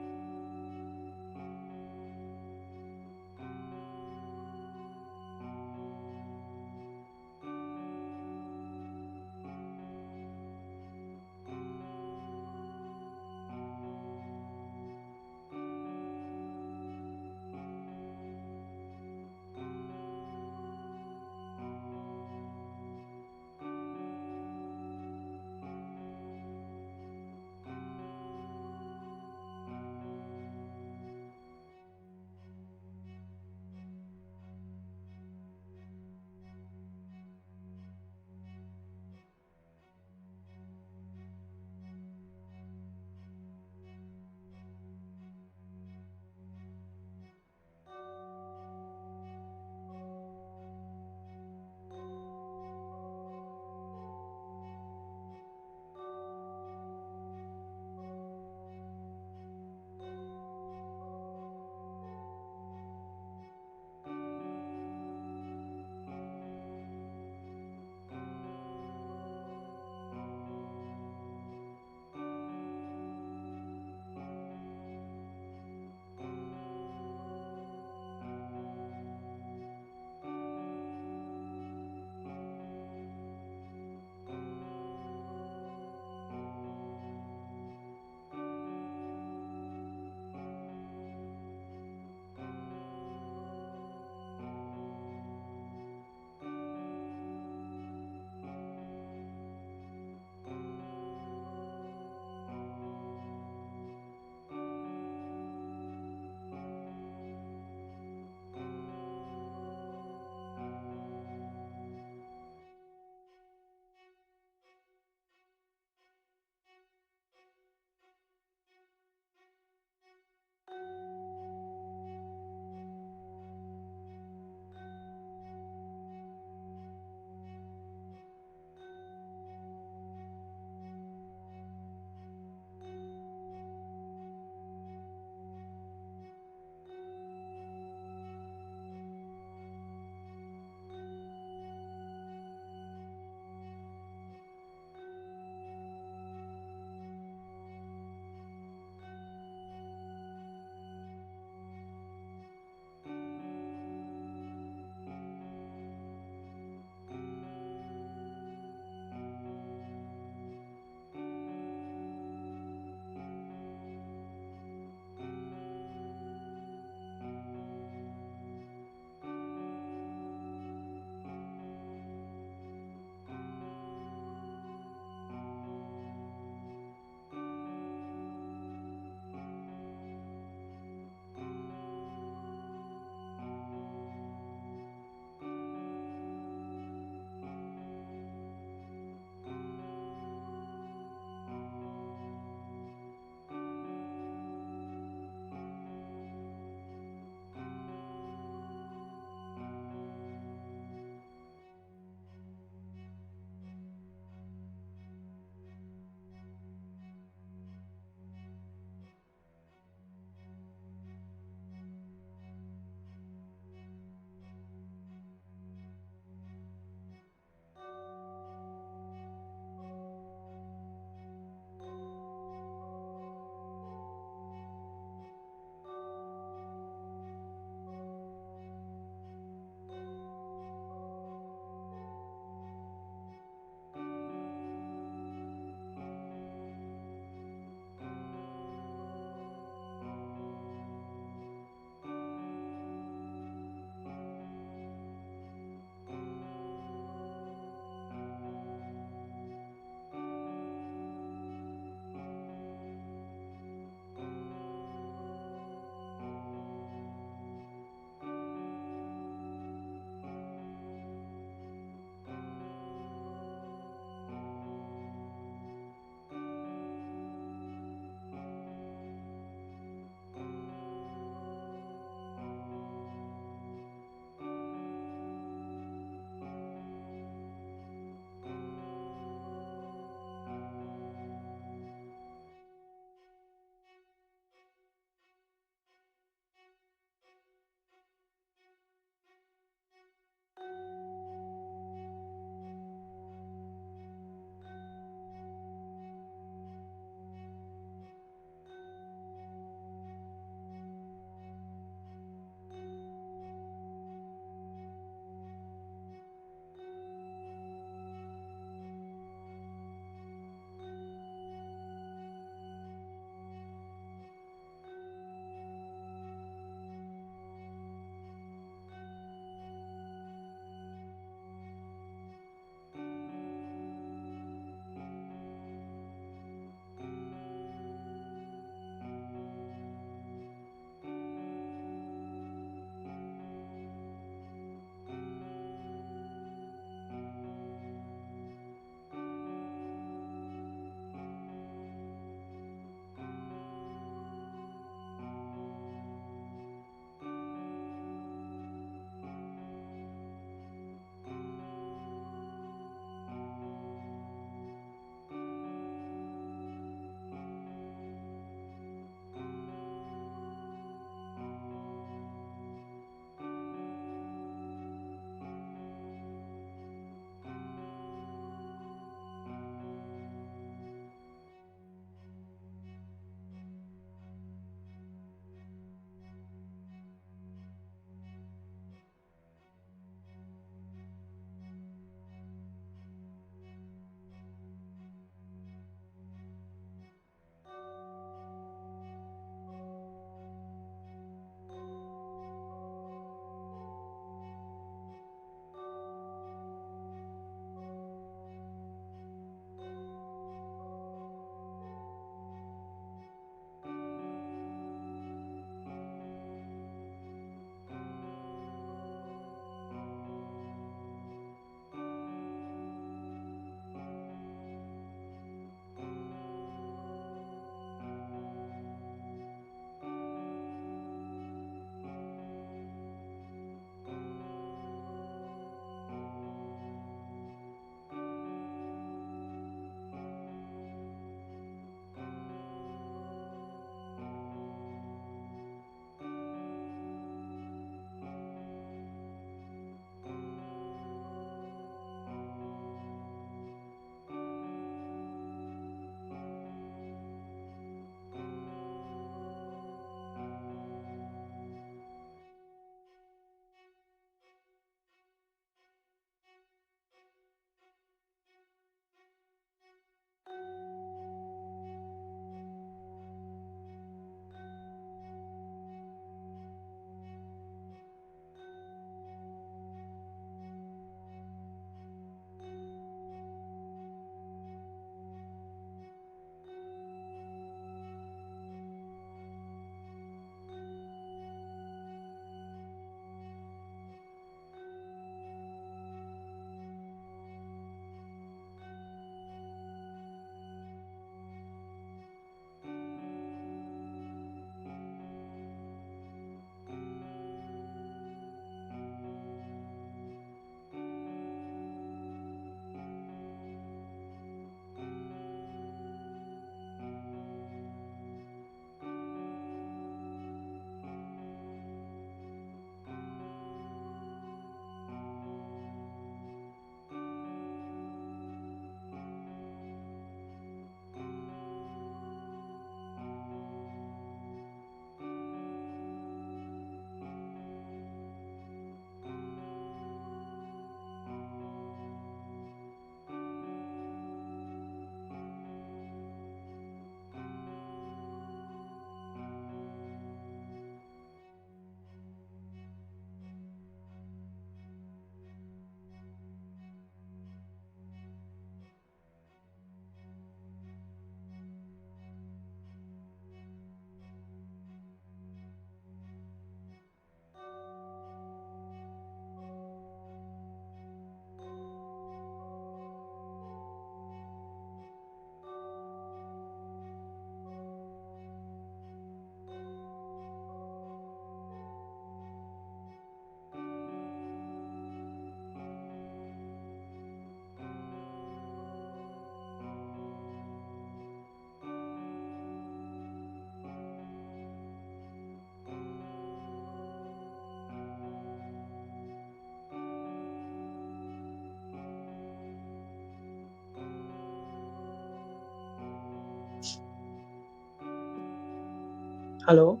Hello?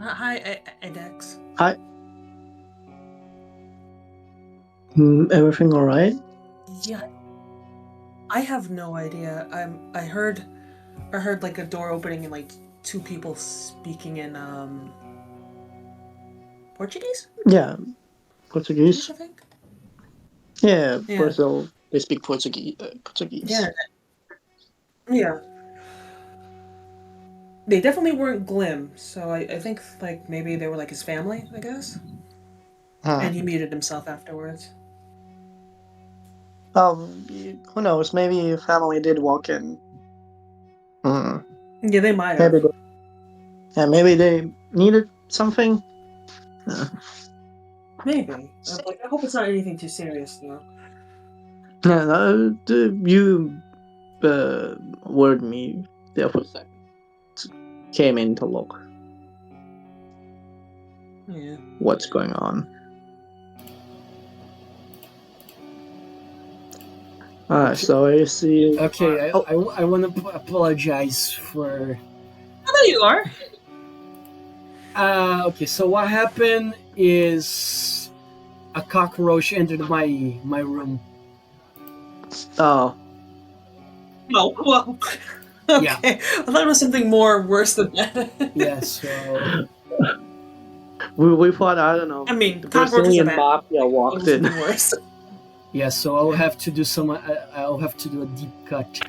Hi, Dex. Hi. Everything all right? Yeah, I have no idea. I heard like a door opening and like two people speaking in Portuguese. Yeah, Portuguese, Portuguese. I think. Yeah, Yeah, Brazil. They speak Portuguese. Portuguese. yeah, yeah. They definitely weren't Glim, so I think like maybe they were like his family, I guess. Huh. And he muted himself afterwards. Who knows? Maybe family did walk in. Hmm. Yeah, they might have. Maybe. Yeah, maybe they needed something. Uh, Maybe. Like, I hope it's not anything too serious, though. yeah, you word me there for a second. Came in to look Yeah. what's going on. Alright, Okay, so I see. okay. Oh, I want to apologize for. Oh, there you are. Okay, so what happened is a cockroach entered my room. oh, Oh, well. Yeah, Okay. I thought it was something more worse than that. yeah. So we thought, I don't I know, mean, the cockroaches are Brazilian bad. mafia It walked was in. something worse. yeah, so I'll have to do some. I'll have to do a deep cut,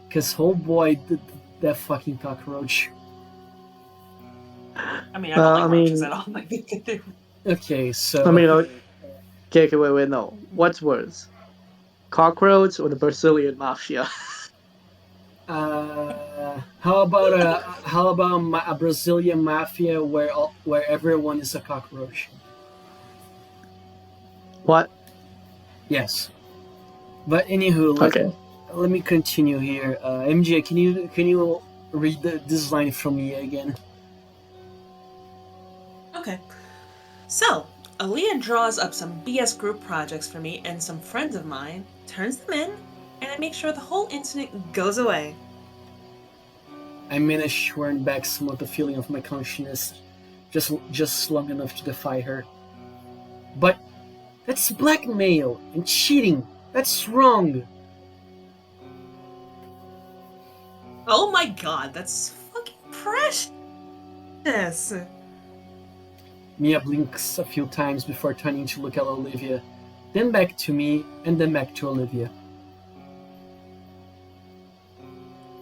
cause oh boy, that fucking cockroach. I mean, I don't like I roaches mean, at all. Like, Okay, I so mean, okay, wait, no. What's worse, cockroach or the Brazilian mafia? how about a Brazilian mafia where everyone is a cockroach? What? Yes, but anywho, Okay. let me continue here. MJ, can you read this line from me again? okay. So, Aaliyah draws up some BS group projects for me and some friends of mine, turns them in, and I make sure the whole incident goes away. I managed to earn back some of the feeling of my consciousness, just long enough to defy her. But that's blackmail and cheating. That's wrong. Oh my god, that's fucking precious. Mia blinks a few times before turning to look at Olivia, then back to me, and then back to Olivia.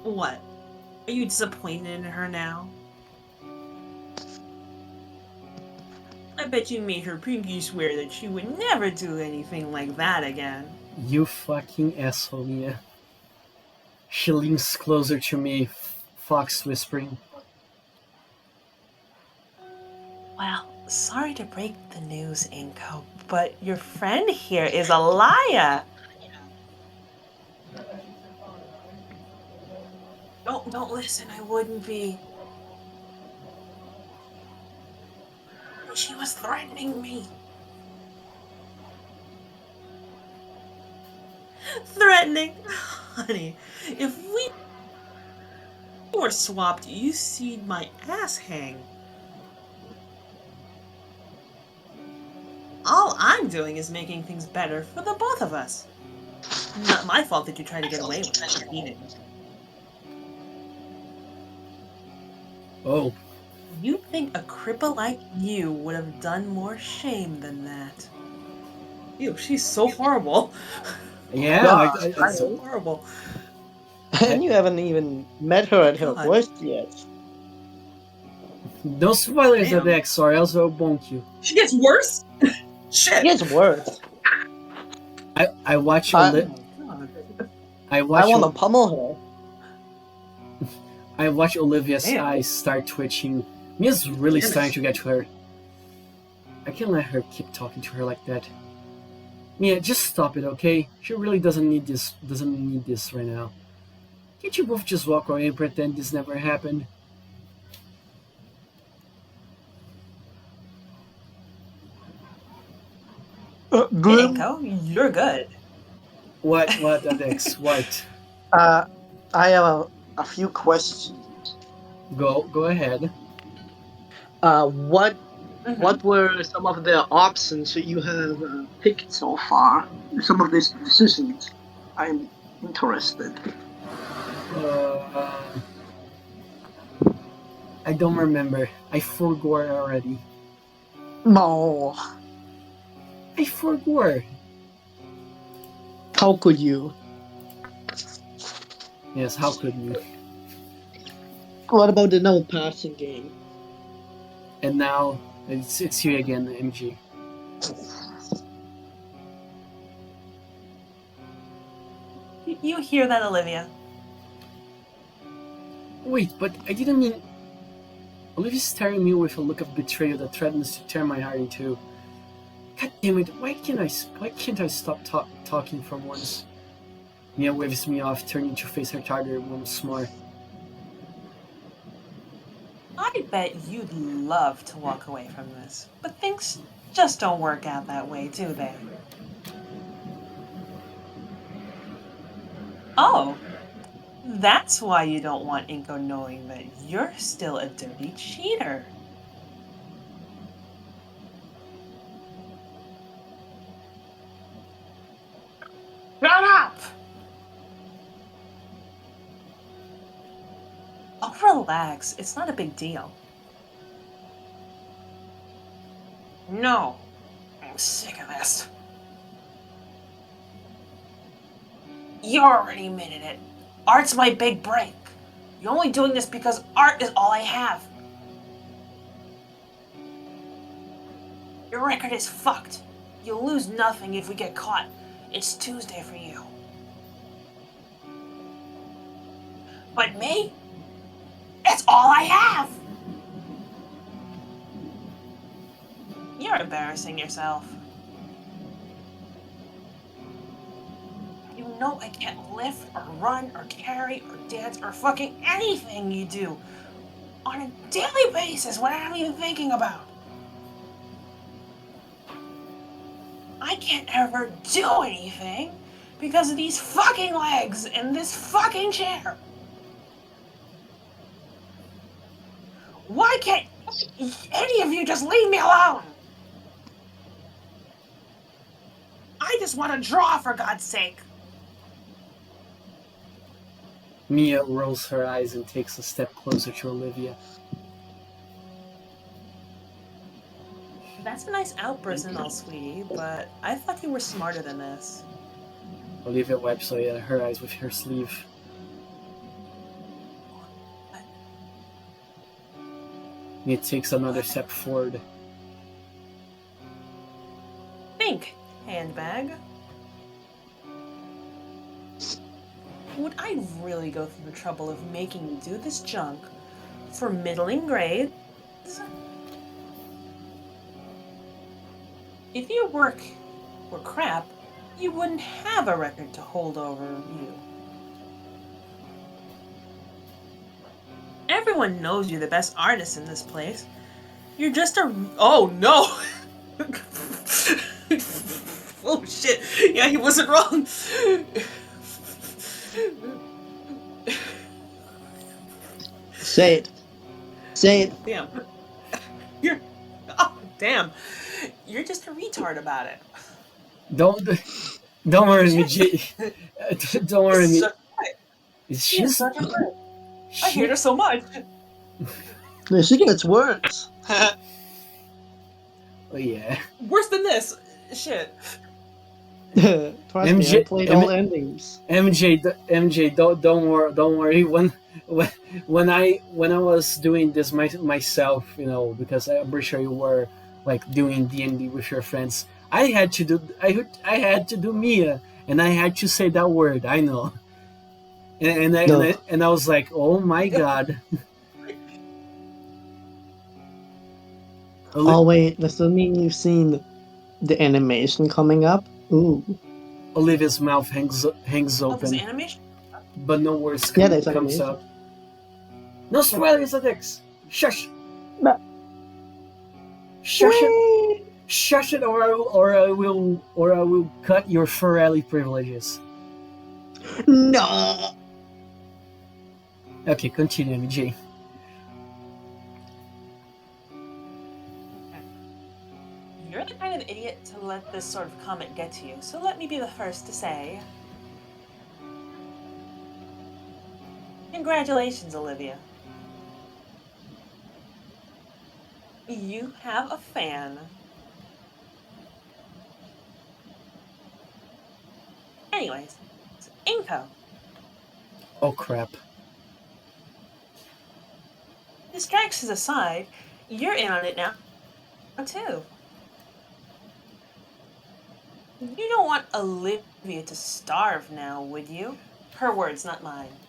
What? Are you disappointed in her now? I bet you made her pinky swear that she would never do anything like that again. You fucking asshole, Mia. She leans closer to me, Fox whispering. Well, sorry to break the news, Inko, but your friend here is a liar. Don't listen, I wouldn't be. She was threatening me. Threatening? Honey, if we were swapped, you see my ass hang. All I'm doing is making things better for the both of us. Not my fault that you tried to get away with it. Cheating. Oh, You'd think a cripple like you would have done more shame than that. Ew, she's so horrible. yeah, God, She's so horrible. and you haven't even met her at her God. worst yet. no spoilers at Damn. X, or else I'll bonk you. She gets worse? Shit. It gets worse. I watch I, God. I I watch want to pummel I watch Olivia's Damn. eyes start twitching. Mia's really Damn it. starting to get to her. I can't let her keep talking to her like that. Mia, just stop it, okay? She really doesn't need this right now. Can't you both just walk away and pretend this never happened? her. Hey, Grim. Inko, you're good. What, Alex? What? I have a few questions. Go ahead. What Mm-hmm. what were some of the options that you have picked so far? Some of these decisions. I'm interested. Uh, I don't remember. I forgot already. No. I forgot. How could you? Yes, how could you? What about the no passing game? And now it's you again, MG. You hear that, Olivia? Wait, but I didn't mean. Olivia's staring at me with a look of betrayal that threatens to tear my heart in two. God damn it! Why can't I stop talking for once? Mia waves me off, turning to face her target once more. I bet you'd love to walk away from this, but things just don't work out that way, do they? Oh, that's why you don't want Inko knowing that you're still a dirty cheater. Shut up! Oh, relax. It's not a big deal. No, I'm sick of this. You already admitted it. Art's my big break. You're only doing this because art is all I have. Your record is fucked. You'll lose nothing if we get caught. It's Tuesday for you. But me? It's all I have! You're embarrassing yourself. You know I can't lift or run or carry or dance or fucking anything you do on a daily basis when I'm even thinking about. I can't ever do anything because of these fucking legs and this fucking chair. Why can't any of you just leave me alone? I just want to draw, for God's sake. Mia rolls her eyes and takes a step closer to Olivia. That's a nice outburst and all, sweetie, but I thought you were smarter than this. Olivia wipes away her eyes with her sleeve. Mia takes another step forward. Think, handbag. Would I really go through the trouble of making you do this junk for middling grades? If your work were crap, you wouldn't have a record to hold over you. Everyone knows you're the best artist in this place. You're just a... Oh, no! Oh, shit. Yeah, he wasn't wrong. Say it. Say it. Damn. You're... Oh, damn. You're just a retard about it. Don't worry, MG. Don't worry, me. She's such a prick. I hate her so much. She gets worse. Oh yeah. Worse than this. Shit. Trust me, I played all endings. MJ, don't worry. When I was doing this myself, you know, because I'm pretty sure you were like doing D&D with your friends. I had to do Mia, and I had to say that word. I know, and I was like, oh my god. Oh wait, does that mean you've seen the animation coming up? Ooh. Olivia's mouth hangs Oh, there's open, animation? but no words there's comes animation. out. No spoilers, Alex. Shush. But Shush it. Shush it, or I will cut your Ferrelli privileges. no. Okay, continue, MJ. You're the kind of idiot to let this sort of comment get to you, so let me be the first to say, congratulations, Olivia. You have a fan. Anyways, Inko, Oh crap. distractions aside, you're in on it now, too. You don't want Olivia to starve now, would you? Her words, not mine.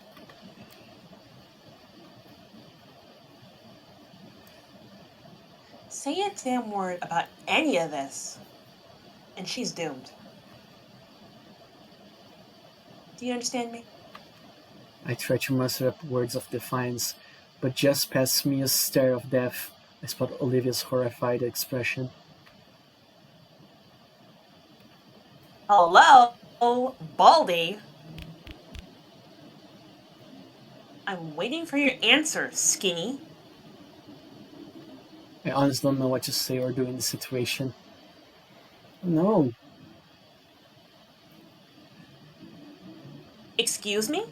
Say a damn word about any of this, and she's doomed. Do you understand me? I try to muster up words of defiance, but just past Mia's stare of death, I spot Olivia's horrified expression. Hello, Baldy. I'm waiting for your answer, skinny. I honestly don't know what to say or do in this situation. No, Excuse me?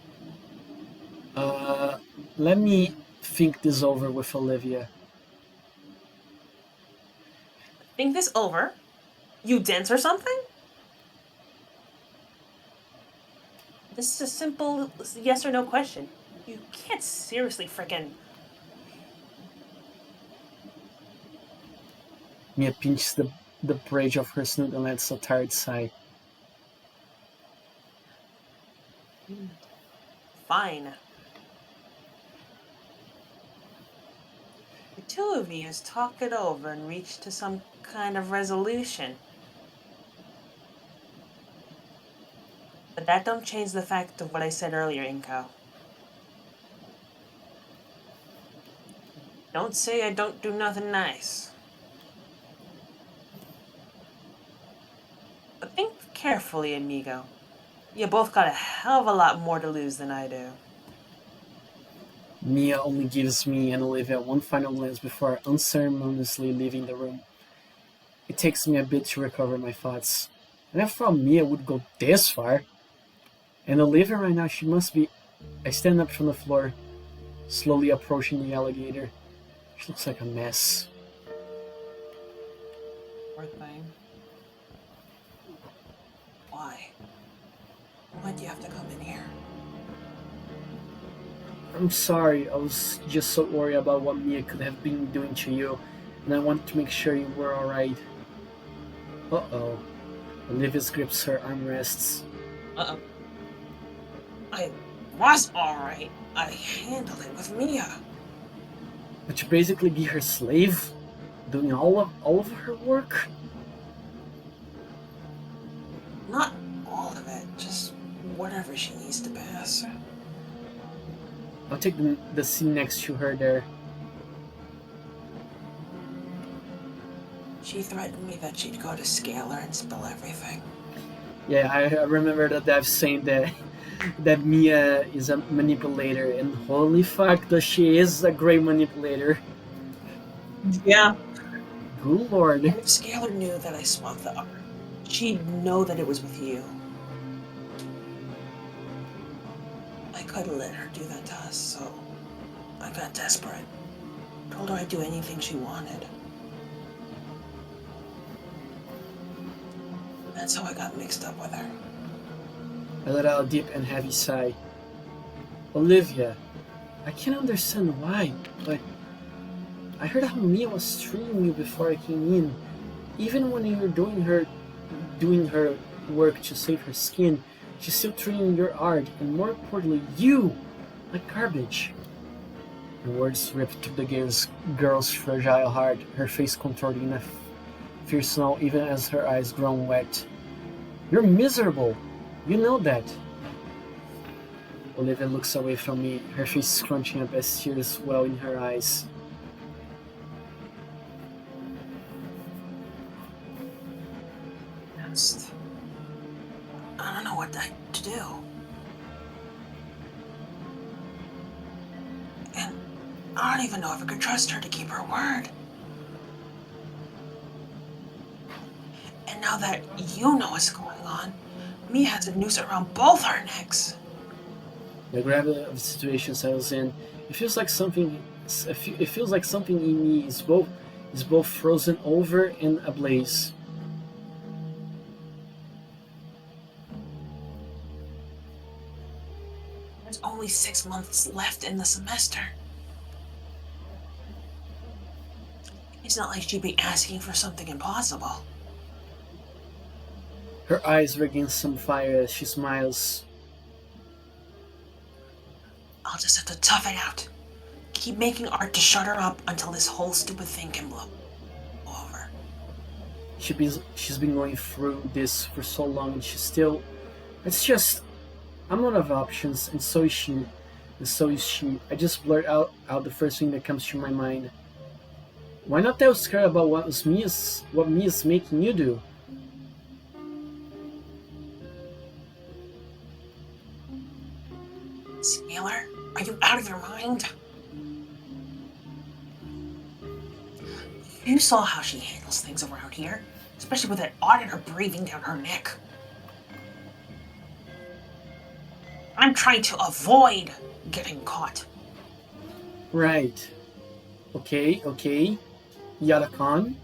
uh, let me think this over with Olivia. Think this over? You dense or something? This is a simple yes or no question. You can't seriously frickin'. Mia pinches the bridge of her snoot and lets a tired sigh. Fine. The two of you talk it over and reach to some kind of resolution. But that don't change the fact of what I said earlier, Inko. Don't say I don't do nothing nice. But think carefully, amigo. You both got a hell of a lot more to lose than I do. Mia only gives me and Olivia one final glance before unceremoniously leaving the room. It takes me a bit to recover my thoughts. I never thought Mia would go this far. And Olivia right now, she must be. I stand up from the floor, slowly approaching the alligator. She looks like a mess. Poor thing. Why? Why'd you have to come in here? I'm sorry, I was just so worried about what Mia could have been doing to you, and I wanted to make sure you were alright. Uh-oh. Olivia grips her armrests. Uh-oh. I was alright. I handled it with Mia. But you basically be her slave? Doing all of her work? Not all of it, just whatever she needs to pass. I'll take the seat next to her there. She threatened me that she'd go to Scalar and spill everything. Yeah, I remember that Dev saying that Mia is a manipulator, and holy fuck, that she is a great manipulator. Yeah. Good lord. And if Scalar knew that I swapped the art, she'd know that it was with you. I couldn't let her do that to us, so I got desperate. Told her I'd do anything she wanted. That's how I got mixed up with her. I let out a deep and heavy sigh. Olivia, I can't understand why, but I heard how Mia was treating you before I came in. Even when you were doing her work to save her skin, she's still treating your art, and more importantly, you, like garbage. Her words ripped through the girl's fragile heart, her face contorting in a fierce smile even as her eyes grown wet. You're miserable. You know that. Olivia looks away from me, her face scrunching up as tears well in her eyes. I don't know what to do. I don't even know if I could trust her to keep her word. And now that you know what's going on, Mia has a noose around both our necks. The gravity of the situation settles in. It feels like something. It feels like something in me is both frozen over and ablaze. There's only 6 months left in the semester. It's not like she'd be asking for something impossible. Her eyes regain some fire as she smiles. I'll just have to tough it out. Keep making art to shut her up until this whole stupid thing can blow over. She's been going through this for so long and she's still... It's just... I'm out of options, and so is she. And so is she. I just blurt out the first thing that comes to my mind. Why not tell Scar about what Mia's making you do? Sailor, are you out of your mind? You saw how she handles things around here, especially with that auditor breathing down her neck. I'm trying to avoid getting caught. Right. Okay. Yada-kan.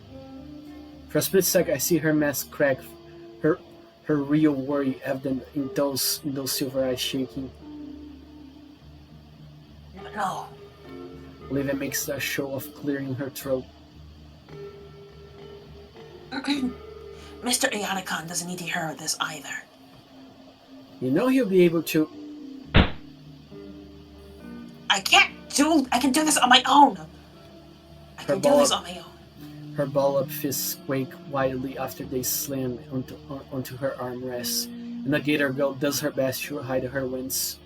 For a split sec, I see her mask crack, her real worry evident in those silver eyes shaking. No. Olivia makes a show of clearing her throat. Mr. Ayana-kan doesn't need to hear this either. You know he'll be able to... I can do this on my own. I can do this on my own. Her ball-up fists quake wildly after they slam onto her armrests, and the Gator girl does her best to hide her wince.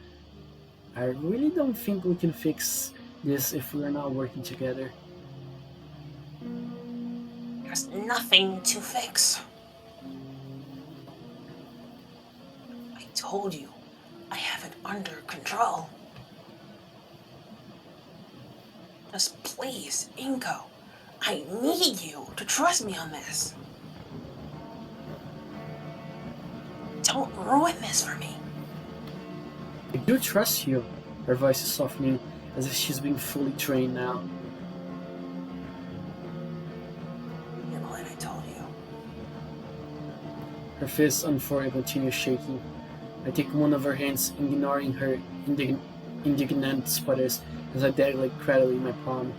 I really don't think we can fix this if we're not working together. There's nothing to fix. I told you, I have it under control. Just please, Inko, I need you to trust me on this. Don't ruin this for me. I do trust you. Her voice is softening, as if she's being fully trained now. You know what I told you. Her fists unfurl and continue shaking. I take one of her hands, ignoring her indignant sputters as I dagger cradle in my palm.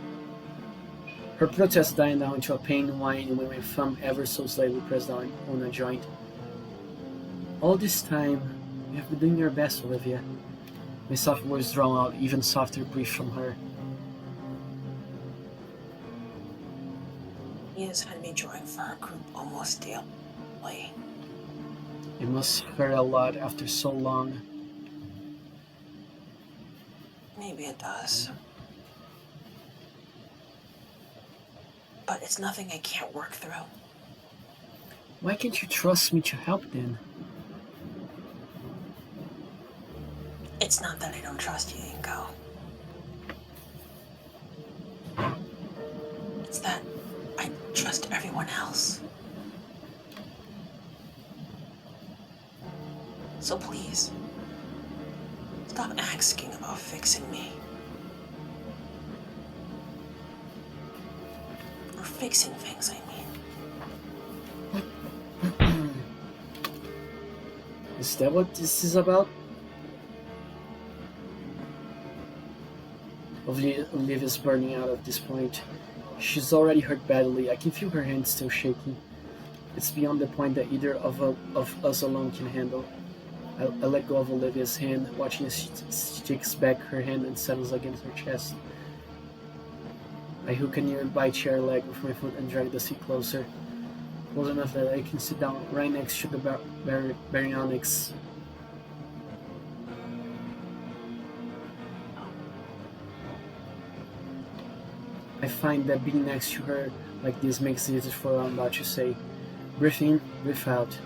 Her protest dying down into a pain whine when my thumb ever so slightly pressed down on a joint. All this time, you have been doing your best, Olivia. My soft voice drawn out, even softer breath from her. He has had me drawing for our group almost daily. It must hurt a lot after so long. Maybe it does. But it's nothing I can't work through. Why can't you trust me to help then? It's not that I don't trust you, Inko. It's that I trust everyone else. So please, stop asking about fixing me. Or fixing things, I mean. Is that what this is about? Olivia's burning out at this point. She's already hurt badly. I can feel her hands still shaking. It's beyond the point that either of us alone can handle. I let go of Olivia's hand, watching as she takes back her hand and settles against her chest. I hook a nearby chair leg with my foot and drag the seat closer, close enough that I can sit down right next to the baryonyx. I find that being next to her like this makes it easier for what I'm about to say. Breathe in, breathe out.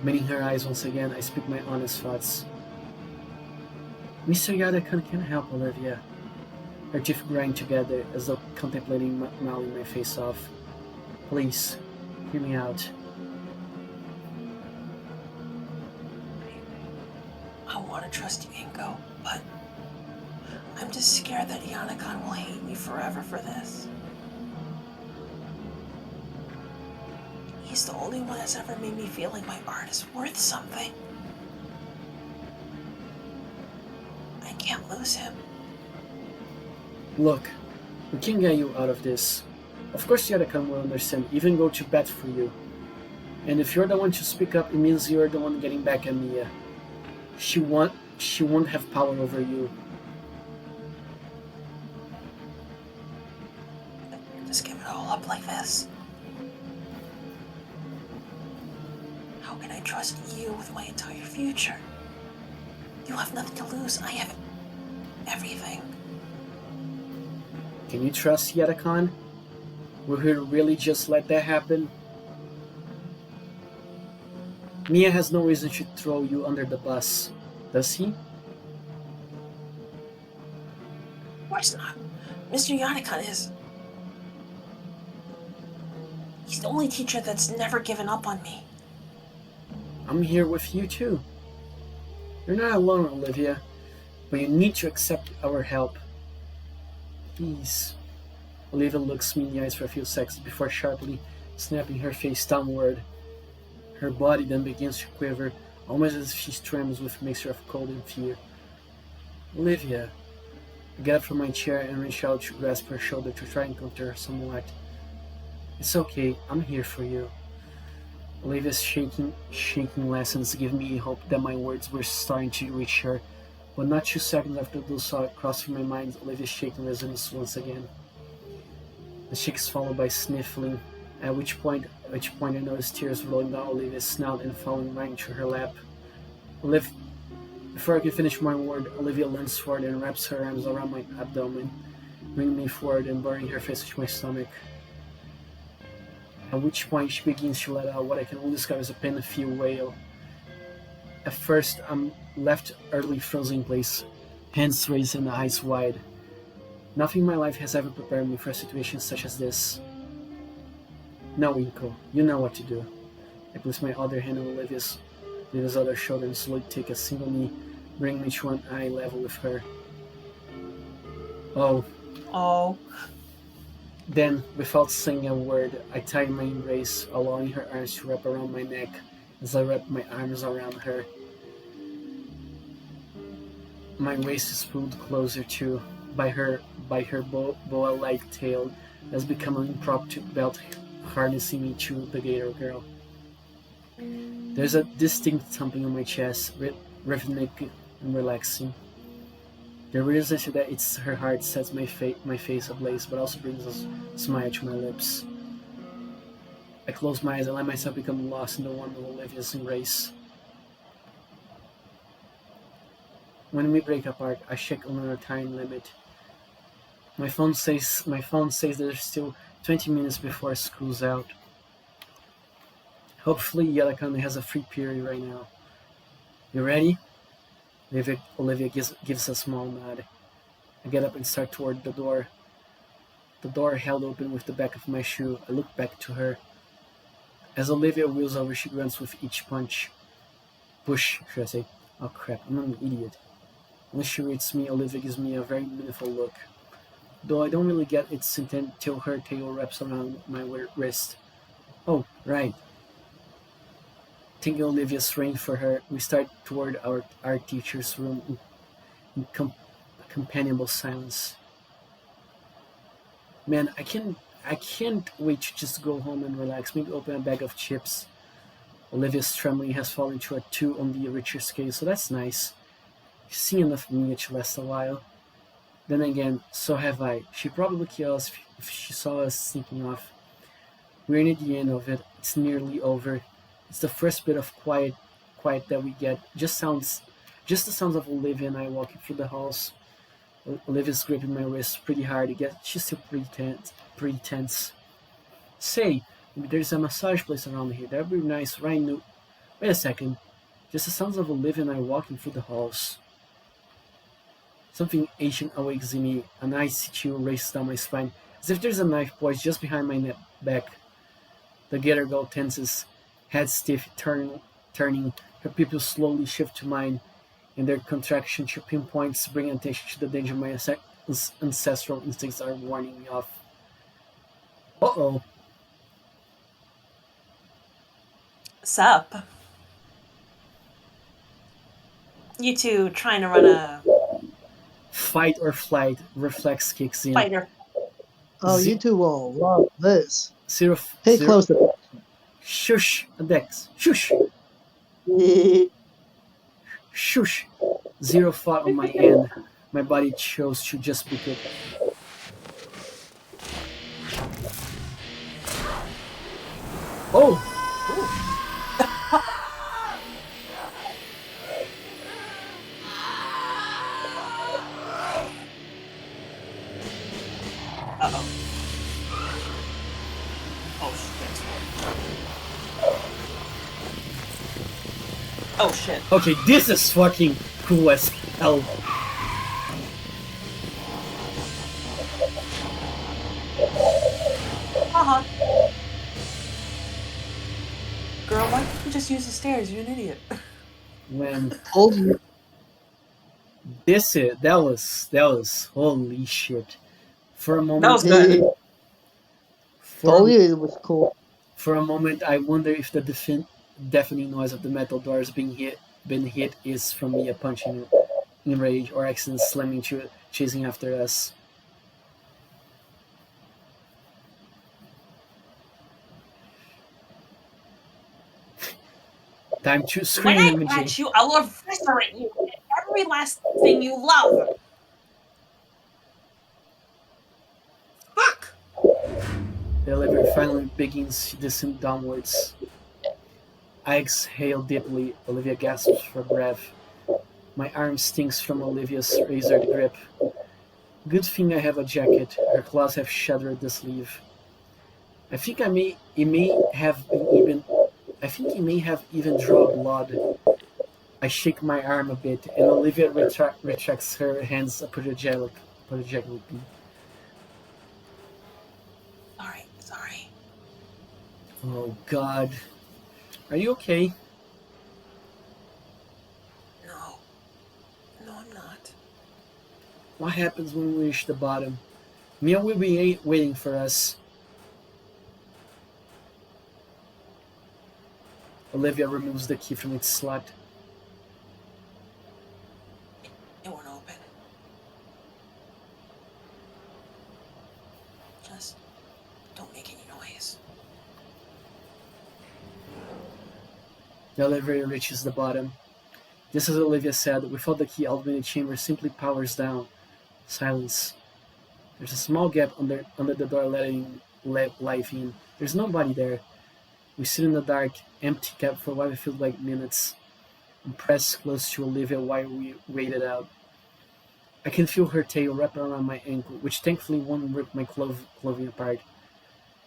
Meeting her eyes once again, I speak my honest thoughts. Mr. Yada-kan can't help Olivia. her teeth grind together as though contemplating mowing my face off. Please, hear me out. I want to trust you, Inko, but I'm just scared that Yanakan will hate me forever for this. He's the only one that's ever made me feel like my art is worth something. I can't lose him. Look, we can get you out of this. Of course Yadakan will understand, even go to bat for you. And if you're the one to speak up, it means you're the one getting back at Mia. She won't have power over you. Just give it all up like this. How can I trust you with my entire future? You have nothing to lose. I have everything. Can you trust Yadakan? Will he really just let that happen? Mia has no reason to throw you under the bus, does he? Of course not. Mr. Yanakan is... He's the only teacher that's never given up on me. I'm here with you too. You're not alone, Olivia, but you need to accept our help. Please. Olivia looks me in the eyes for a few seconds before sharply snapping her face downward. Her body then begins to quiver, almost as if she trembles with a mixture of cold and fear. Olivia. I get up from my chair and reach out to grasp her shoulder to try and comfort her somewhat. It's okay, I'm here for you. Olivia's shaking lessons give me hope that my words were starting to reach her, but not 2 seconds after those thoughts crossed through my mind, Olivia's shaking resumes once again. The shakes followed by sniffling, at which point I noticed tears rolling down Olivia's snout and falling right into her lap. Before I could finish my word, Olivia leans forward and wraps her arms around my abdomen, bringing me forward and burying her face into my stomach. At which point she begins to let out what I can only describe as a painful wail. At first, I'm left utterly frozen in place, hands raised and eyes wide. Nothing in my life has ever prepared me for a situation such as this. No, Inko, you know what to do. I place my other hand on Olivia's other shoulder and slowly take a single knee, bringing me to an eye level with her. Oh. Then, without saying a word, I tied my embrace, allowing her arms to wrap around my neck as I wrapped my arms around her. My waist is pulled closer too, by her boa-like tail that's become an impromptu belt harnessing me to the Gator girl. There's a distinct thumping on my chest, rhythmic and relaxing. The realization that it's her heart sets my face ablaze, but also brings a smile to my lips. I close my eyes and let myself become lost in the wonder of Olivia's embrace. When we break apart, I check on our time limit. My phone says there's still 20 minutes before school's out. Hopefully Yadakan has a free period right now. You ready? Olivia gives a small nod. I get up and start toward the door. The door held open with the back of my shoe. I look back to her. As Olivia wheels over, she grunts with each punch. Push, should I say? Oh crap, I'm not an idiot. When she reads me, Olivia gives me a very meaningful look. Though I don't really get its intent till her tail wraps around my wrist. Oh, right. Taking Olivia's rein for her, we start toward our teacher's room in companionable silence. Man, I can't wait to just go home and relax. Maybe open a bag of chips. Olivia's trembling has fallen to a 2 on the Richter scale, so that's nice. She's seen enough of me to last a while. Then again, so have I. She'd probably kill us if she saw us sneaking off. We're near the end of it. It's nearly over. It's the first bit of quiet that we get. Just the sounds of Olivia and I walking through the halls. Olivia's gripping my wrist pretty hard. She's still pretty tense. Say, maybe there's a massage place around here. That'd be nice, right? Wait a second. Just the sounds of Olivia and I walking through the halls. Something ancient awakes in me, an icy chill races down my spine, as if there's a knife poised just behind my back. The Gator girl tenses, head stiff, turning, her pupils slowly shift to mine, and their contraction to pinpoints bring attention to the danger my ancestral instincts are warning me of. Uh-oh. Sup? You two trying to run a Fight or flight, reflex kicks in. fighter? Oh, Z- you two will love this. zero, Pay zero, close attention. shush, Dex, shush, shush. Zero thought on my end. My body chose to just book it. Oh! Uh-oh. Oh, shit. Oh, shit. Okay, this is fucking cool as hell. Uh-huh. Girl, why didn't you just use the stairs? You're an idiot. When Told you. that was holy shit. For a moment, That was good. Told for, you it was cool. for a moment, I wonder if the deafening noise of the metal doors being hit is from me punching in rage or accident slamming chasing after us. Time to When scream, I MJ. catch you, I'll eviscerate you and every last thing you love. Fuck! The elevator finally begins to descend downwards. I exhale deeply. Olivia gasps for breath. My arm stings from Olivia's razored grip. Good thing I have a jacket. Her claws have shattered the sleeve. I think it may have even drawn blood. I shake my arm a bit, and Olivia retracts her hands apologetically. Sorry. Oh God, are you okay? No, I'm not. What happens when we reach the bottom? Mia will be waiting for us. Olivia removes the key from its slot. It won't open. Just don't make any noise. The elevator reaches the bottom. Just as Olivia said, without the key, automated chamber simply powers down. Silence. There's a small gap under the door letting life in. There's nobody there. We sit in the dark, empty cab for what feels like minutes. I'm pressed close to Olivia while we wait it out. I can feel her tail wrap around my ankle, which thankfully won't rip my clothing apart.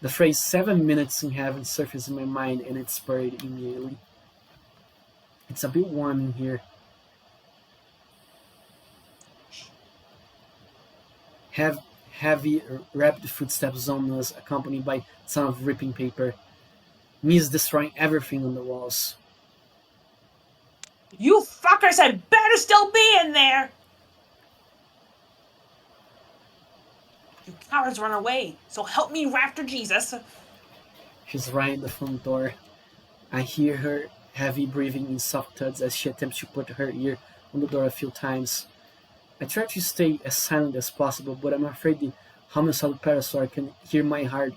The phrase 7 minutes in heaven surfaces in my mind and it's buried immediately. It's a bit warm in here. Heavy, rapid footsteps on us, accompanied by sound of ripping paper. Me is destroying everything on the walls. You fuckers had better still be in there! You cowards run away, so help me after Jesus. She's right in the front door. I hear her heavy breathing in soft thuds as she attempts to put her ear on the door a few times. I try to stay as silent as possible, but I'm afraid the homicidal parasaur can hear my heart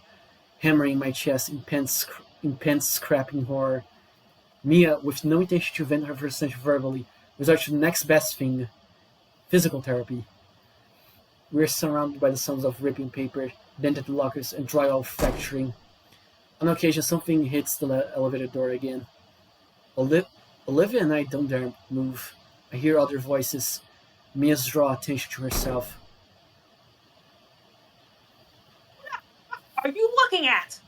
hammering my chest in pens scrapping horror. Mia, with no intention to vent her frustration verbally, resorts to the next best thing: physical therapy. We're surrounded by the sounds of ripping paper, dented lockers, and drywall fracturing. On occasion, something hits the elevator door again. Olivia and I don't dare move. I hear other voices. Mia's draw attention to herself. What are you looking at?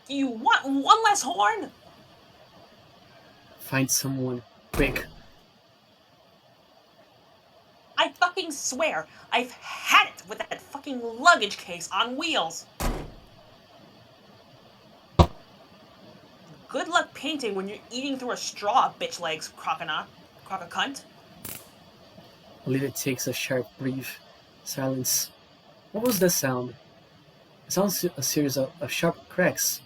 Do you want one less horn? Find someone, quick. fucking swear I've had it with that fucking luggage case on wheels. Good luck painting when you're eating through a straw, bitch legs, croconaut. Crococunt. Olivia takes a sharp breath. Silence. What was that sound? It sounds a series of sharp cracks.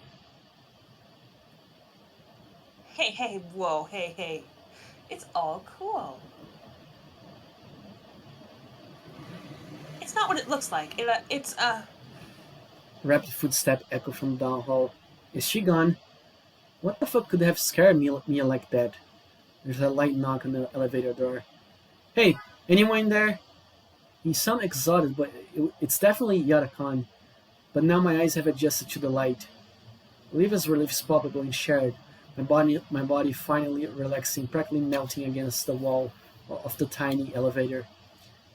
Hey, whoa, hey. It's all cool. It's not what it looks like. It's Rapid footstep echo from down hall. Is she gone? What the fuck could have scared me like that? There's a light knock on the elevator door. Hey, anyone in there? He sounds exhausted, but it's definitely Yarakan. But now my eyes have adjusted to the light. Olivia's relief is palpable and shared. My body finally relaxing, practically melting against the wall of the tiny elevator.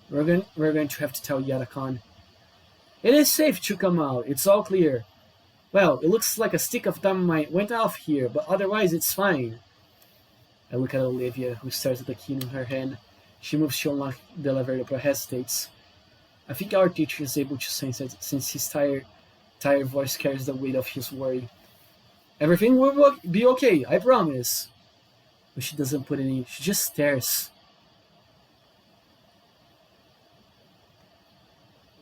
We're going to have to tell Yarakan. It is safe to come out. It's all clear. Well, it looks like a stick of dynamite went off here, but otherwise it's fine. I look at Olivia, who stares at the key in her hand. She moves to unlock the elevator, but hesitates. I think our teacher is able to sense it, since his tired voice carries the weight of his worry. Everything will be okay, I promise. But she doesn't put any. She just stares.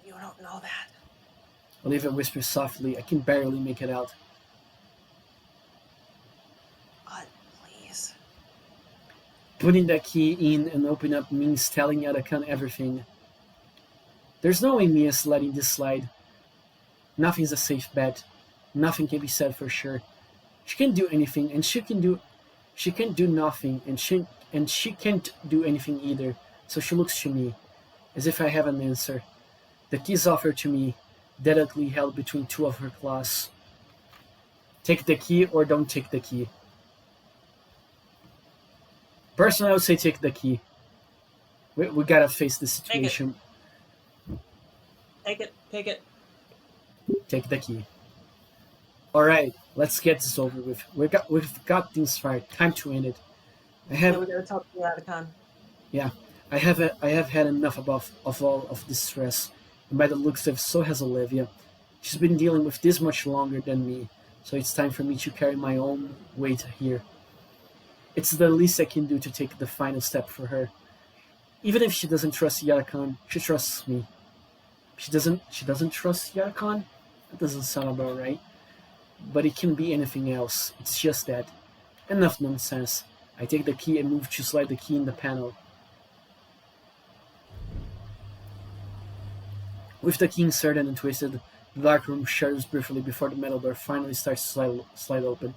You don't know that. Olivia whispers softly. I can barely make it out. But please. Putting the key in and opening up means telling Yarakan everything. There's no way Mia's letting this slide. Nothing's a safe bet. Nothing can be said for sure. She can't do anything, and she can't do nothing, and she can't do anything either. So she looks to me, as if I have an answer. The key's offered to me, delicately held between two of her claws. Take the key or don't take the key. Personally, I would say take the key. We gotta face the situation. Take it. Take the key. Alright, let's get this over with. We've got things right. Time to end it. We gotta talk to Yarakan. Yeah. I have had enough of all of this stress. And by the looks of it, so has Olivia. She's been dealing with this much longer than me, so it's time for me to carry my own weight here. It's the least I can do to take the final step for her. Even if she doesn't trust Yarakan, she trusts me. She doesn't trust Yarakan? That doesn't sound about right. But it can be anything else. It's just that. Enough nonsense. I take the key and move to slide the key in the panel. With the key inserted and twisted, the dark room shudders briefly before the metal door finally starts to slide open.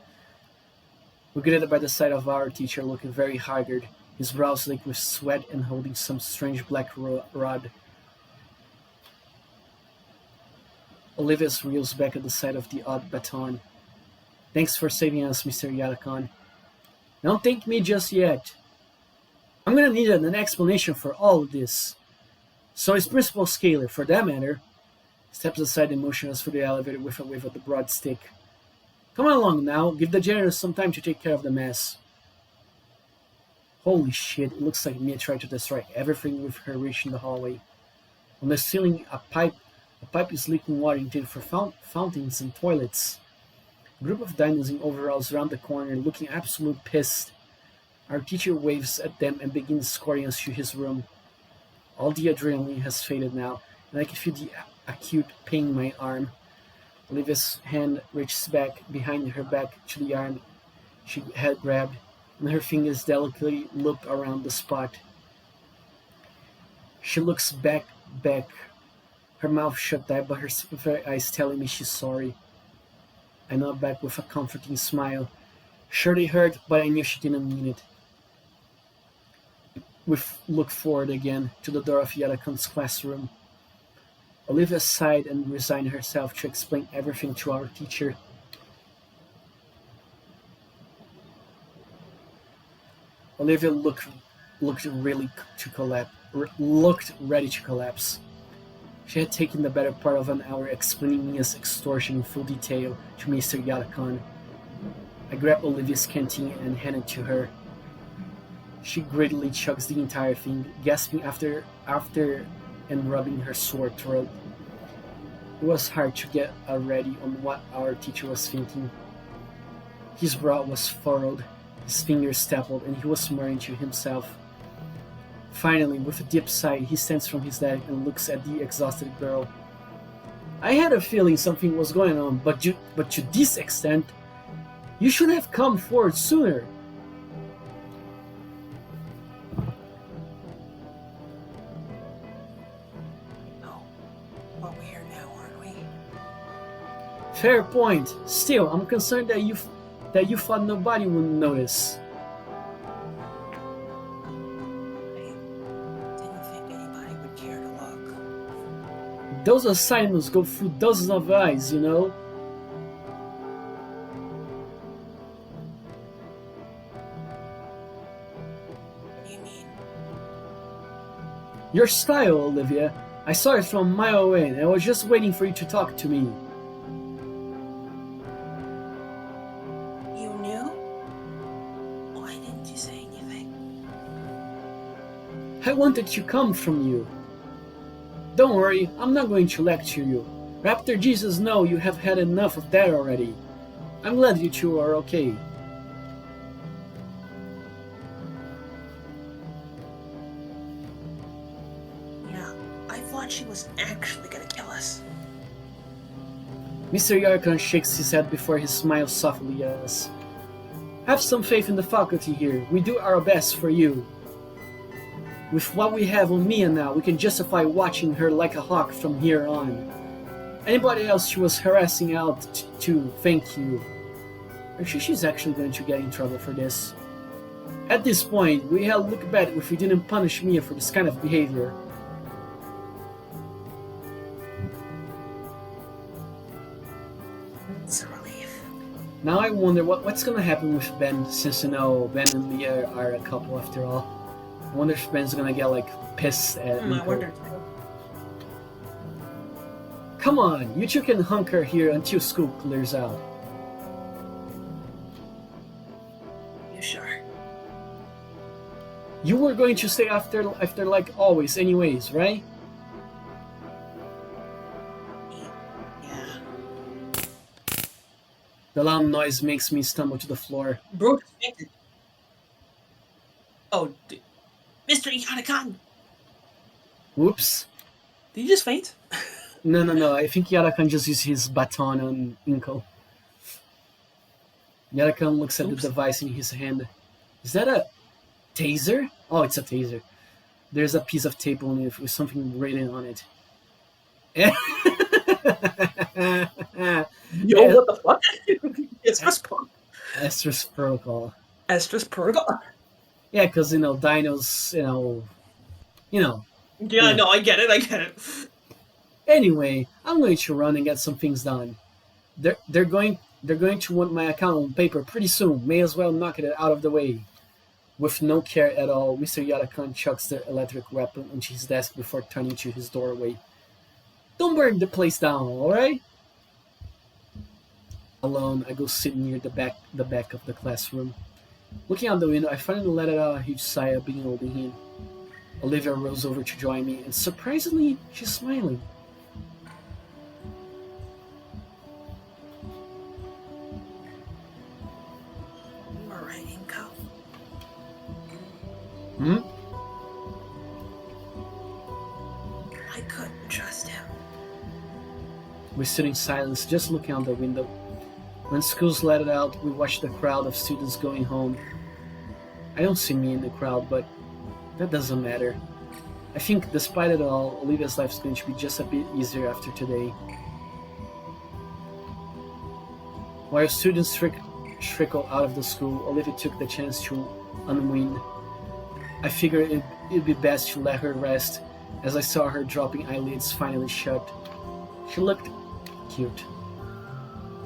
We greeted by the sight of our teacher looking very haggard, his brows linked with sweat and holding some strange black rod. Olivia reels back at the sight of the odd baton. Thanks for saving us, Mr. Yarakan. Don't thank me just yet. I'm gonna need an explanation for all of this. So is Principal Scaler, for that matter. Steps aside and motions for the elevator with a wave of the broad stick. Come along now, give the janitor some time to take care of the mess. Holy shit, it looks like Mia tried to destroy everything with her reach in the hallway. On the ceiling, a pipe is leaking water intended for fountains and toilets. A group of dinos in overalls round the corner, looking absolutely pissed. Our teacher waves at them and begins escorting us to his room. All the adrenaline has faded now, and I can feel the acute pain in my arm. Olivia's hand reaches back behind her back to the arm she had grabbed, and her fingers delicately loop around the spot. She looks back, her mouth shut tight, but her eyes telling me she's sorry. I nod back with a comforting smile. Sure they hurt, but I knew she didn't mean it. We look forward again to the door of Yarakan's classroom. Olivia sighed and resigned herself to explain everything to our teacher. Olivia looked ready to collapse. She had taken the better part of an hour explaining Mia's extortion in full detail to Mr. Yarakan. I grabbed Olivia's canteen and handed it to her. She greedily chugs the entire thing, gasping after and rubbing her sore throat. It was hard to get a ready on what our teacher was thinking. His brow was furrowed, his fingers stappled, and he was murmuring to himself. Finally, with a deep sigh, he stands from his desk and looks at the exhausted girl. I had a feeling something was going on, but to this extent, you should have come forward sooner. No. But we're here now, aren't we? Fair point. Still, I'm concerned that you thought nobody would notice. I didn't think anybody would care to look. Those assignments go through dozens of eyes, you know? What do you mean? Your style, Olivia. I saw it from a mile away, and I was just waiting for you to talk to me. You knew? Why didn't you say anything? I wanted to come from you. Don't worry, I'm not going to lecture you. Raptor Jesus know you have had enough of that already. I'm glad you two are okay. Yeah, I thought she was actually gonna kill us. Mr. Yarkon shakes his head before he smiles softly at us. Have some faith in the faculty here. We do our best for you. With what we have on Mia now, we can justify watching her like a hawk from here on. Anybody else she was harassing out to, thank you. Are sure she's actually going to get in trouble for this? At this point, we had look bad if we didn't punish Mia for this kind of behavior. It's a relief. Now I wonder what's gonna happen with Ben, since you know Ben and Mia are a couple after all. I wonder if Ben's gonna get like pissed at I Nico. wonder. Come on, you two can hunker here until school clears out. You sure? You were going to stay after like always anyways, right? Yeah. The loud noise makes me stumble to the floor. Bro just fainted. Oh, Mr. Yanakan! Whoops. Did you just faint? No, I think Yarakan just used his baton on Inko. Yarakan looks at Oops. the device in his hand. Is that a taser? Oh, it's a taser. There's a piece of tape on it with something written on it. Yo, what the fuck? Estra's Protocol. Estra's protocol? Yeah, because, dinos, Yeah, Yeah. no, I get it. Anyway, I'm going to run and get some things done. They're going to want my account on paper pretty soon. May as well knock it out of the way. With no care at all, Mr. Yarakan chucks the electric weapon onto his desk before turning to his doorway. Don't burn the place down, alright? Alone, I go sit near the back of the classroom. Looking out the window, I finally let out a huge sigh of being holding him. Olivia rolls over to join me, and surprisingly, she's smiling. You were right, Inko. Hmm? I couldn't trust him. We stood in silence, just looking out the window. When school's let it out, we watch the crowd of students going home. I don't see me in the crowd, but that doesn't matter. I think, despite it all, Olivia's life is going to be just a bit easier after today. While students trickle out of the school, Olivia took the chance to unwind. I figured it'd be best to let her rest, as I saw her dropping eyelids finally shut. She looked cute,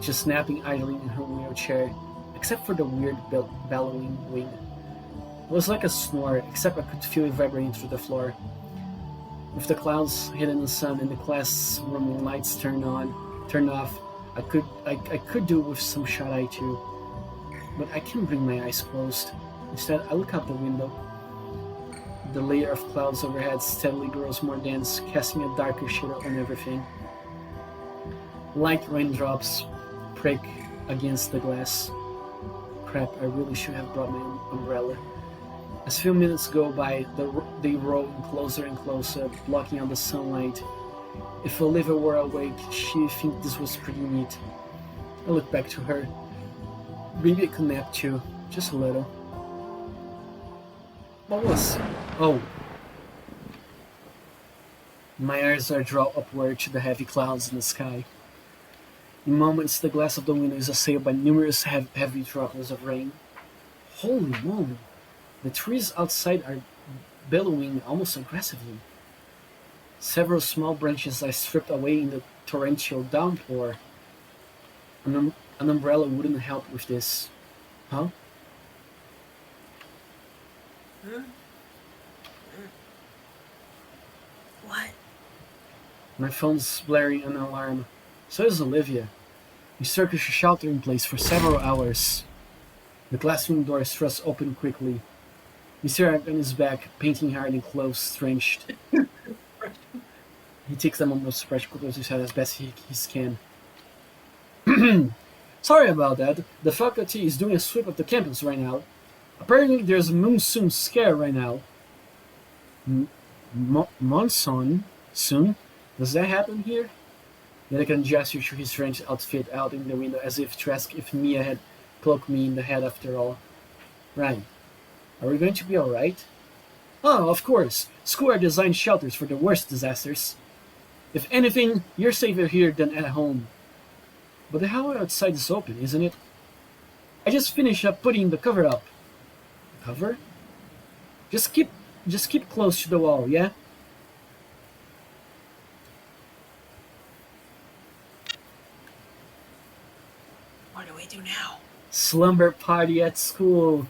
just napping idly in her wheelchair, except for the weird bellowing wind. It was like a snore, except I could feel it vibrating through the floor. With the clouds hidden in the sun and the classroom lights turned off, I could do with some shut eye too, but I can't bring my eyes closed. Instead, I look out the window. The layer of clouds overhead steadily grows more dense, casting a darker shadow on everything. Light raindrops prick against the glass. Crap, I really should have brought my umbrella. As few minutes go by, they roll closer and closer, blocking out the sunlight. If Olivia were awake, she'd think this was pretty neat. I look back to her. Maybe I could nap too, just a little. What was... Oh. My eyes are drawn upward to the heavy clouds in the sky. In moments, the glass of the window is assailed by numerous heavy droplets of rain. Holy moly! The trees outside are bellowing almost aggressively. Several small branches are stripped away in the torrential downpour. An umbrella wouldn't help with this. Huh? What? My phone's blaring an alarm. So is Olivia. We circus a shelter in place for several hours. The classroom door is thrust open quickly. Mr. Argan is back, painting hard and clothes drenched. He takes a moment to brush close his head as best he can. Sorry about that. The faculty is doing a sweep of the campus right now. Apparently there's a monsoon scare right now. Monsoon? Soon? Does that happen here? Yadakan gestured to his French outfit out in the window as if to ask if Mia had cloaked me in the head after all. Right. Are we going to be alright? Oh, of course. School are designed shelters for the worst disasters. If anything, you're safer here than at home. But the hallway outside is open, isn't it? I just finished up putting the cover up. Cover? Just keep close to the wall, yeah? What do we do now? Slumber party at school.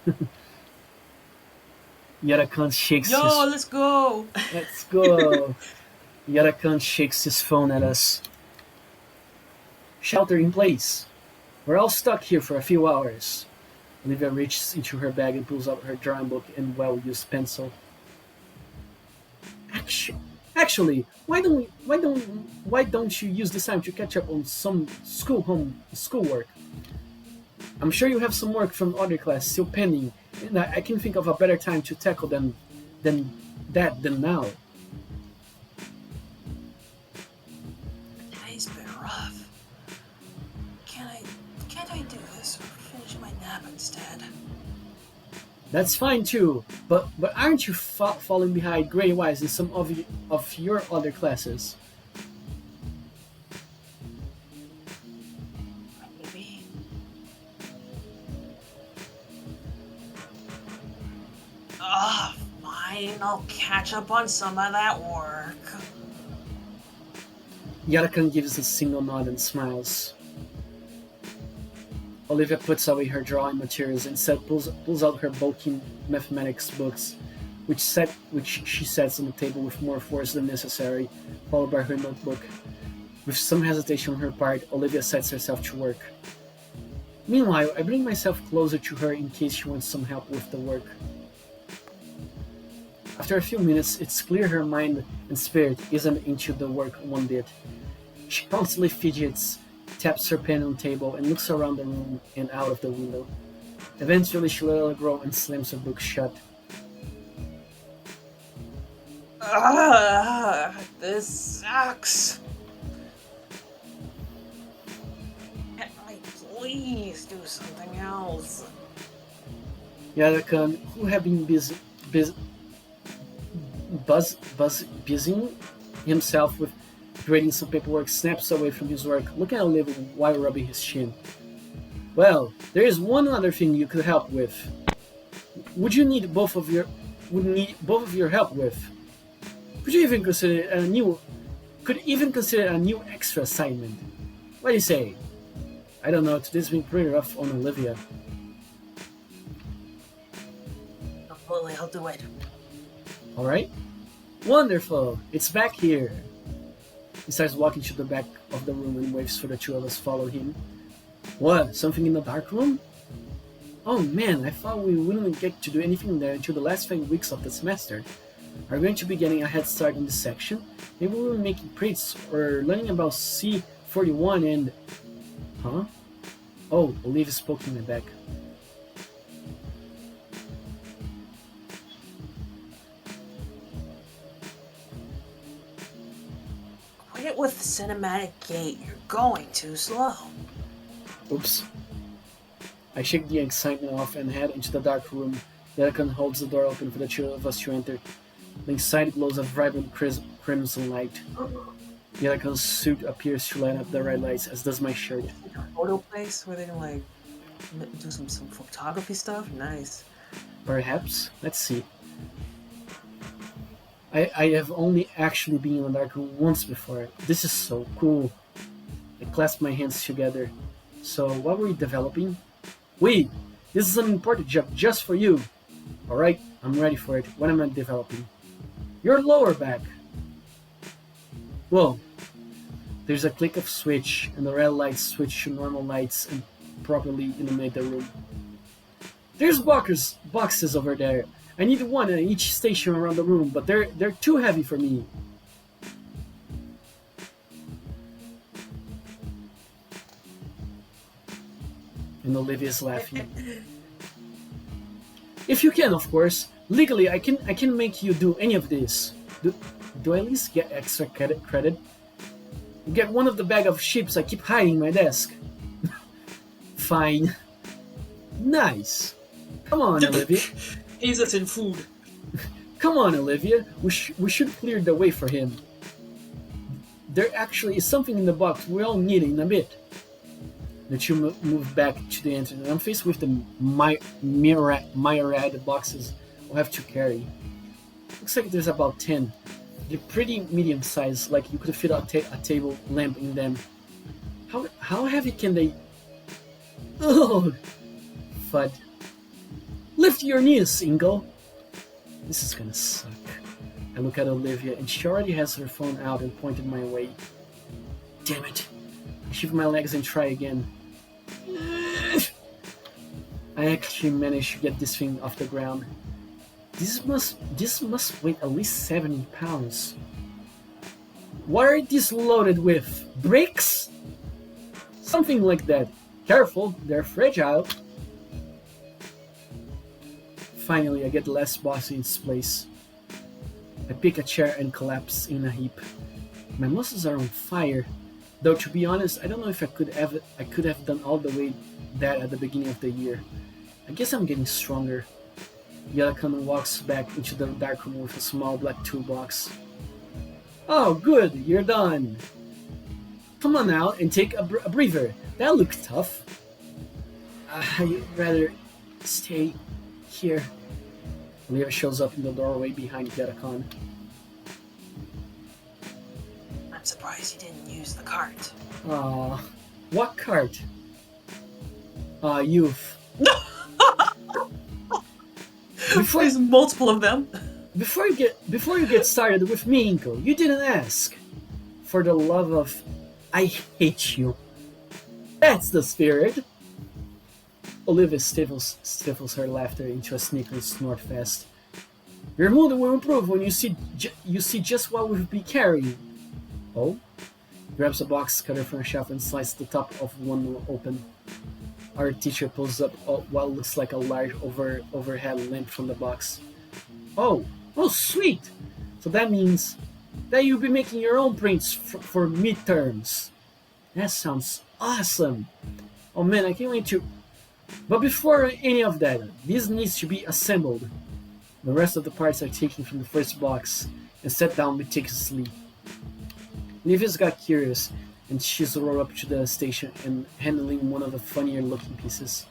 Yadakan shakes his... Let's go! Let's go. Yadakan shakes his phone at us. Shelter in place. We're all stuck here for a few hours. Olivia reaches into her bag and pulls out her drawing book and well-used pencil. Actually, why don't you use this time to catch up on some schoolwork? I'm sure you have some work from other class still pending, and I can think of a better time to tackle them than now. Today's been rough. Can't I do this or finish my nap instead? That's fine too, but aren't you falling behind grade-wise in some of your other classes? Maybe. Fine. I'll catch up on some of that work. Yadakan gives a single nod and smiles. Olivia puts away her drawing materials and pulls out her bulky mathematics books, which she sets on the table with more force than necessary, followed by her notebook. With some hesitation on her part, Olivia sets herself to work. Meanwhile, I bring myself closer to her in case she wants some help with the work. After a few minutes, it's clear her mind and spirit isn't into the work one bit. She constantly fidgets, taps her pen on the table, and looks around the room and out of the window. Eventually, she lets it go and slams her book shut. This sucks. Can I please do something else? Yadakan, who had been busying himself with grading some paperwork, snaps away from his work, looking at Olivia while rubbing his chin. Well, there is one other thing you could help with. Would need both of your help with? Could even consider a new extra assignment? What do you say? I don't know, today's been pretty rough on Olivia. Lily, I'll do it. Alright? Wonderful! It's back here! He starts walking to the back of the room and waves for the two of us to follow him. What? Something in the dark room? Oh man, I thought we wouldn't get to do anything there until the last 5 weeks of the semester. Are we going to be getting a head start in this section? Maybe we'll be making prints or learning about C41 and... Huh? Oh, Olivia spoke in my back. Quit it with the cinematic gate. You're going too slow. Oops. I shake the excitement off and head into the dark room. Yadakan holds the door open for the two of us to enter. The inside glows a vibrant crimson light. Yadakan's suit appears to light up the red lights, as does my shirt. Like a photo place where they can like do some photography stuff. Nice. Perhaps? Let's see. I have only actually been in a dark room once before. This is so cool. I clasp my hands together. So, what were you developing? Wait, this is an important job just for you. Alright, I'm ready for it. What am I developing? Your lower back. Whoa. There's a click of switch, and the red lights switch to normal lights and properly illuminate the room. There's boxes over there. I need one at each station around the room, but they're too heavy for me. And Olivia's laughing. If you can, of course. Legally, I can make you do any of this. Do I at least get extra credit? You get one of the bag of chips I keep hiding in my desk. Fine. Nice. Come on, Olivia. Ease us in food. Come on, Olivia. We should clear the way for him. There actually is something in the box we all need in a bit. The two move back to the entrance, and I'm faced with the myriad boxes we'll have to carry. Looks like there's about 10. They're pretty medium sized, like you could fit a table lamp in them. How heavy can they... Ugh! Fud. Lift your knees, Ingo! This is gonna suck. I look at Olivia, and she already has her phone out and pointed my way. Damn it. I shift my legs and try again. I actually managed to get this thing off the ground. This must weigh at least 70 pounds. What are these loaded with? Bricks? Something like that. Careful, they're fragile. Finally, I get the last box in its place. I pick a chair and collapse in a heap. My muscles are on fire. Though to be honest, I don't know if I could have done all the way that at the beginning of the year. I guess I'm getting stronger. Yadakan walks back into the dark room with a small black toolbox. Oh, good, you're done. Come on now and take a breather. That looks tough. I'd rather stay here. Olivia shows up in the doorway behind Yadakan. I'm surprised you didn't use the cart. Aw, what cart? Youth. There's multiple of them. Before you get started with me, Inko, you didn't ask. For the love of... I hate you. That's the spirit. Olivia stifles her laughter into a sneaking snort fest. Your mood will improve when you see just what we'll be carrying. Oh? Grabs a box cutter from a shelf and slices the top of one open. Our teacher pulls up what looks like a large overhead lamp from the box. Oh, sweet! So that means that you'll be making your own prints for midterms. That sounds awesome! Oh man, I can't wait to... But before any of that, this needs to be assembled. The rest of the parts are taken from the first box and set down meticulously. Livia's got curious, and she's rolled up to the station and handling one of the funnier looking pieces.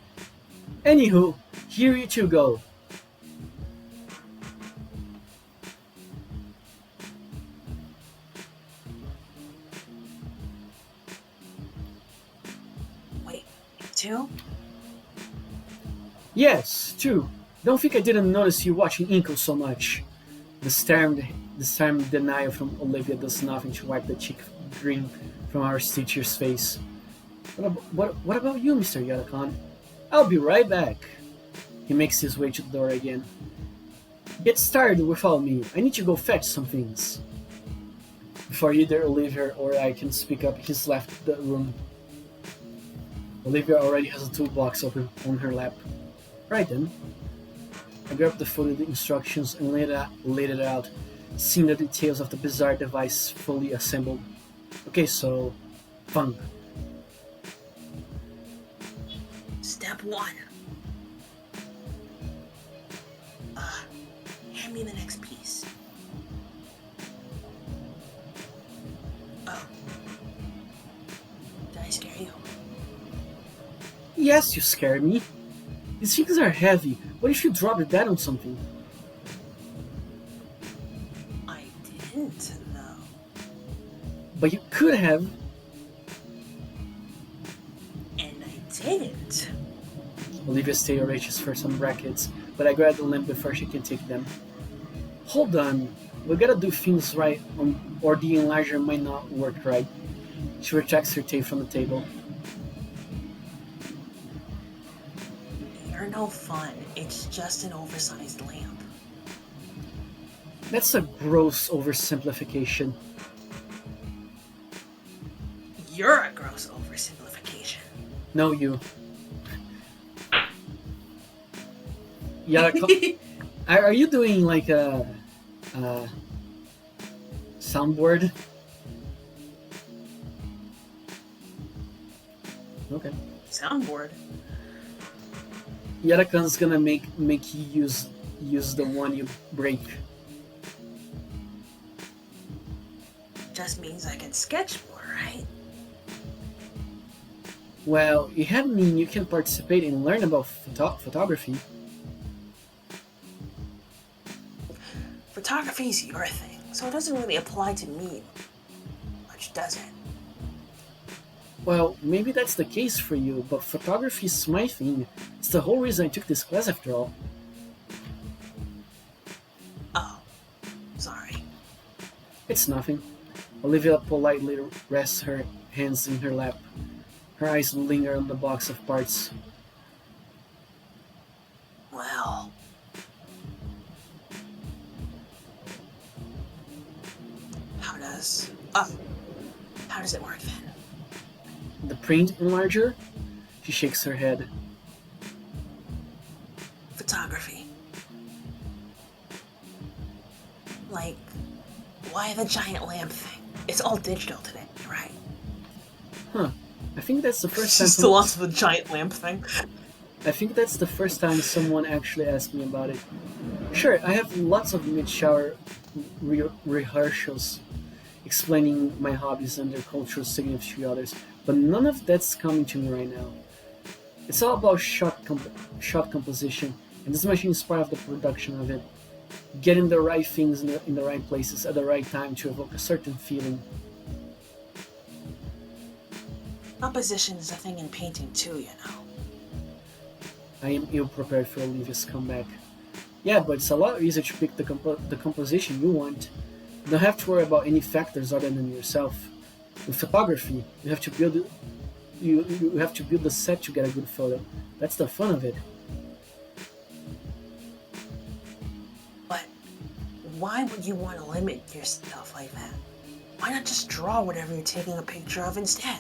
Anywho, here you two go. Wait, two? Yes, two. Don't think I didn't notice you watching Inko so much. The stern denial from Olivia does nothing to wipe the cheek grin from our teacher's face. What about you, Mr. Yadakan? I'll be right back. He makes his way to the door again. Get started without me. I need to go fetch some things. Before either Olivia or I can speak up, he's left the room. Olivia already has a toolbox open on her lap. Right then. I grabbed the folded instructions and laid it out, seeing the details of the bizarre device fully assembled. Okay, so... funk. Step 1. Hand me the next piece. Oh. Did I scare you? Yes, you scared me. These things are heavy. What if you dropped that on something? I didn't, though. But you could have. And I didn't. Olivia still reaches for some brackets, but I grab the lamp before she can take them. Hold on. We gotta do things right, or the enlarger might not work right. She retracts her tape from the table. You're no fun. It's just an oversized lamp. That's a gross oversimplification. You're a gross oversimplification. No, you. Yeah, are you doing like a soundboard? Okay. Soundboard? Yarakan's gonna make you use the one you break. Just means I can sketch more, right? Well, it had mean you can participate and learn about photography. Photography's your thing, so it doesn't really apply to me much, does it? Well, maybe that's the case for you, but photography's my thing. It's the whole reason I took this class after all. Oh, sorry. It's nothing. Olivia politely rests her hands in her lap. Her eyes linger on the box of parts. Well... How does it work then? The print enlarger? She shakes her head. Photography. Like, why the giant lamp thing? It's all digital today, right? Huh. I think that's the first time... She's still onto the giant lamp thing. I think that's the first time someone actually asked me about it. Sure, I have lots of mid-shower rehearsals explaining my hobbies and their cultural significance to others, but none of that's coming to me right now. It's all about shot composition, and this machine is part of the production of it. Getting the right things in the right places at the right time to evoke a certain feeling. Composition is a thing in painting too, you know. I am ill-prepared for Olivia's comeback. Yeah, but it's a lot easier to pick the composition you want. You don't have to worry about any factors other than yourself. With photography, you have to build you have to build the set to get a good photo. That's the fun of it. But why would you want to limit yourself like that? Why not just draw whatever you're taking a picture of instead?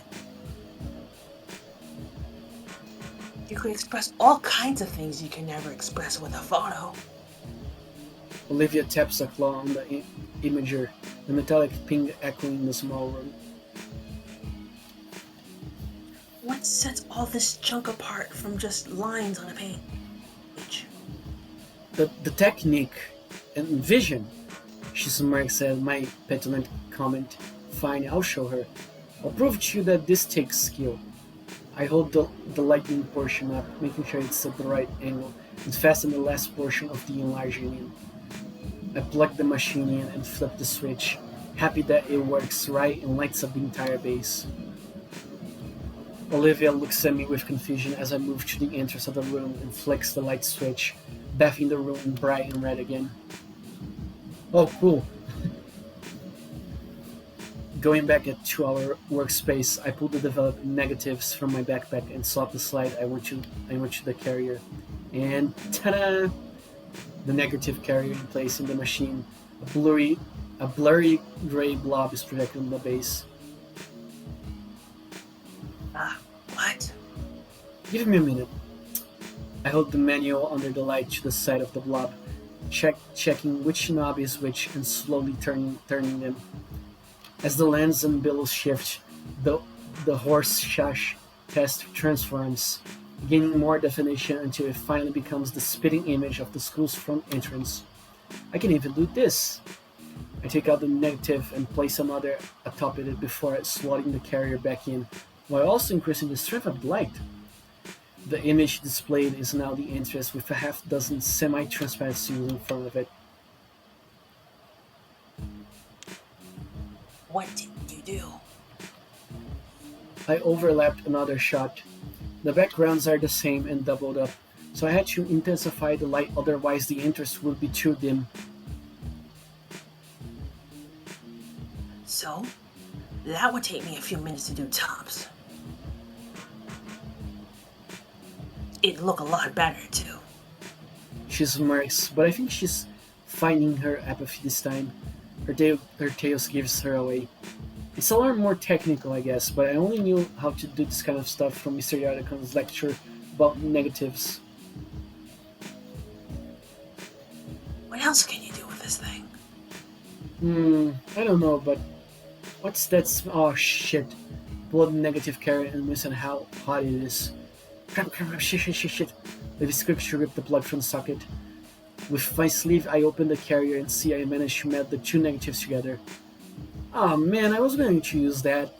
You could express all kinds of things you can never express with a photo. Olivia taps a claw on the imager, the metallic ping echoing in the small room. What sets all this junk apart from just lines on a page? The technique and vision, she smirks at my petulant comment. Fine, I'll show her. I'll prove to you that this takes skill. I hold the lightning portion up, making sure it's at the right angle, and fasten the last portion of the enlarging in. I plug the machine in and flip the switch, happy that it works right and lights up the entire base. Olivia looks at me with confusion as I move to the entrance of the room and flicks the light switch, bathing the room bright and red again. Oh, cool. Going back to our workspace, I pull the developed negatives from my backpack and slot the slide I went to the carrier. And ta-da! The negative carrier in place in the machine. A blurry gray blob is projected on the base. What? Give me a minute. I hold the manual under the light to the side of the blob, checking which knob is which and slowly turning them. As the lens and billows shift, the Horseshash test transforms, gaining more definition until it finally becomes the spitting image of the school's front entrance. I can even do this. I take out the negative and place another atop it before slotting the carrier back in, while also increasing the strength of the light. The image displayed is now the entrance with a half dozen semi-transparent seals in front of it. What did you do? I overlapped another shot. The backgrounds are the same and doubled up, so I had to intensify the light, otherwise the entrance would be too dim. So, that would take me a few minutes to do tops. It'd look a lot better, too. She smirks, but I think she's finding her apathy this time. Her tails gives her away. It's a lot more technical, I guess, but I only knew how to do this kind of stuff from Mr. Yardakon's lecture about negatives. What else can you do with this thing? I don't know, but what's that? Oh shit! Blood negative carrot and listen how hot it is. Crap! Shit! Let me quick to rip the blood from the socket. With my sleeve, I open the carrier and see I managed to melt the two negatives together. Oh man, I was going to use that.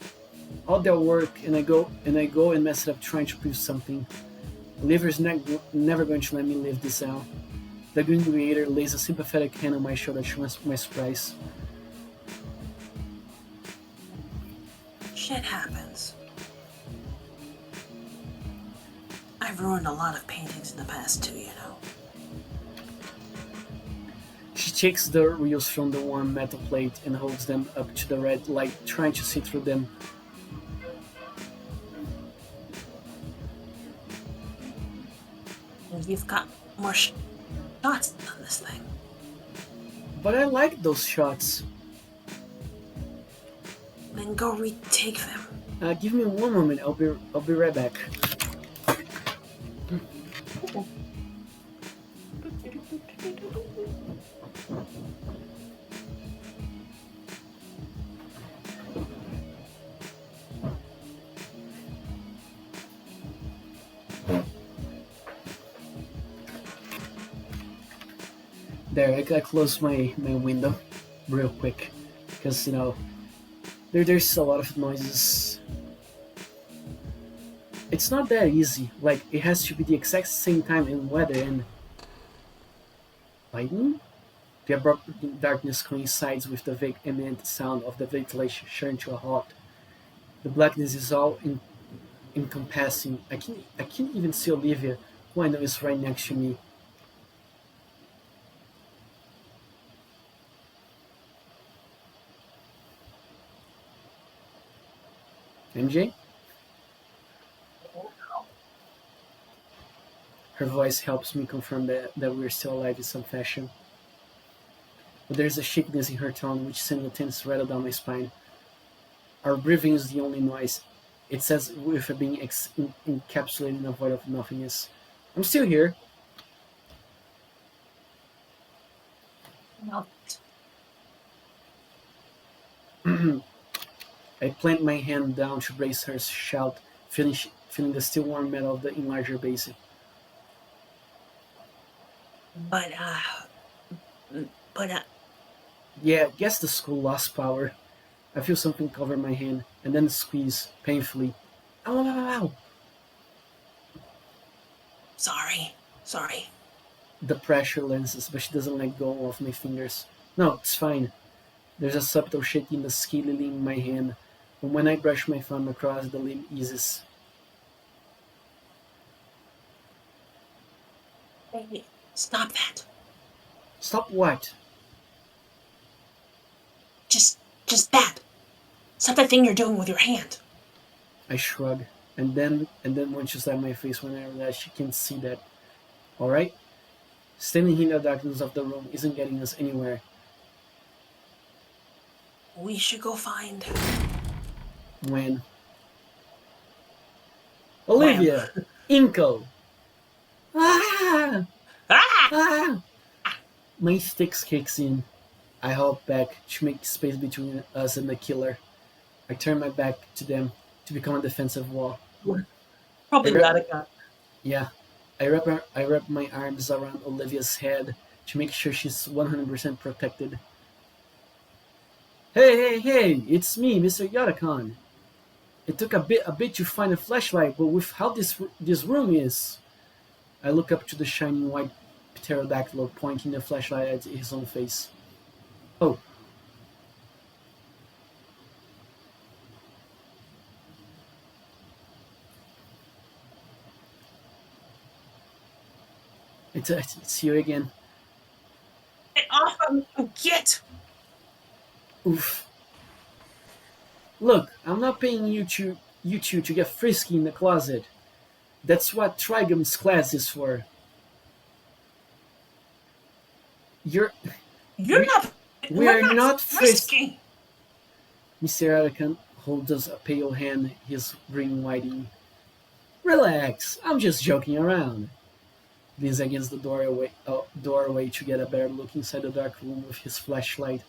All that work, and I go and mess it up trying to prove something. The liver's never going to let me live this out. The green Gator lays a sympathetic hand on my shoulder to my surprise. Shit happens. I've ruined a lot of paintings in the past too, you know. She takes the reels from the warm metal plate and holds them up to the red light, trying to see through them. And you've got more shots on this thing. But I like those shots. Then go retake them. Give me one moment. I'll be right back. There, I closed my window real quick because there's a lot of noises. It's not that easy. Like it has to be the exact same time in weather and lightning. The abrupt darkness coincides with the vague imminent sound of the ventilation shutting to a halt. The blackness is all encompassing. I can't even see Olivia, who I know is right next to me. MJ? Her voice helps me confirm that we're still alive in some fashion. But there's a shakiness in her tone which sends a tense rattle down my spine. Our breathing is the only noise. It's as if we're being encapsulated in a void of nothingness. I'm still here. No. I plant my hand down to brace her shout, feeling the still warm metal of the enlarger base. But, Yeah, guess the school lost power. I feel something cover my hand, and then squeeze, painfully. Ow, ow, ow, ow. Sorry. The pressure lenses, but she doesn't let go of my fingers. No, it's fine. There's a subtle shake in the scaly limb in my hand, and when I brush my thumb across, the limb eases. Hey, stop that. Stop what? Just that. Stop that thing you're doing with your hand. I shrug, and then when she slapped my face when I realized she can't see that. Alright? Standing in the darkness of the room isn't getting us anywhere. We should go find. When Olivia! Inko! Ah! Ah! Ah! My sticks kicks in. I hop back to make space between us and the killer. I turn my back to them to become a defensive wall. Probably Hey, Vatican. Yeah, I wrap my arms around Olivia's head to make sure she's 100% protected. Hey! It's me, Mr. Yarakan. It took a bit to find a flashlight, but with how this room is, I look up to the shining white pterodactyl pointing the flashlight at his own face. Oh, it's you again. Get off of me! Get! Oof. Look, I'm not paying you two to get frisky in the closet. That's what Trigam's class is for. You're You're We- not. we're not frisky. Mr. Arakan holds us a pale hand, his grin widening. Relax, I'm just joking around. Leans against the doorway to get a better look inside the dark room with his flashlight.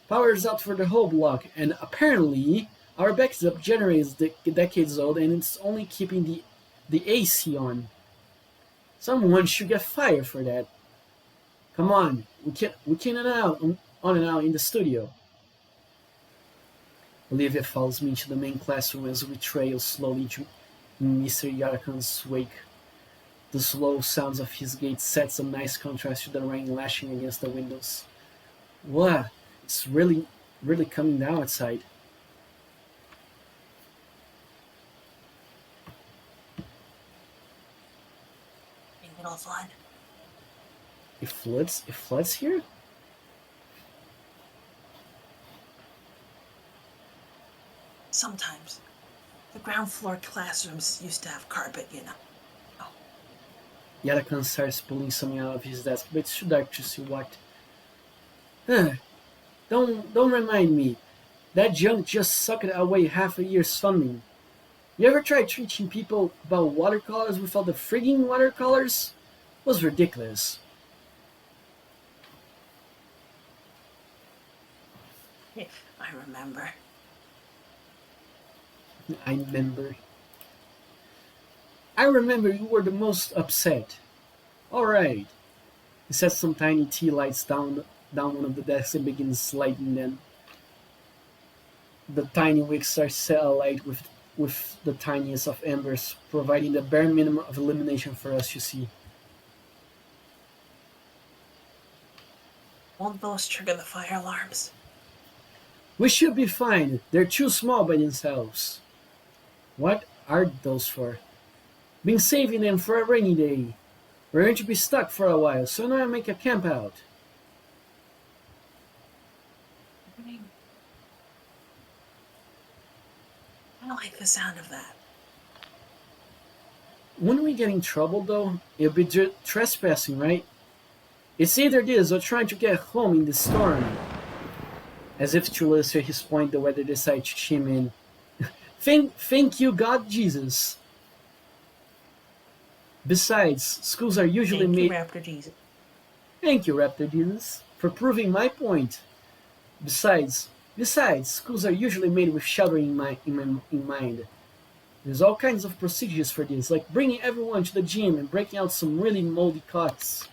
Power's out for the whole block, and apparently our backup generator is decades old and it's only keeping the AC on. Someone should get fired for that. Come on, we can on and out in the studio. Olivia follows me into the main classroom as we trail slowly in Mr. Yarakan's wake. The slow sounds of his gait sets a nice contrast to the rain lashing against the windows. Wow, it's really coming down outside. Think it'll flood? It floods here? Sometimes. The ground floor classrooms used to have carpet, you know. Yarakan starts pulling something out of his desk, but it's too dark to see what. Don't remind me. That junk just sucked away half a year's funding. You ever tried teaching people about watercolors without the frigging watercolors? It was ridiculous. I remember. I remember you were the most upset. Alright. He sets some tiny tea lights down one of the desks and begins lighting them. The tiny wicks are set alight with the tiniest of embers, providing the bare minimum of illumination for us to see. Won't those trigger the fire alarms? We should be fine. They're too small by themselves. What are those for? Been saving them for a rainy day. We're going to be stuck for a while, so now I make a camp out. I don't like the sound of that. When we get in trouble, though, it'll be trespassing, right? It's either this or trying to get home in the storm. As if to illustrate his point, the weather decides to chime in. Thank you, God Jesus. Besides, schools are usually Thank you, made. Raptor Jesus. Thank you, Raptor Jesus, for proving my point. Besides, schools are usually made with shelter in mind. There's all kinds of procedures for this, like bringing everyone to the gym and breaking out some really moldy cots.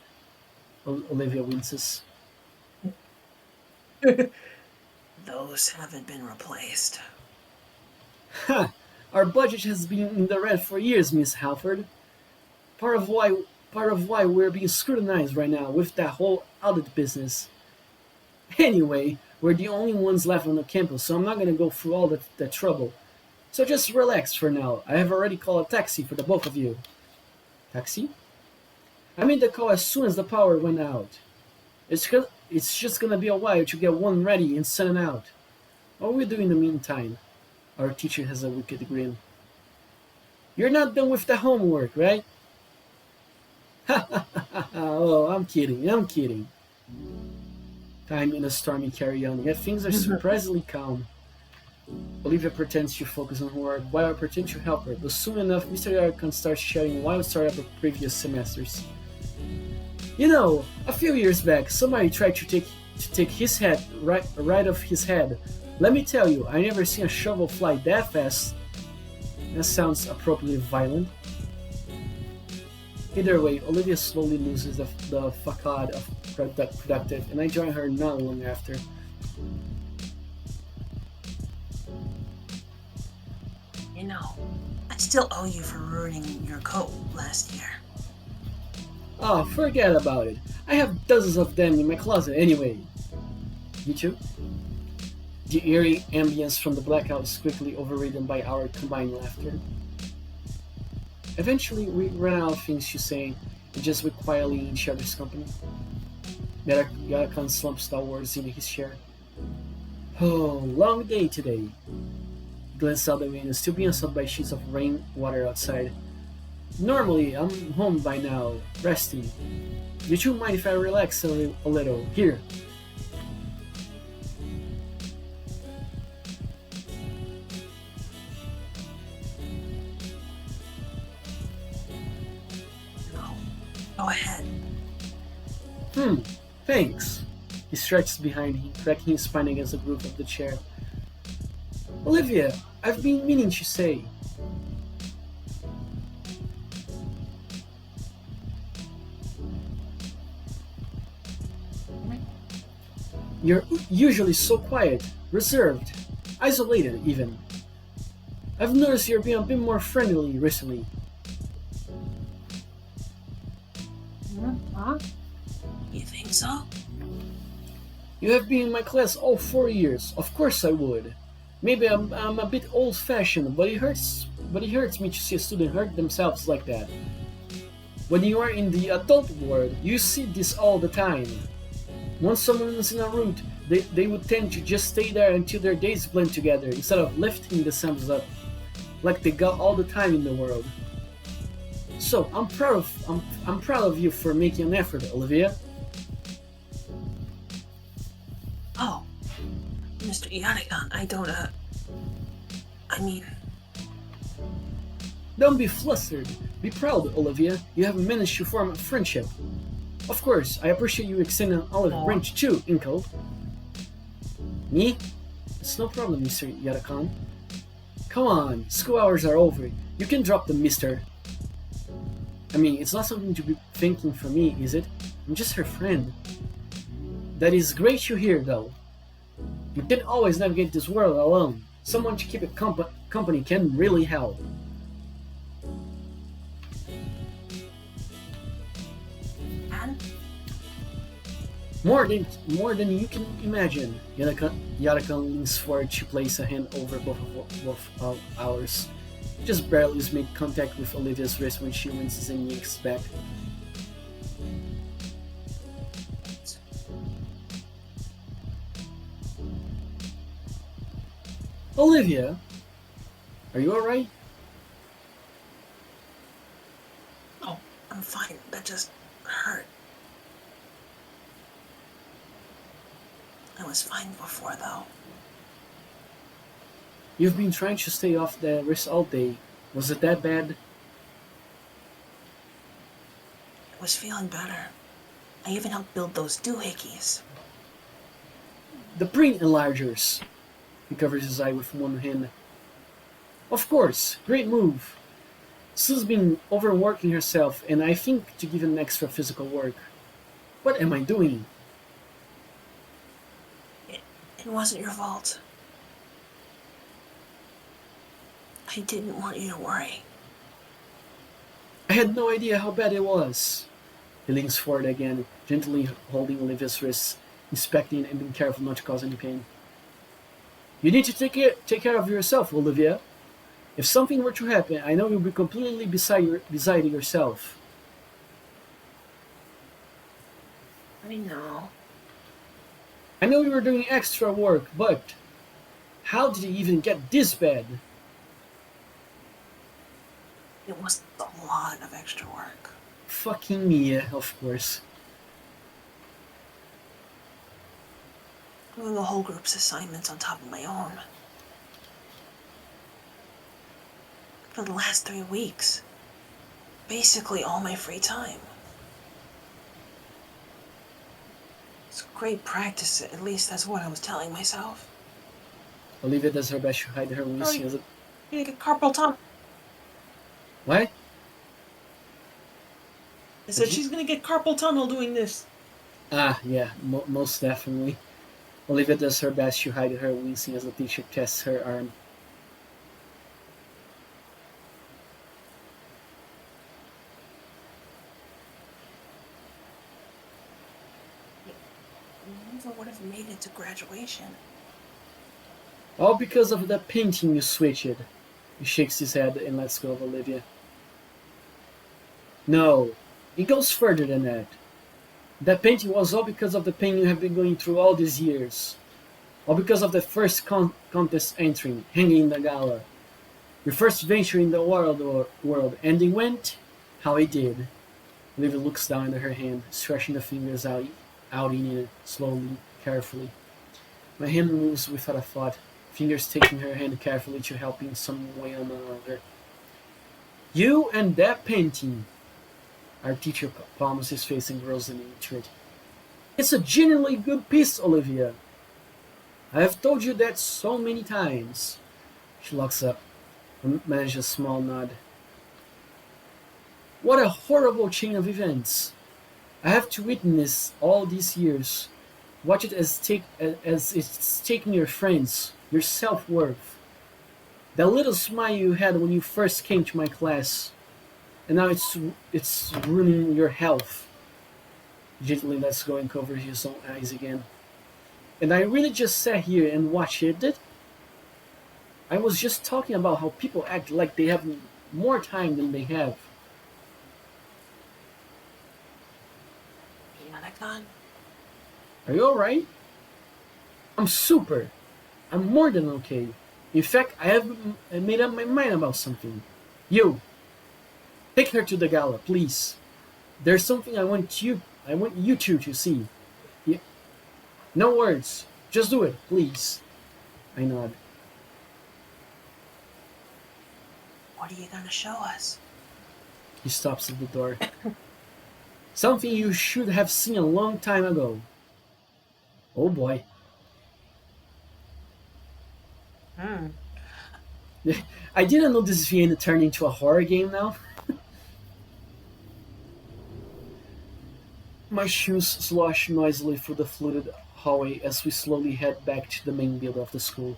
Olivia winces. Those haven't been replaced. Ha! Our budget has been in the red for years, Miss Halford. Part of why we're being scrutinized right now with that whole audit business. Anyway, we're the only ones left on the campus, so I'm not gonna go through all that trouble. So just relax for now. I have already called a taxi for the both of you. Taxi? I made the call as soon as the power went out. It's just gonna be a while to get one ready and sent out. What will we do in the meantime? Our teacher has a wicked grin. You're not done with the homework, right? Oh, I'm kidding. I'm kidding. Time in a stormy carry-on, yet things are surprisingly calm. Olivia pretends to focus on her work while I pretend to help her, but soon enough, Mr. Yarkon starts sharing wild story about previous semesters. You know, a few years back, somebody tried to take his head right off his head. Let me tell you, I never seen a shovel fly that fast. That sounds appropriately violent. Either way, Olivia slowly loses the facade of productive, and I join her not long after. You know, I still owe you for ruining your coat last year. Oh, forget about it. I have dozens of them in my closet anyway. You too? The eerie ambience from the blackout is quickly overridden by our combined laughter. Eventually, we run out of things to say and just wait quietly in each other's company. Yarakan slumps downwards in his chair. Oh, long day today. He glances out the window, still being assaulted by sheets of rain water outside. Normally, I'm home by now, resting. Would you mind if I relax a little? Here. No. Go ahead. Thanks. He stretches behind him, cracking his spine against the groove of the chair. Olivia, I've been meaning to say. You're usually so quiet, reserved, isolated even. I've noticed you're being a bit more friendly recently. Huh? You think so? You have been in my class all 4 years. Of course I would. Maybe I'm a bit old-fashioned, but it hurts me to see a student hurt themselves like that. When you are in the adult world, you see this all the time. Once someone is in a route, they would tend to just stay there until their days blend together instead of lifting themselves up, like they got all the time in the world. So I'm proud of you for making an effort, Olivia. Oh, Mr. Yanakan, I don't, I mean, Don't be flustered. Be proud, Olivia. You have managed to form a friendship. Of course, I appreciate you extending an olive branch too, Inko. Me? It's no problem, Mr. Yarakan. Come on, school hours are over. You can drop the mister. I mean, it's not something to be thinking for me, is it? I'm just her friend. That is great to hear, though. You didn't always navigate this world alone. Someone to keep it company can really help. and More than you can imagine. Yarakan leans forward to place a hand over both of ours. Just barely make contact with Olivia's wrist when she winces and yanks back. Olivia, are you alright? oh, I'm fine. That just hurt. I was fine before, though. You've been trying to stay off the wrist all day. Was it that bad? I was feeling better. I even helped build those doohickeys. The brain enlargers. He covers his eye with one hand. Of course, great move. Sue's been overworking herself, and I think to give an extra physical work. What am I doing? It wasn't your fault. I didn't want you to worry. I had no idea how bad it was. He leans forward again, gently holding Olivia's wrists, inspecting and being careful not to cause any pain. You need to take care of yourself, Olivia. If something were to happen, I know you'll be completely beside yourself. I know. I know you were doing extra work, but how did it even get this bad? It was a lot of extra work. Fucking Mia, of course. Doing the whole group's assignments on top of my own. For the last 3 weeks. Basically all my free time. It's great practice, at least that's what I was telling myself. Olivia does her best to hide her wincing as a... You're gonna get carpal tunnel. What? I said she's gonna get carpal tunnel doing this. Ah, yeah, most definitely. Olivia does her best to hide her wincing as the teacher tests her arm. I never would have made it to graduation. All because of that painting you switched. He shakes his head and lets go of Olivia. No, it goes further than that. That painting was all because of the pain you have been going through all these years. All because of the first contest entering, hanging in the gala. Your first venture in the world, and it went how it did. Olivia looks down at her hand, stretching the fingers out in it, slowly, carefully. My hand moves without a thought, fingers taking her hand carefully to help in some way or another. You and that painting. Our teacher palms his face and grows into it. It's a genuinely good piece, Olivia. I have told you that so many times. She looks up and manages a small nod. What a horrible chain of events. I have to witness all these years. Watch it as it's taking your friends, your self-worth. That little smile you had when you first came to my class. And now it's ruining your health. Gently lets go and cover his own eyes again. And I really just sat here and watched it. I was just talking about how people act like they have more time than they have. Yannick, Are you alright? I'm super. I'm more than okay. In fact, I made up my mind about something. You. Take her to the gala, please. There's something I want you two to see. Yeah. No words. Just do it, please. I nod. what are you gonna show us? He stops at the door. Something you should have seen a long time ago. Oh boy. I didn't know this Vienna turned into a horror game now. My shoes slosh noisily through the flooded hallway as we slowly head back to the main building of the school.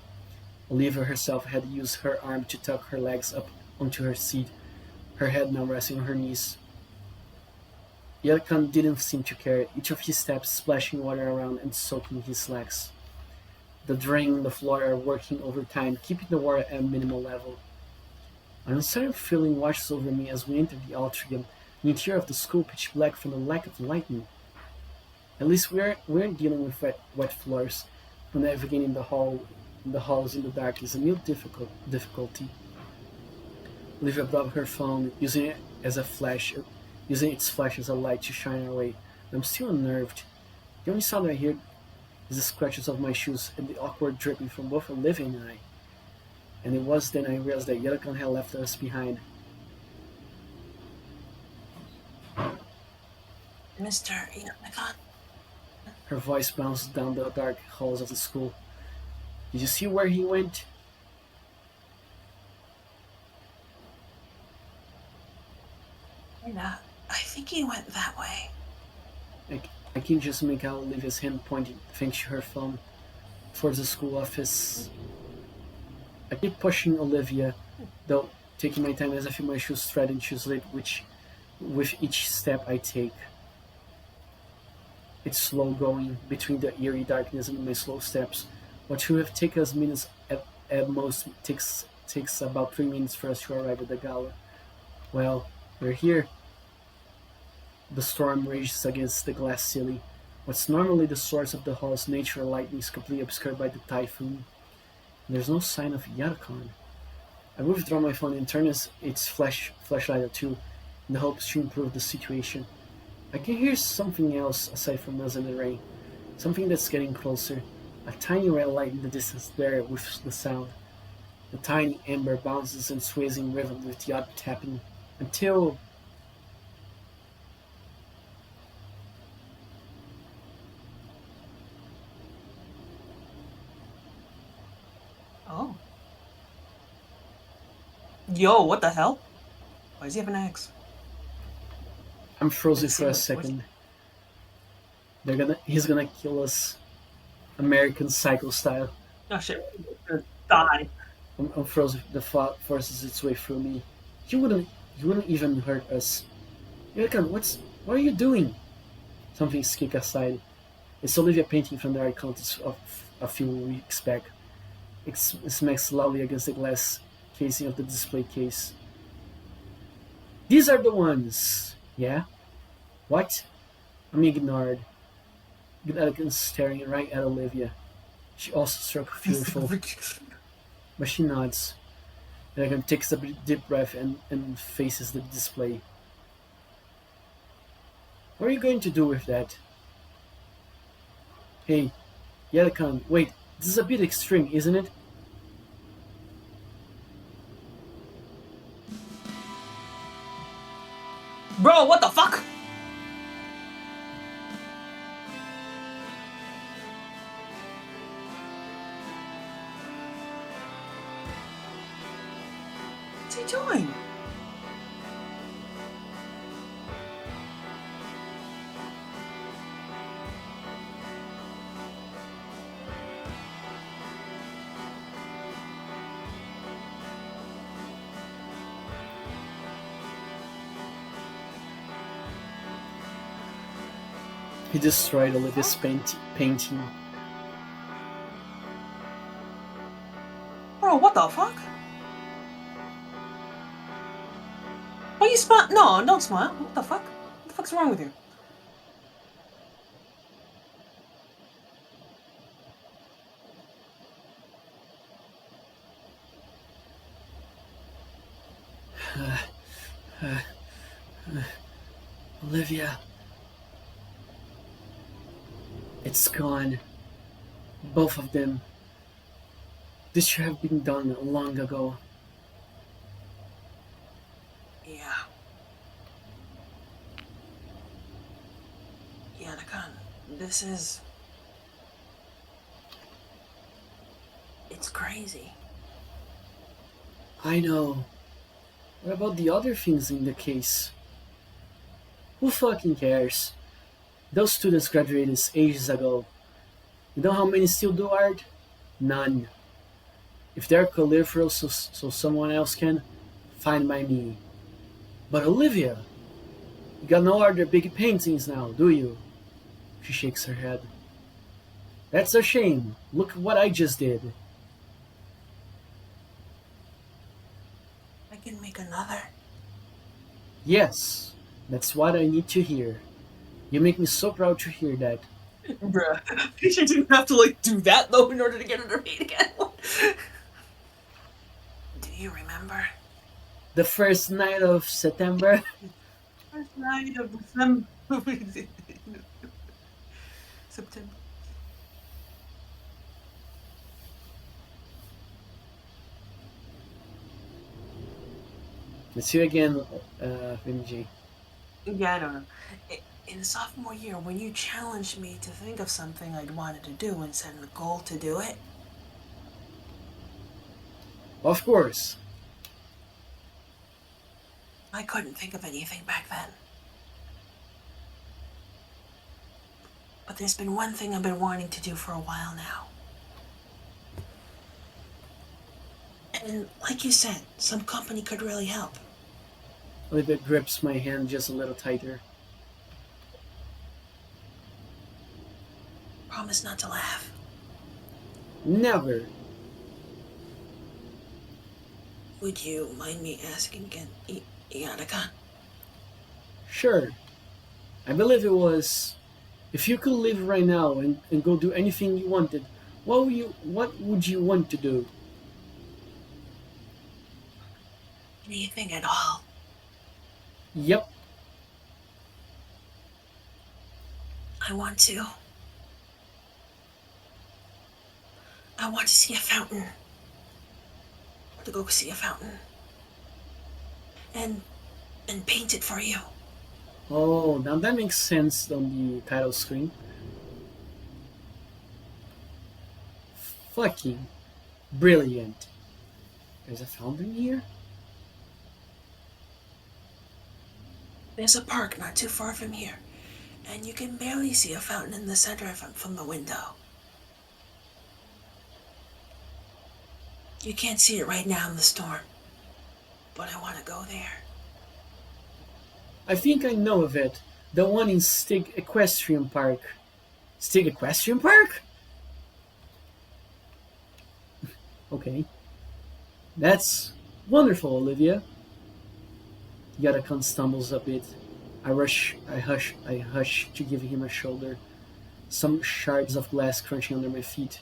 Olivia herself had used her arm to tuck her legs up onto her seat, her head now resting on her knees. Yelkan didn't seem to care, each of his steps splashing water around and soaking his slacks. The drain on the floor are working overtime, keeping the water at a minimal level. An uncertain feeling washes over me as we enter the atrium, the interior of the school pitch black from the lack of lighting. At least we aren't dealing with wet floors, but navigating the halls in the dark is a new difficulty. Olivia brought her phone, using its flash as a light to shine our way. I'm still unnerved. The only sound I hear is the scratches of my shoes and the awkward dripping from both Olivia and I. And it was then I realized that Yelkan had left us behind. Mr. Yannick. Her voice bounced down the dark halls of the school. Did you see where he went? Yeah, I think he went that way. I can just make out Olivia's hand pointing thanks to her phone towards the school office. I keep pushing Olivia, though taking my time as I feel my shoes threading to slip with each step I take. It's slow going between the eerie darkness and my slow steps. What should have taken us minutes at most takes about 3 minutes for us to arrive at the gala. Well, we're here. The storm rages against the glass ceiling. What's normally the source of the hall's natural lighting is completely obscured by the typhoon. There's no sign of Yarkon. I withdraw my phone and turn its flashlight to in the hopes to improve the situation. I can hear something else aside from us in the rain. Something that's getting closer. A tiny red light in the distance there with the sound. The tiny ember bounces and sways in rhythm with the odd tapping until Oh. Yo, what the hell? Why does he have an axe? I'm frozen Let's for a see what- second. He's gonna kill us, American Psycho style. Oh shit, we're gonna die. I'm frozen. The thought forces its way through me. You wouldn't even hurt us. Yurkan, what are you doing? Something's kicked aside. It's Olivia painting from the art contest of a few weeks back. It smacks loudly against the glass casing of the display case. These are the ones! Yeah? What? I'm ignored. Good elegance staring right at Olivia. She also struck fearful, but she nods. Elegant takes a deep breath and faces the display. What are you going to do with that? Hey, Yelikan, wait, this is a bit extreme, isn't it? Bro, what the fuck? What's he doing? He destroyed Olivia's painting. Bro, what the fuck? Why you smile? No, don't smile. What the fuck? What the fuck's wrong with you? Olivia. It's gone. Both of them. This should have been done long ago. Yeah. Yeah, Nakan, this is... It's crazy. I know. What about the other things in the case? Who fucking cares? Those students graduated ages ago. You know how many still do art? None. If they're colorful so someone else can, fine by me. But Olivia, you got no other big paintings now, do you? She shakes her head. That's a shame. Look what I just did. I can make another. Yes, that's what I need to hear. You make me so proud to hear that. Bruh. She didn't have to, like, do that, though, in order to get her to paint again. Do you remember? The first night of September. First night of December. September. Let's hear again, MJ. Yeah, I don't know. In sophomore year, when you challenged me to think of something I'd wanted to do and set a goal to do it, Of course. I couldn't think of anything back then. But there's been one thing I've been wanting to do for a while now. And like you said, some company could really help. Olivia grips my hand just a little tighter. Promise not to laugh. Never. Would you mind me asking again, Ianakan? Sure. I believe it was. If you could leave right now and go do anything you wanted, what would you want to do? Anything at all. Yep. I want to. I want to see a fountain. To go see a fountain. And paint it for you. Oh, now that makes sense on the title screen. Fucking brilliant. There's a fountain here? There's a park not too far from here, and you can barely see a fountain in the center from the window. You can't see it right now in the storm, but I want to go there. I think I know of it. The one in Stig Equestrian Park. Stig Equestrian Park? Okay. That's wonderful, Olivia. Yadakan stumbles a bit. I hush to give him a shoulder. Some shards of glass crunching under my feet.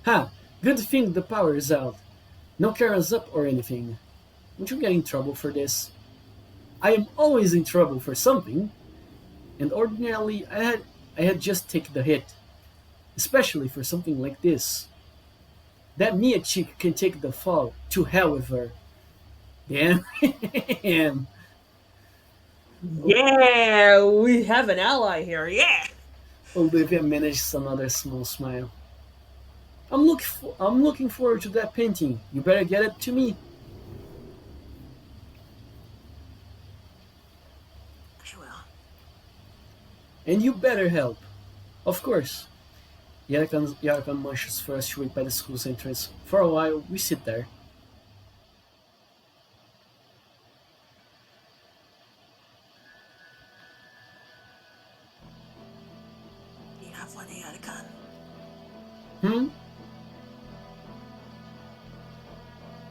Ha! Good thing the power is out. No cameras up or anything. Won't you get in trouble for this? I am always in trouble for something. And ordinarily I had just taken the hit. Especially for something like this. That Mia chick can take the fall. To hell with her. Damn. Yeah, we have an ally here. Yeah. Olivia managed another small smile. I'm looking forward to that painting. You better get it to me. I will. And you better help. Of course. Yarakan munches for us to wait by the school's entrance. For a while, we sit there. You have one Yadakan. Hmm?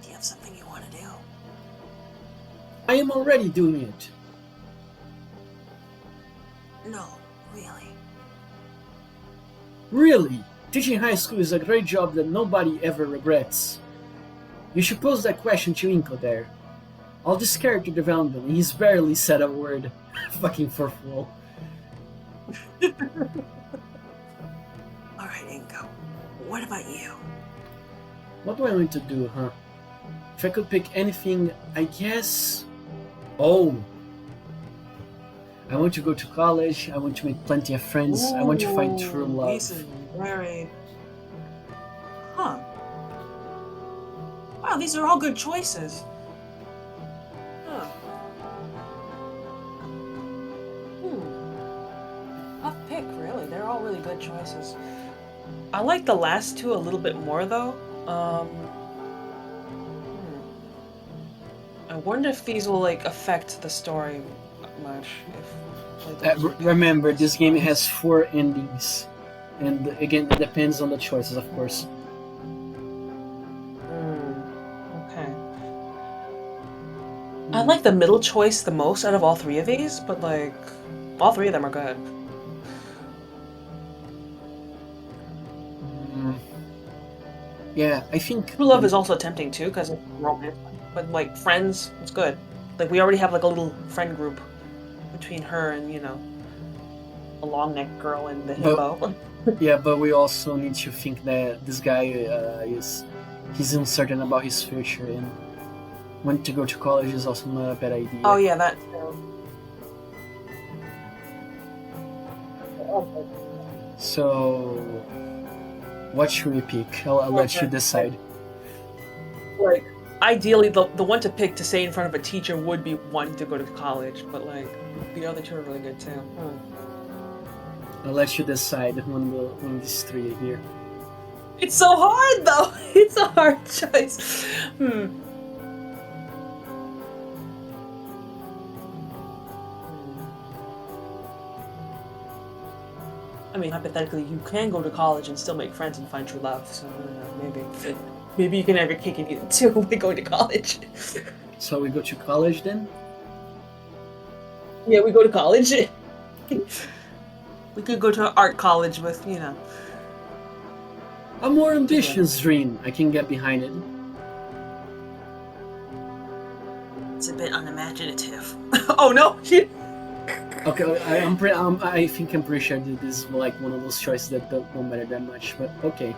Do you have something you want to do? I am already doing it. No, really. Really? Teaching high school is a great job that nobody ever regrets. You should pose that question to Inko there. All this character development, and he's barely said a word. Fucking fourth-wall. Alright, Inko. What about you? What do I want to do, huh? If I could pick anything, I guess... Oh! I want to go to college, I want to make plenty of friends, I want to find true love. This is very... Huh. Wow, these are all good choices. Huh. Tough pick, really. They're all really good choices. I like the last two a little bit more, though. I wonder if these will, like, affect the story much. If, like, Remember, this game has 4 endings. And again, it depends on the choices, of course. Okay. I like the middle choice the most out of all 3 of these, but, like, all 3 of them are good. Yeah, I think... True love is also tempting, too, because it's romance. But, like, friends, it's good. Like, we already have, like, a little friend group between her and, you know, the long neck girl and the hippo. Yeah, but we also need to think that this guy he's uncertain about his future, and when to go to college is also not a bad idea. Oh, yeah, that too. So, what should we pick? I'll let you decide. Like, ideally, the one to pick to say in front of a teacher would be one to go to college, but, like, the other 2 are really good, too. I'll let you decide one of these 3 here. It's so hard, though! It's a hard choice. I mean, hypothetically, you can go to college and still make friends and find true love, so, I don't know, maybe you can have your cake and eat it too by going to college. So we go to college then? Yeah, we go to college. We could go to art college with, you know. A more ambitious dream. I can get behind it. It's a bit unimaginative. Oh no! Okay, I think I'm pretty sure that this is like one of those choices that don't matter that much. But okay,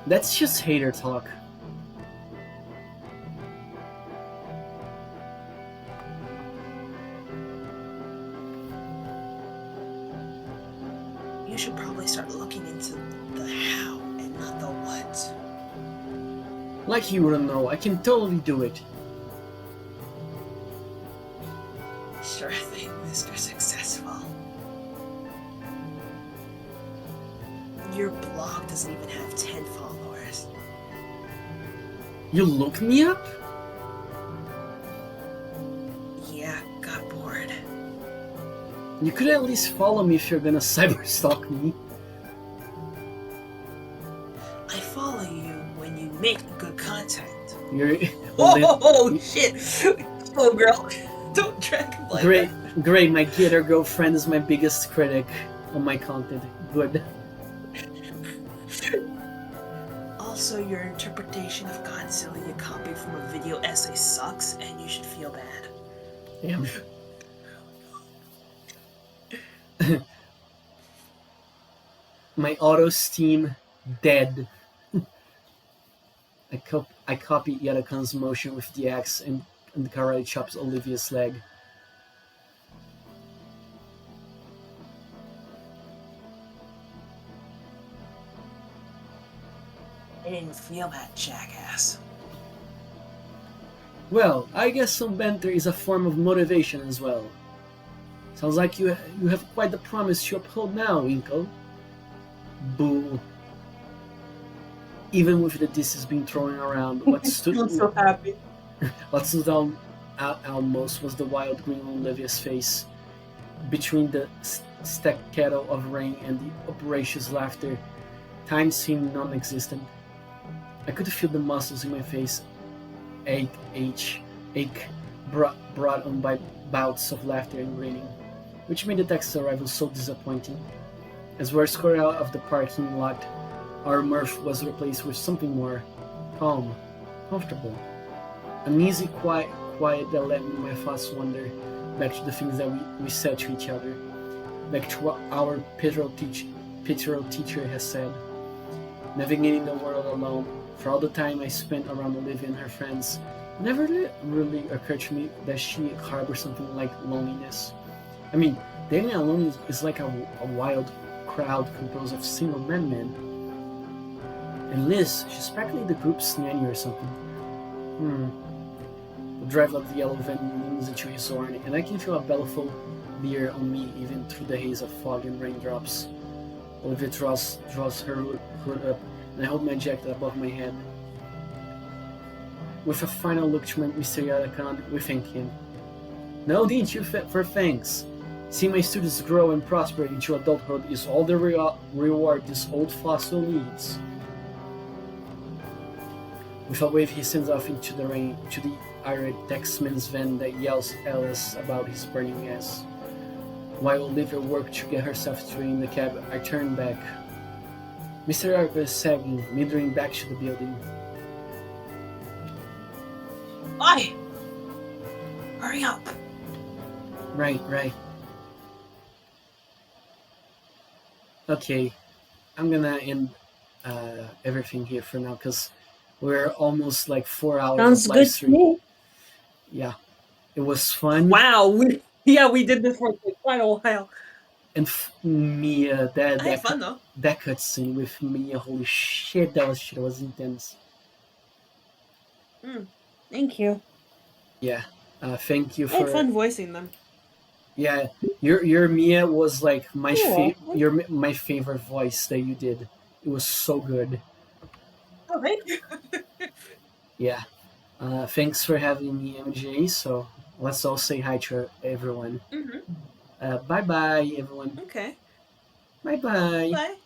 that's just hater talk. You should probably start looking into the how and not the what. Like you wouldn't know, I can totally do it. Sure thing, Mr. Successful. Your blog doesn't even have 10 followers. You looked me up? Yeah, got bored. You could at least follow me if you're gonna cyberstalk me. I follow you when you make good content. You're well, Oh, shit! Oh, girl, don't drag him like great, that. great. My Gator girlfriend is my biggest critic on my content. Good. Also, your interpretation of Godzilla you copied from a video essay sucks, and you should feel bad. Damn. My auto steam dead. I copy Yadakan's motion with the axe and the karate chops Olivia's leg. I didn't feel that, jackass. Well, I guess some banter is a form of motivation as well. Sounds like you have quite the promise to uphold now, Winkle. Boo. Even with the disses being thrown around, what stood I'm so happy. what stood out most was the wild grin on Olivia's face. Between the staccato of rain and the uproarious laughter, time seemed non-existent. I could feel the muscles in my face ache brought on by bouts of laughter and grinning, which made the taxi arrival so disappointing. As we escorted out of the parking lot, our mirth was replaced with something more calm, comfortable, an easy quiet that let my thoughts wander back to the things that we said to each other, back to what our Pietro teacher has said. Navigating the world alone, for all the time I spent around Olivia and her friends, it never really occurred to me that she harbors something like loneliness. I mean, dating alone is like a wild crowd composed of single men. And Liz, she's practically the group's nanny or something. The drive of the yellow van leans into his horn, and I can feel a bellyful beer on me even through the haze of fog and raindrops. Olivia draws her hood up, and I hold my jacket above my head. With a final look to Mr. Yadakan, we thank him. No need for thanks. Seeing my students grow and prosper into adulthood is all the reward this old fossil needs. With a wave, he sends off into the rain to the irate taxman's van that yells at us about his burning ass. While Olivia worked to get herself straight in the cab, I turned back. Mr. Arpa is sagging, meandering back to the building. Why? Hurry up. Right. Okay, I'm gonna end everything here for now because we're almost like 4 hours Sounds of good live to stream. me. Yeah, it was fun. Wow, we did this for quite a while. And Mia, I had fun though. that cutscene with Mia, holy shit, that was intense. Thank you. Yeah, thank you I had for. fun voicing them. Yeah, your Mia was like my You're my favorite voice that you did. It was so good. Oh, thank you. Yeah. Thanks for having me, MJ. So let's all say hi to everyone. Mm-hmm. Bye bye, everyone. Okay. Bye bye. Bye.